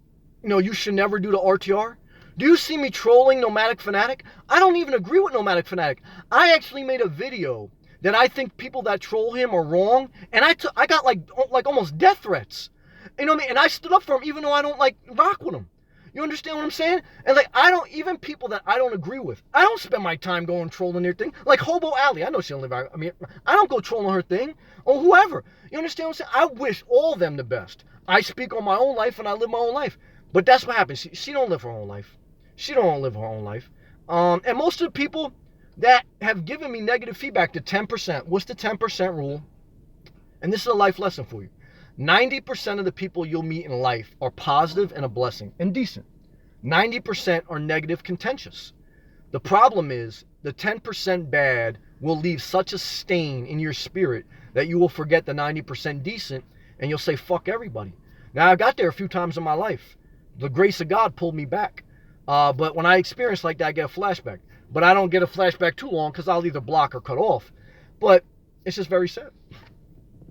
A: you should never do the RTR? Do you see me trolling Nomadic Fanatic? I don't even agree with Nomadic Fanatic. I actually made a video that I think people that troll him are wrong, and I got like almost death threats. You know what I mean? And I stood up for him even though I don't rock with him. You understand what I'm saying? And even people that I don't agree with, I don't spend my time going trolling their thing. Like Hobo Alley, I know she don't live out. I mean, I don't go trolling her thing or whoever. You understand what I'm saying? I wish all of them the best. I speak on my own life and I live my own life. But that's what happens. She don't live her own life. She don't live her own life. And most of the people that have given me negative feedback, the 10%. What's the 10% rule? And this is a life lesson for you. 90% of the people you'll meet in life are positive and a blessing and decent. 90% are negative, contentious. The problem is the 10% bad will leave such a stain in your spirit that you will forget the 90% decent and you'll say, fuck everybody. Now, I got there a few times in my life. The grace of God pulled me back. But when I experience like that, I get a flashback. But I don't get a flashback too long because I'll either block or cut off. But it's just very sad.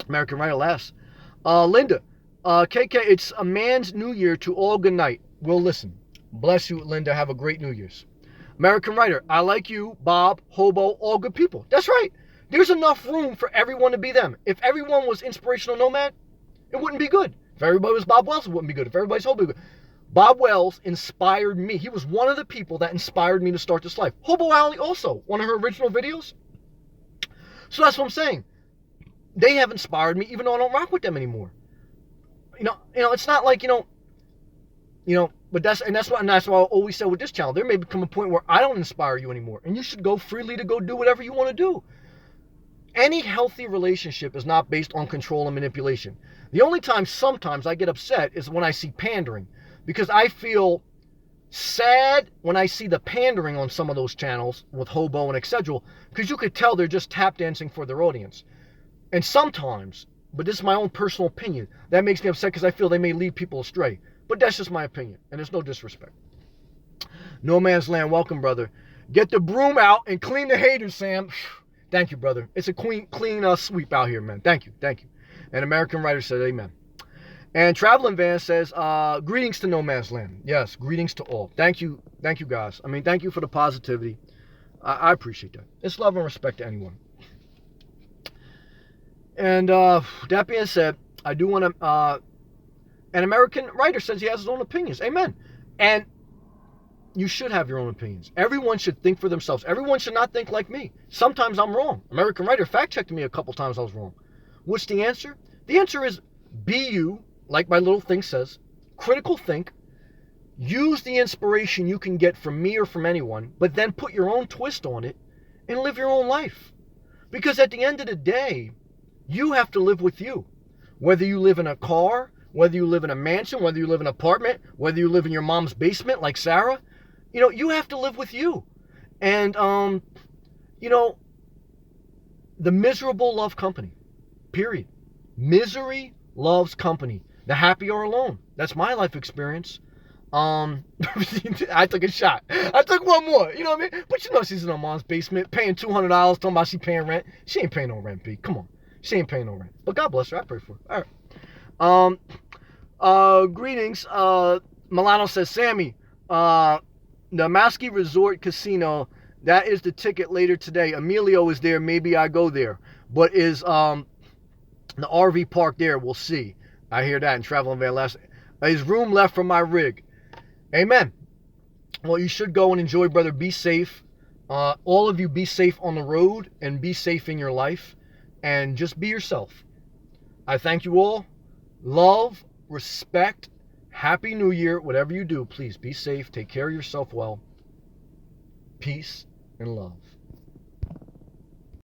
A: American Writer last. Linda, KK, it's a man's New Year to all good night. We'll listen. Bless you, Linda. Have a great New Year's. American Writer, I like you, Bob, Hobo, all good people. That's right. There's enough room for everyone to be them. If everyone was Inspirational Nomad, it wouldn't be good. If everybody was Bob Wells, it wouldn't be good. If everybody's Hobo, it would be good. Bob Wells inspired me. He was one of the people that inspired me to start this life. Hobo Alley also, one of her original videos. So that's what I'm saying. They have inspired me, even though I don't rock with them anymore. It's not like, but that's why I always say with this channel, there may become a point where I don't inspire you anymore. And you should go freely to go do whatever you want to do. Any healthy relationship is not based on control and manipulation. The only time sometimes I get upset is when I see pandering. Because I feel sad when I see the pandering on some of those channels with Hobo and etc. Because you could tell they're just tap dancing for their audience. And sometimes, but this is my own personal opinion, that makes me upset because I feel they may lead people astray. But that's just my opinion, and there's no disrespect. No Man's Land, welcome, brother. Get the broom out and clean the haters, Sam. Thank you, brother. It's a clean sweep out here, man. Thank you. And American Writer said amen. And Traveling Van says, greetings to No Man's Land. Yes, greetings to all. Thank you guys. I mean, thank you for the positivity. I appreciate that. It's love and respect to anyone. And that being said, I do want to, an American Writer says he has his own opinions. Amen. And you should have your own opinions. Everyone should think for themselves. Everyone should not think like me. Sometimes I'm wrong. American Writer fact-checked me a couple times I was wrong. What's the answer? The answer is be you, like my little thing says, critical think, use the inspiration you can get from me or from anyone, but then put your own twist on it and live your own life. Because at the end of the day, you have to live with you. Whether you live in a car, whether you live in a mansion, whether you live in an apartment, whether you live in your mom's basement like Sarah, you have to live with you. And, the miserable love company. Period. Misery loves company. The happy are alone. That's my life experience. I took a shot. I took one more. You know what I mean? But she's in her mom's basement paying $200, talking about she paying rent. She ain't paying no rent, B. Come on. She ain't paying no rent. But God bless her. I pray for her. All right. Greetings. Milano says, Sammy, the Maski Resort Casino, that is the ticket later today. Emilio is there. Maybe I go there. But is the RV park there? We'll see. I hear that in Traveling Van last. Is room left for my rig? Amen. Well, you should go and enjoy, brother. Be safe. All of you be safe on the road and be safe in your life. And just be yourself. I thank you all. Love, respect, Happy New Year. Whatever you do, please be safe. Take care of yourself well. Peace and love.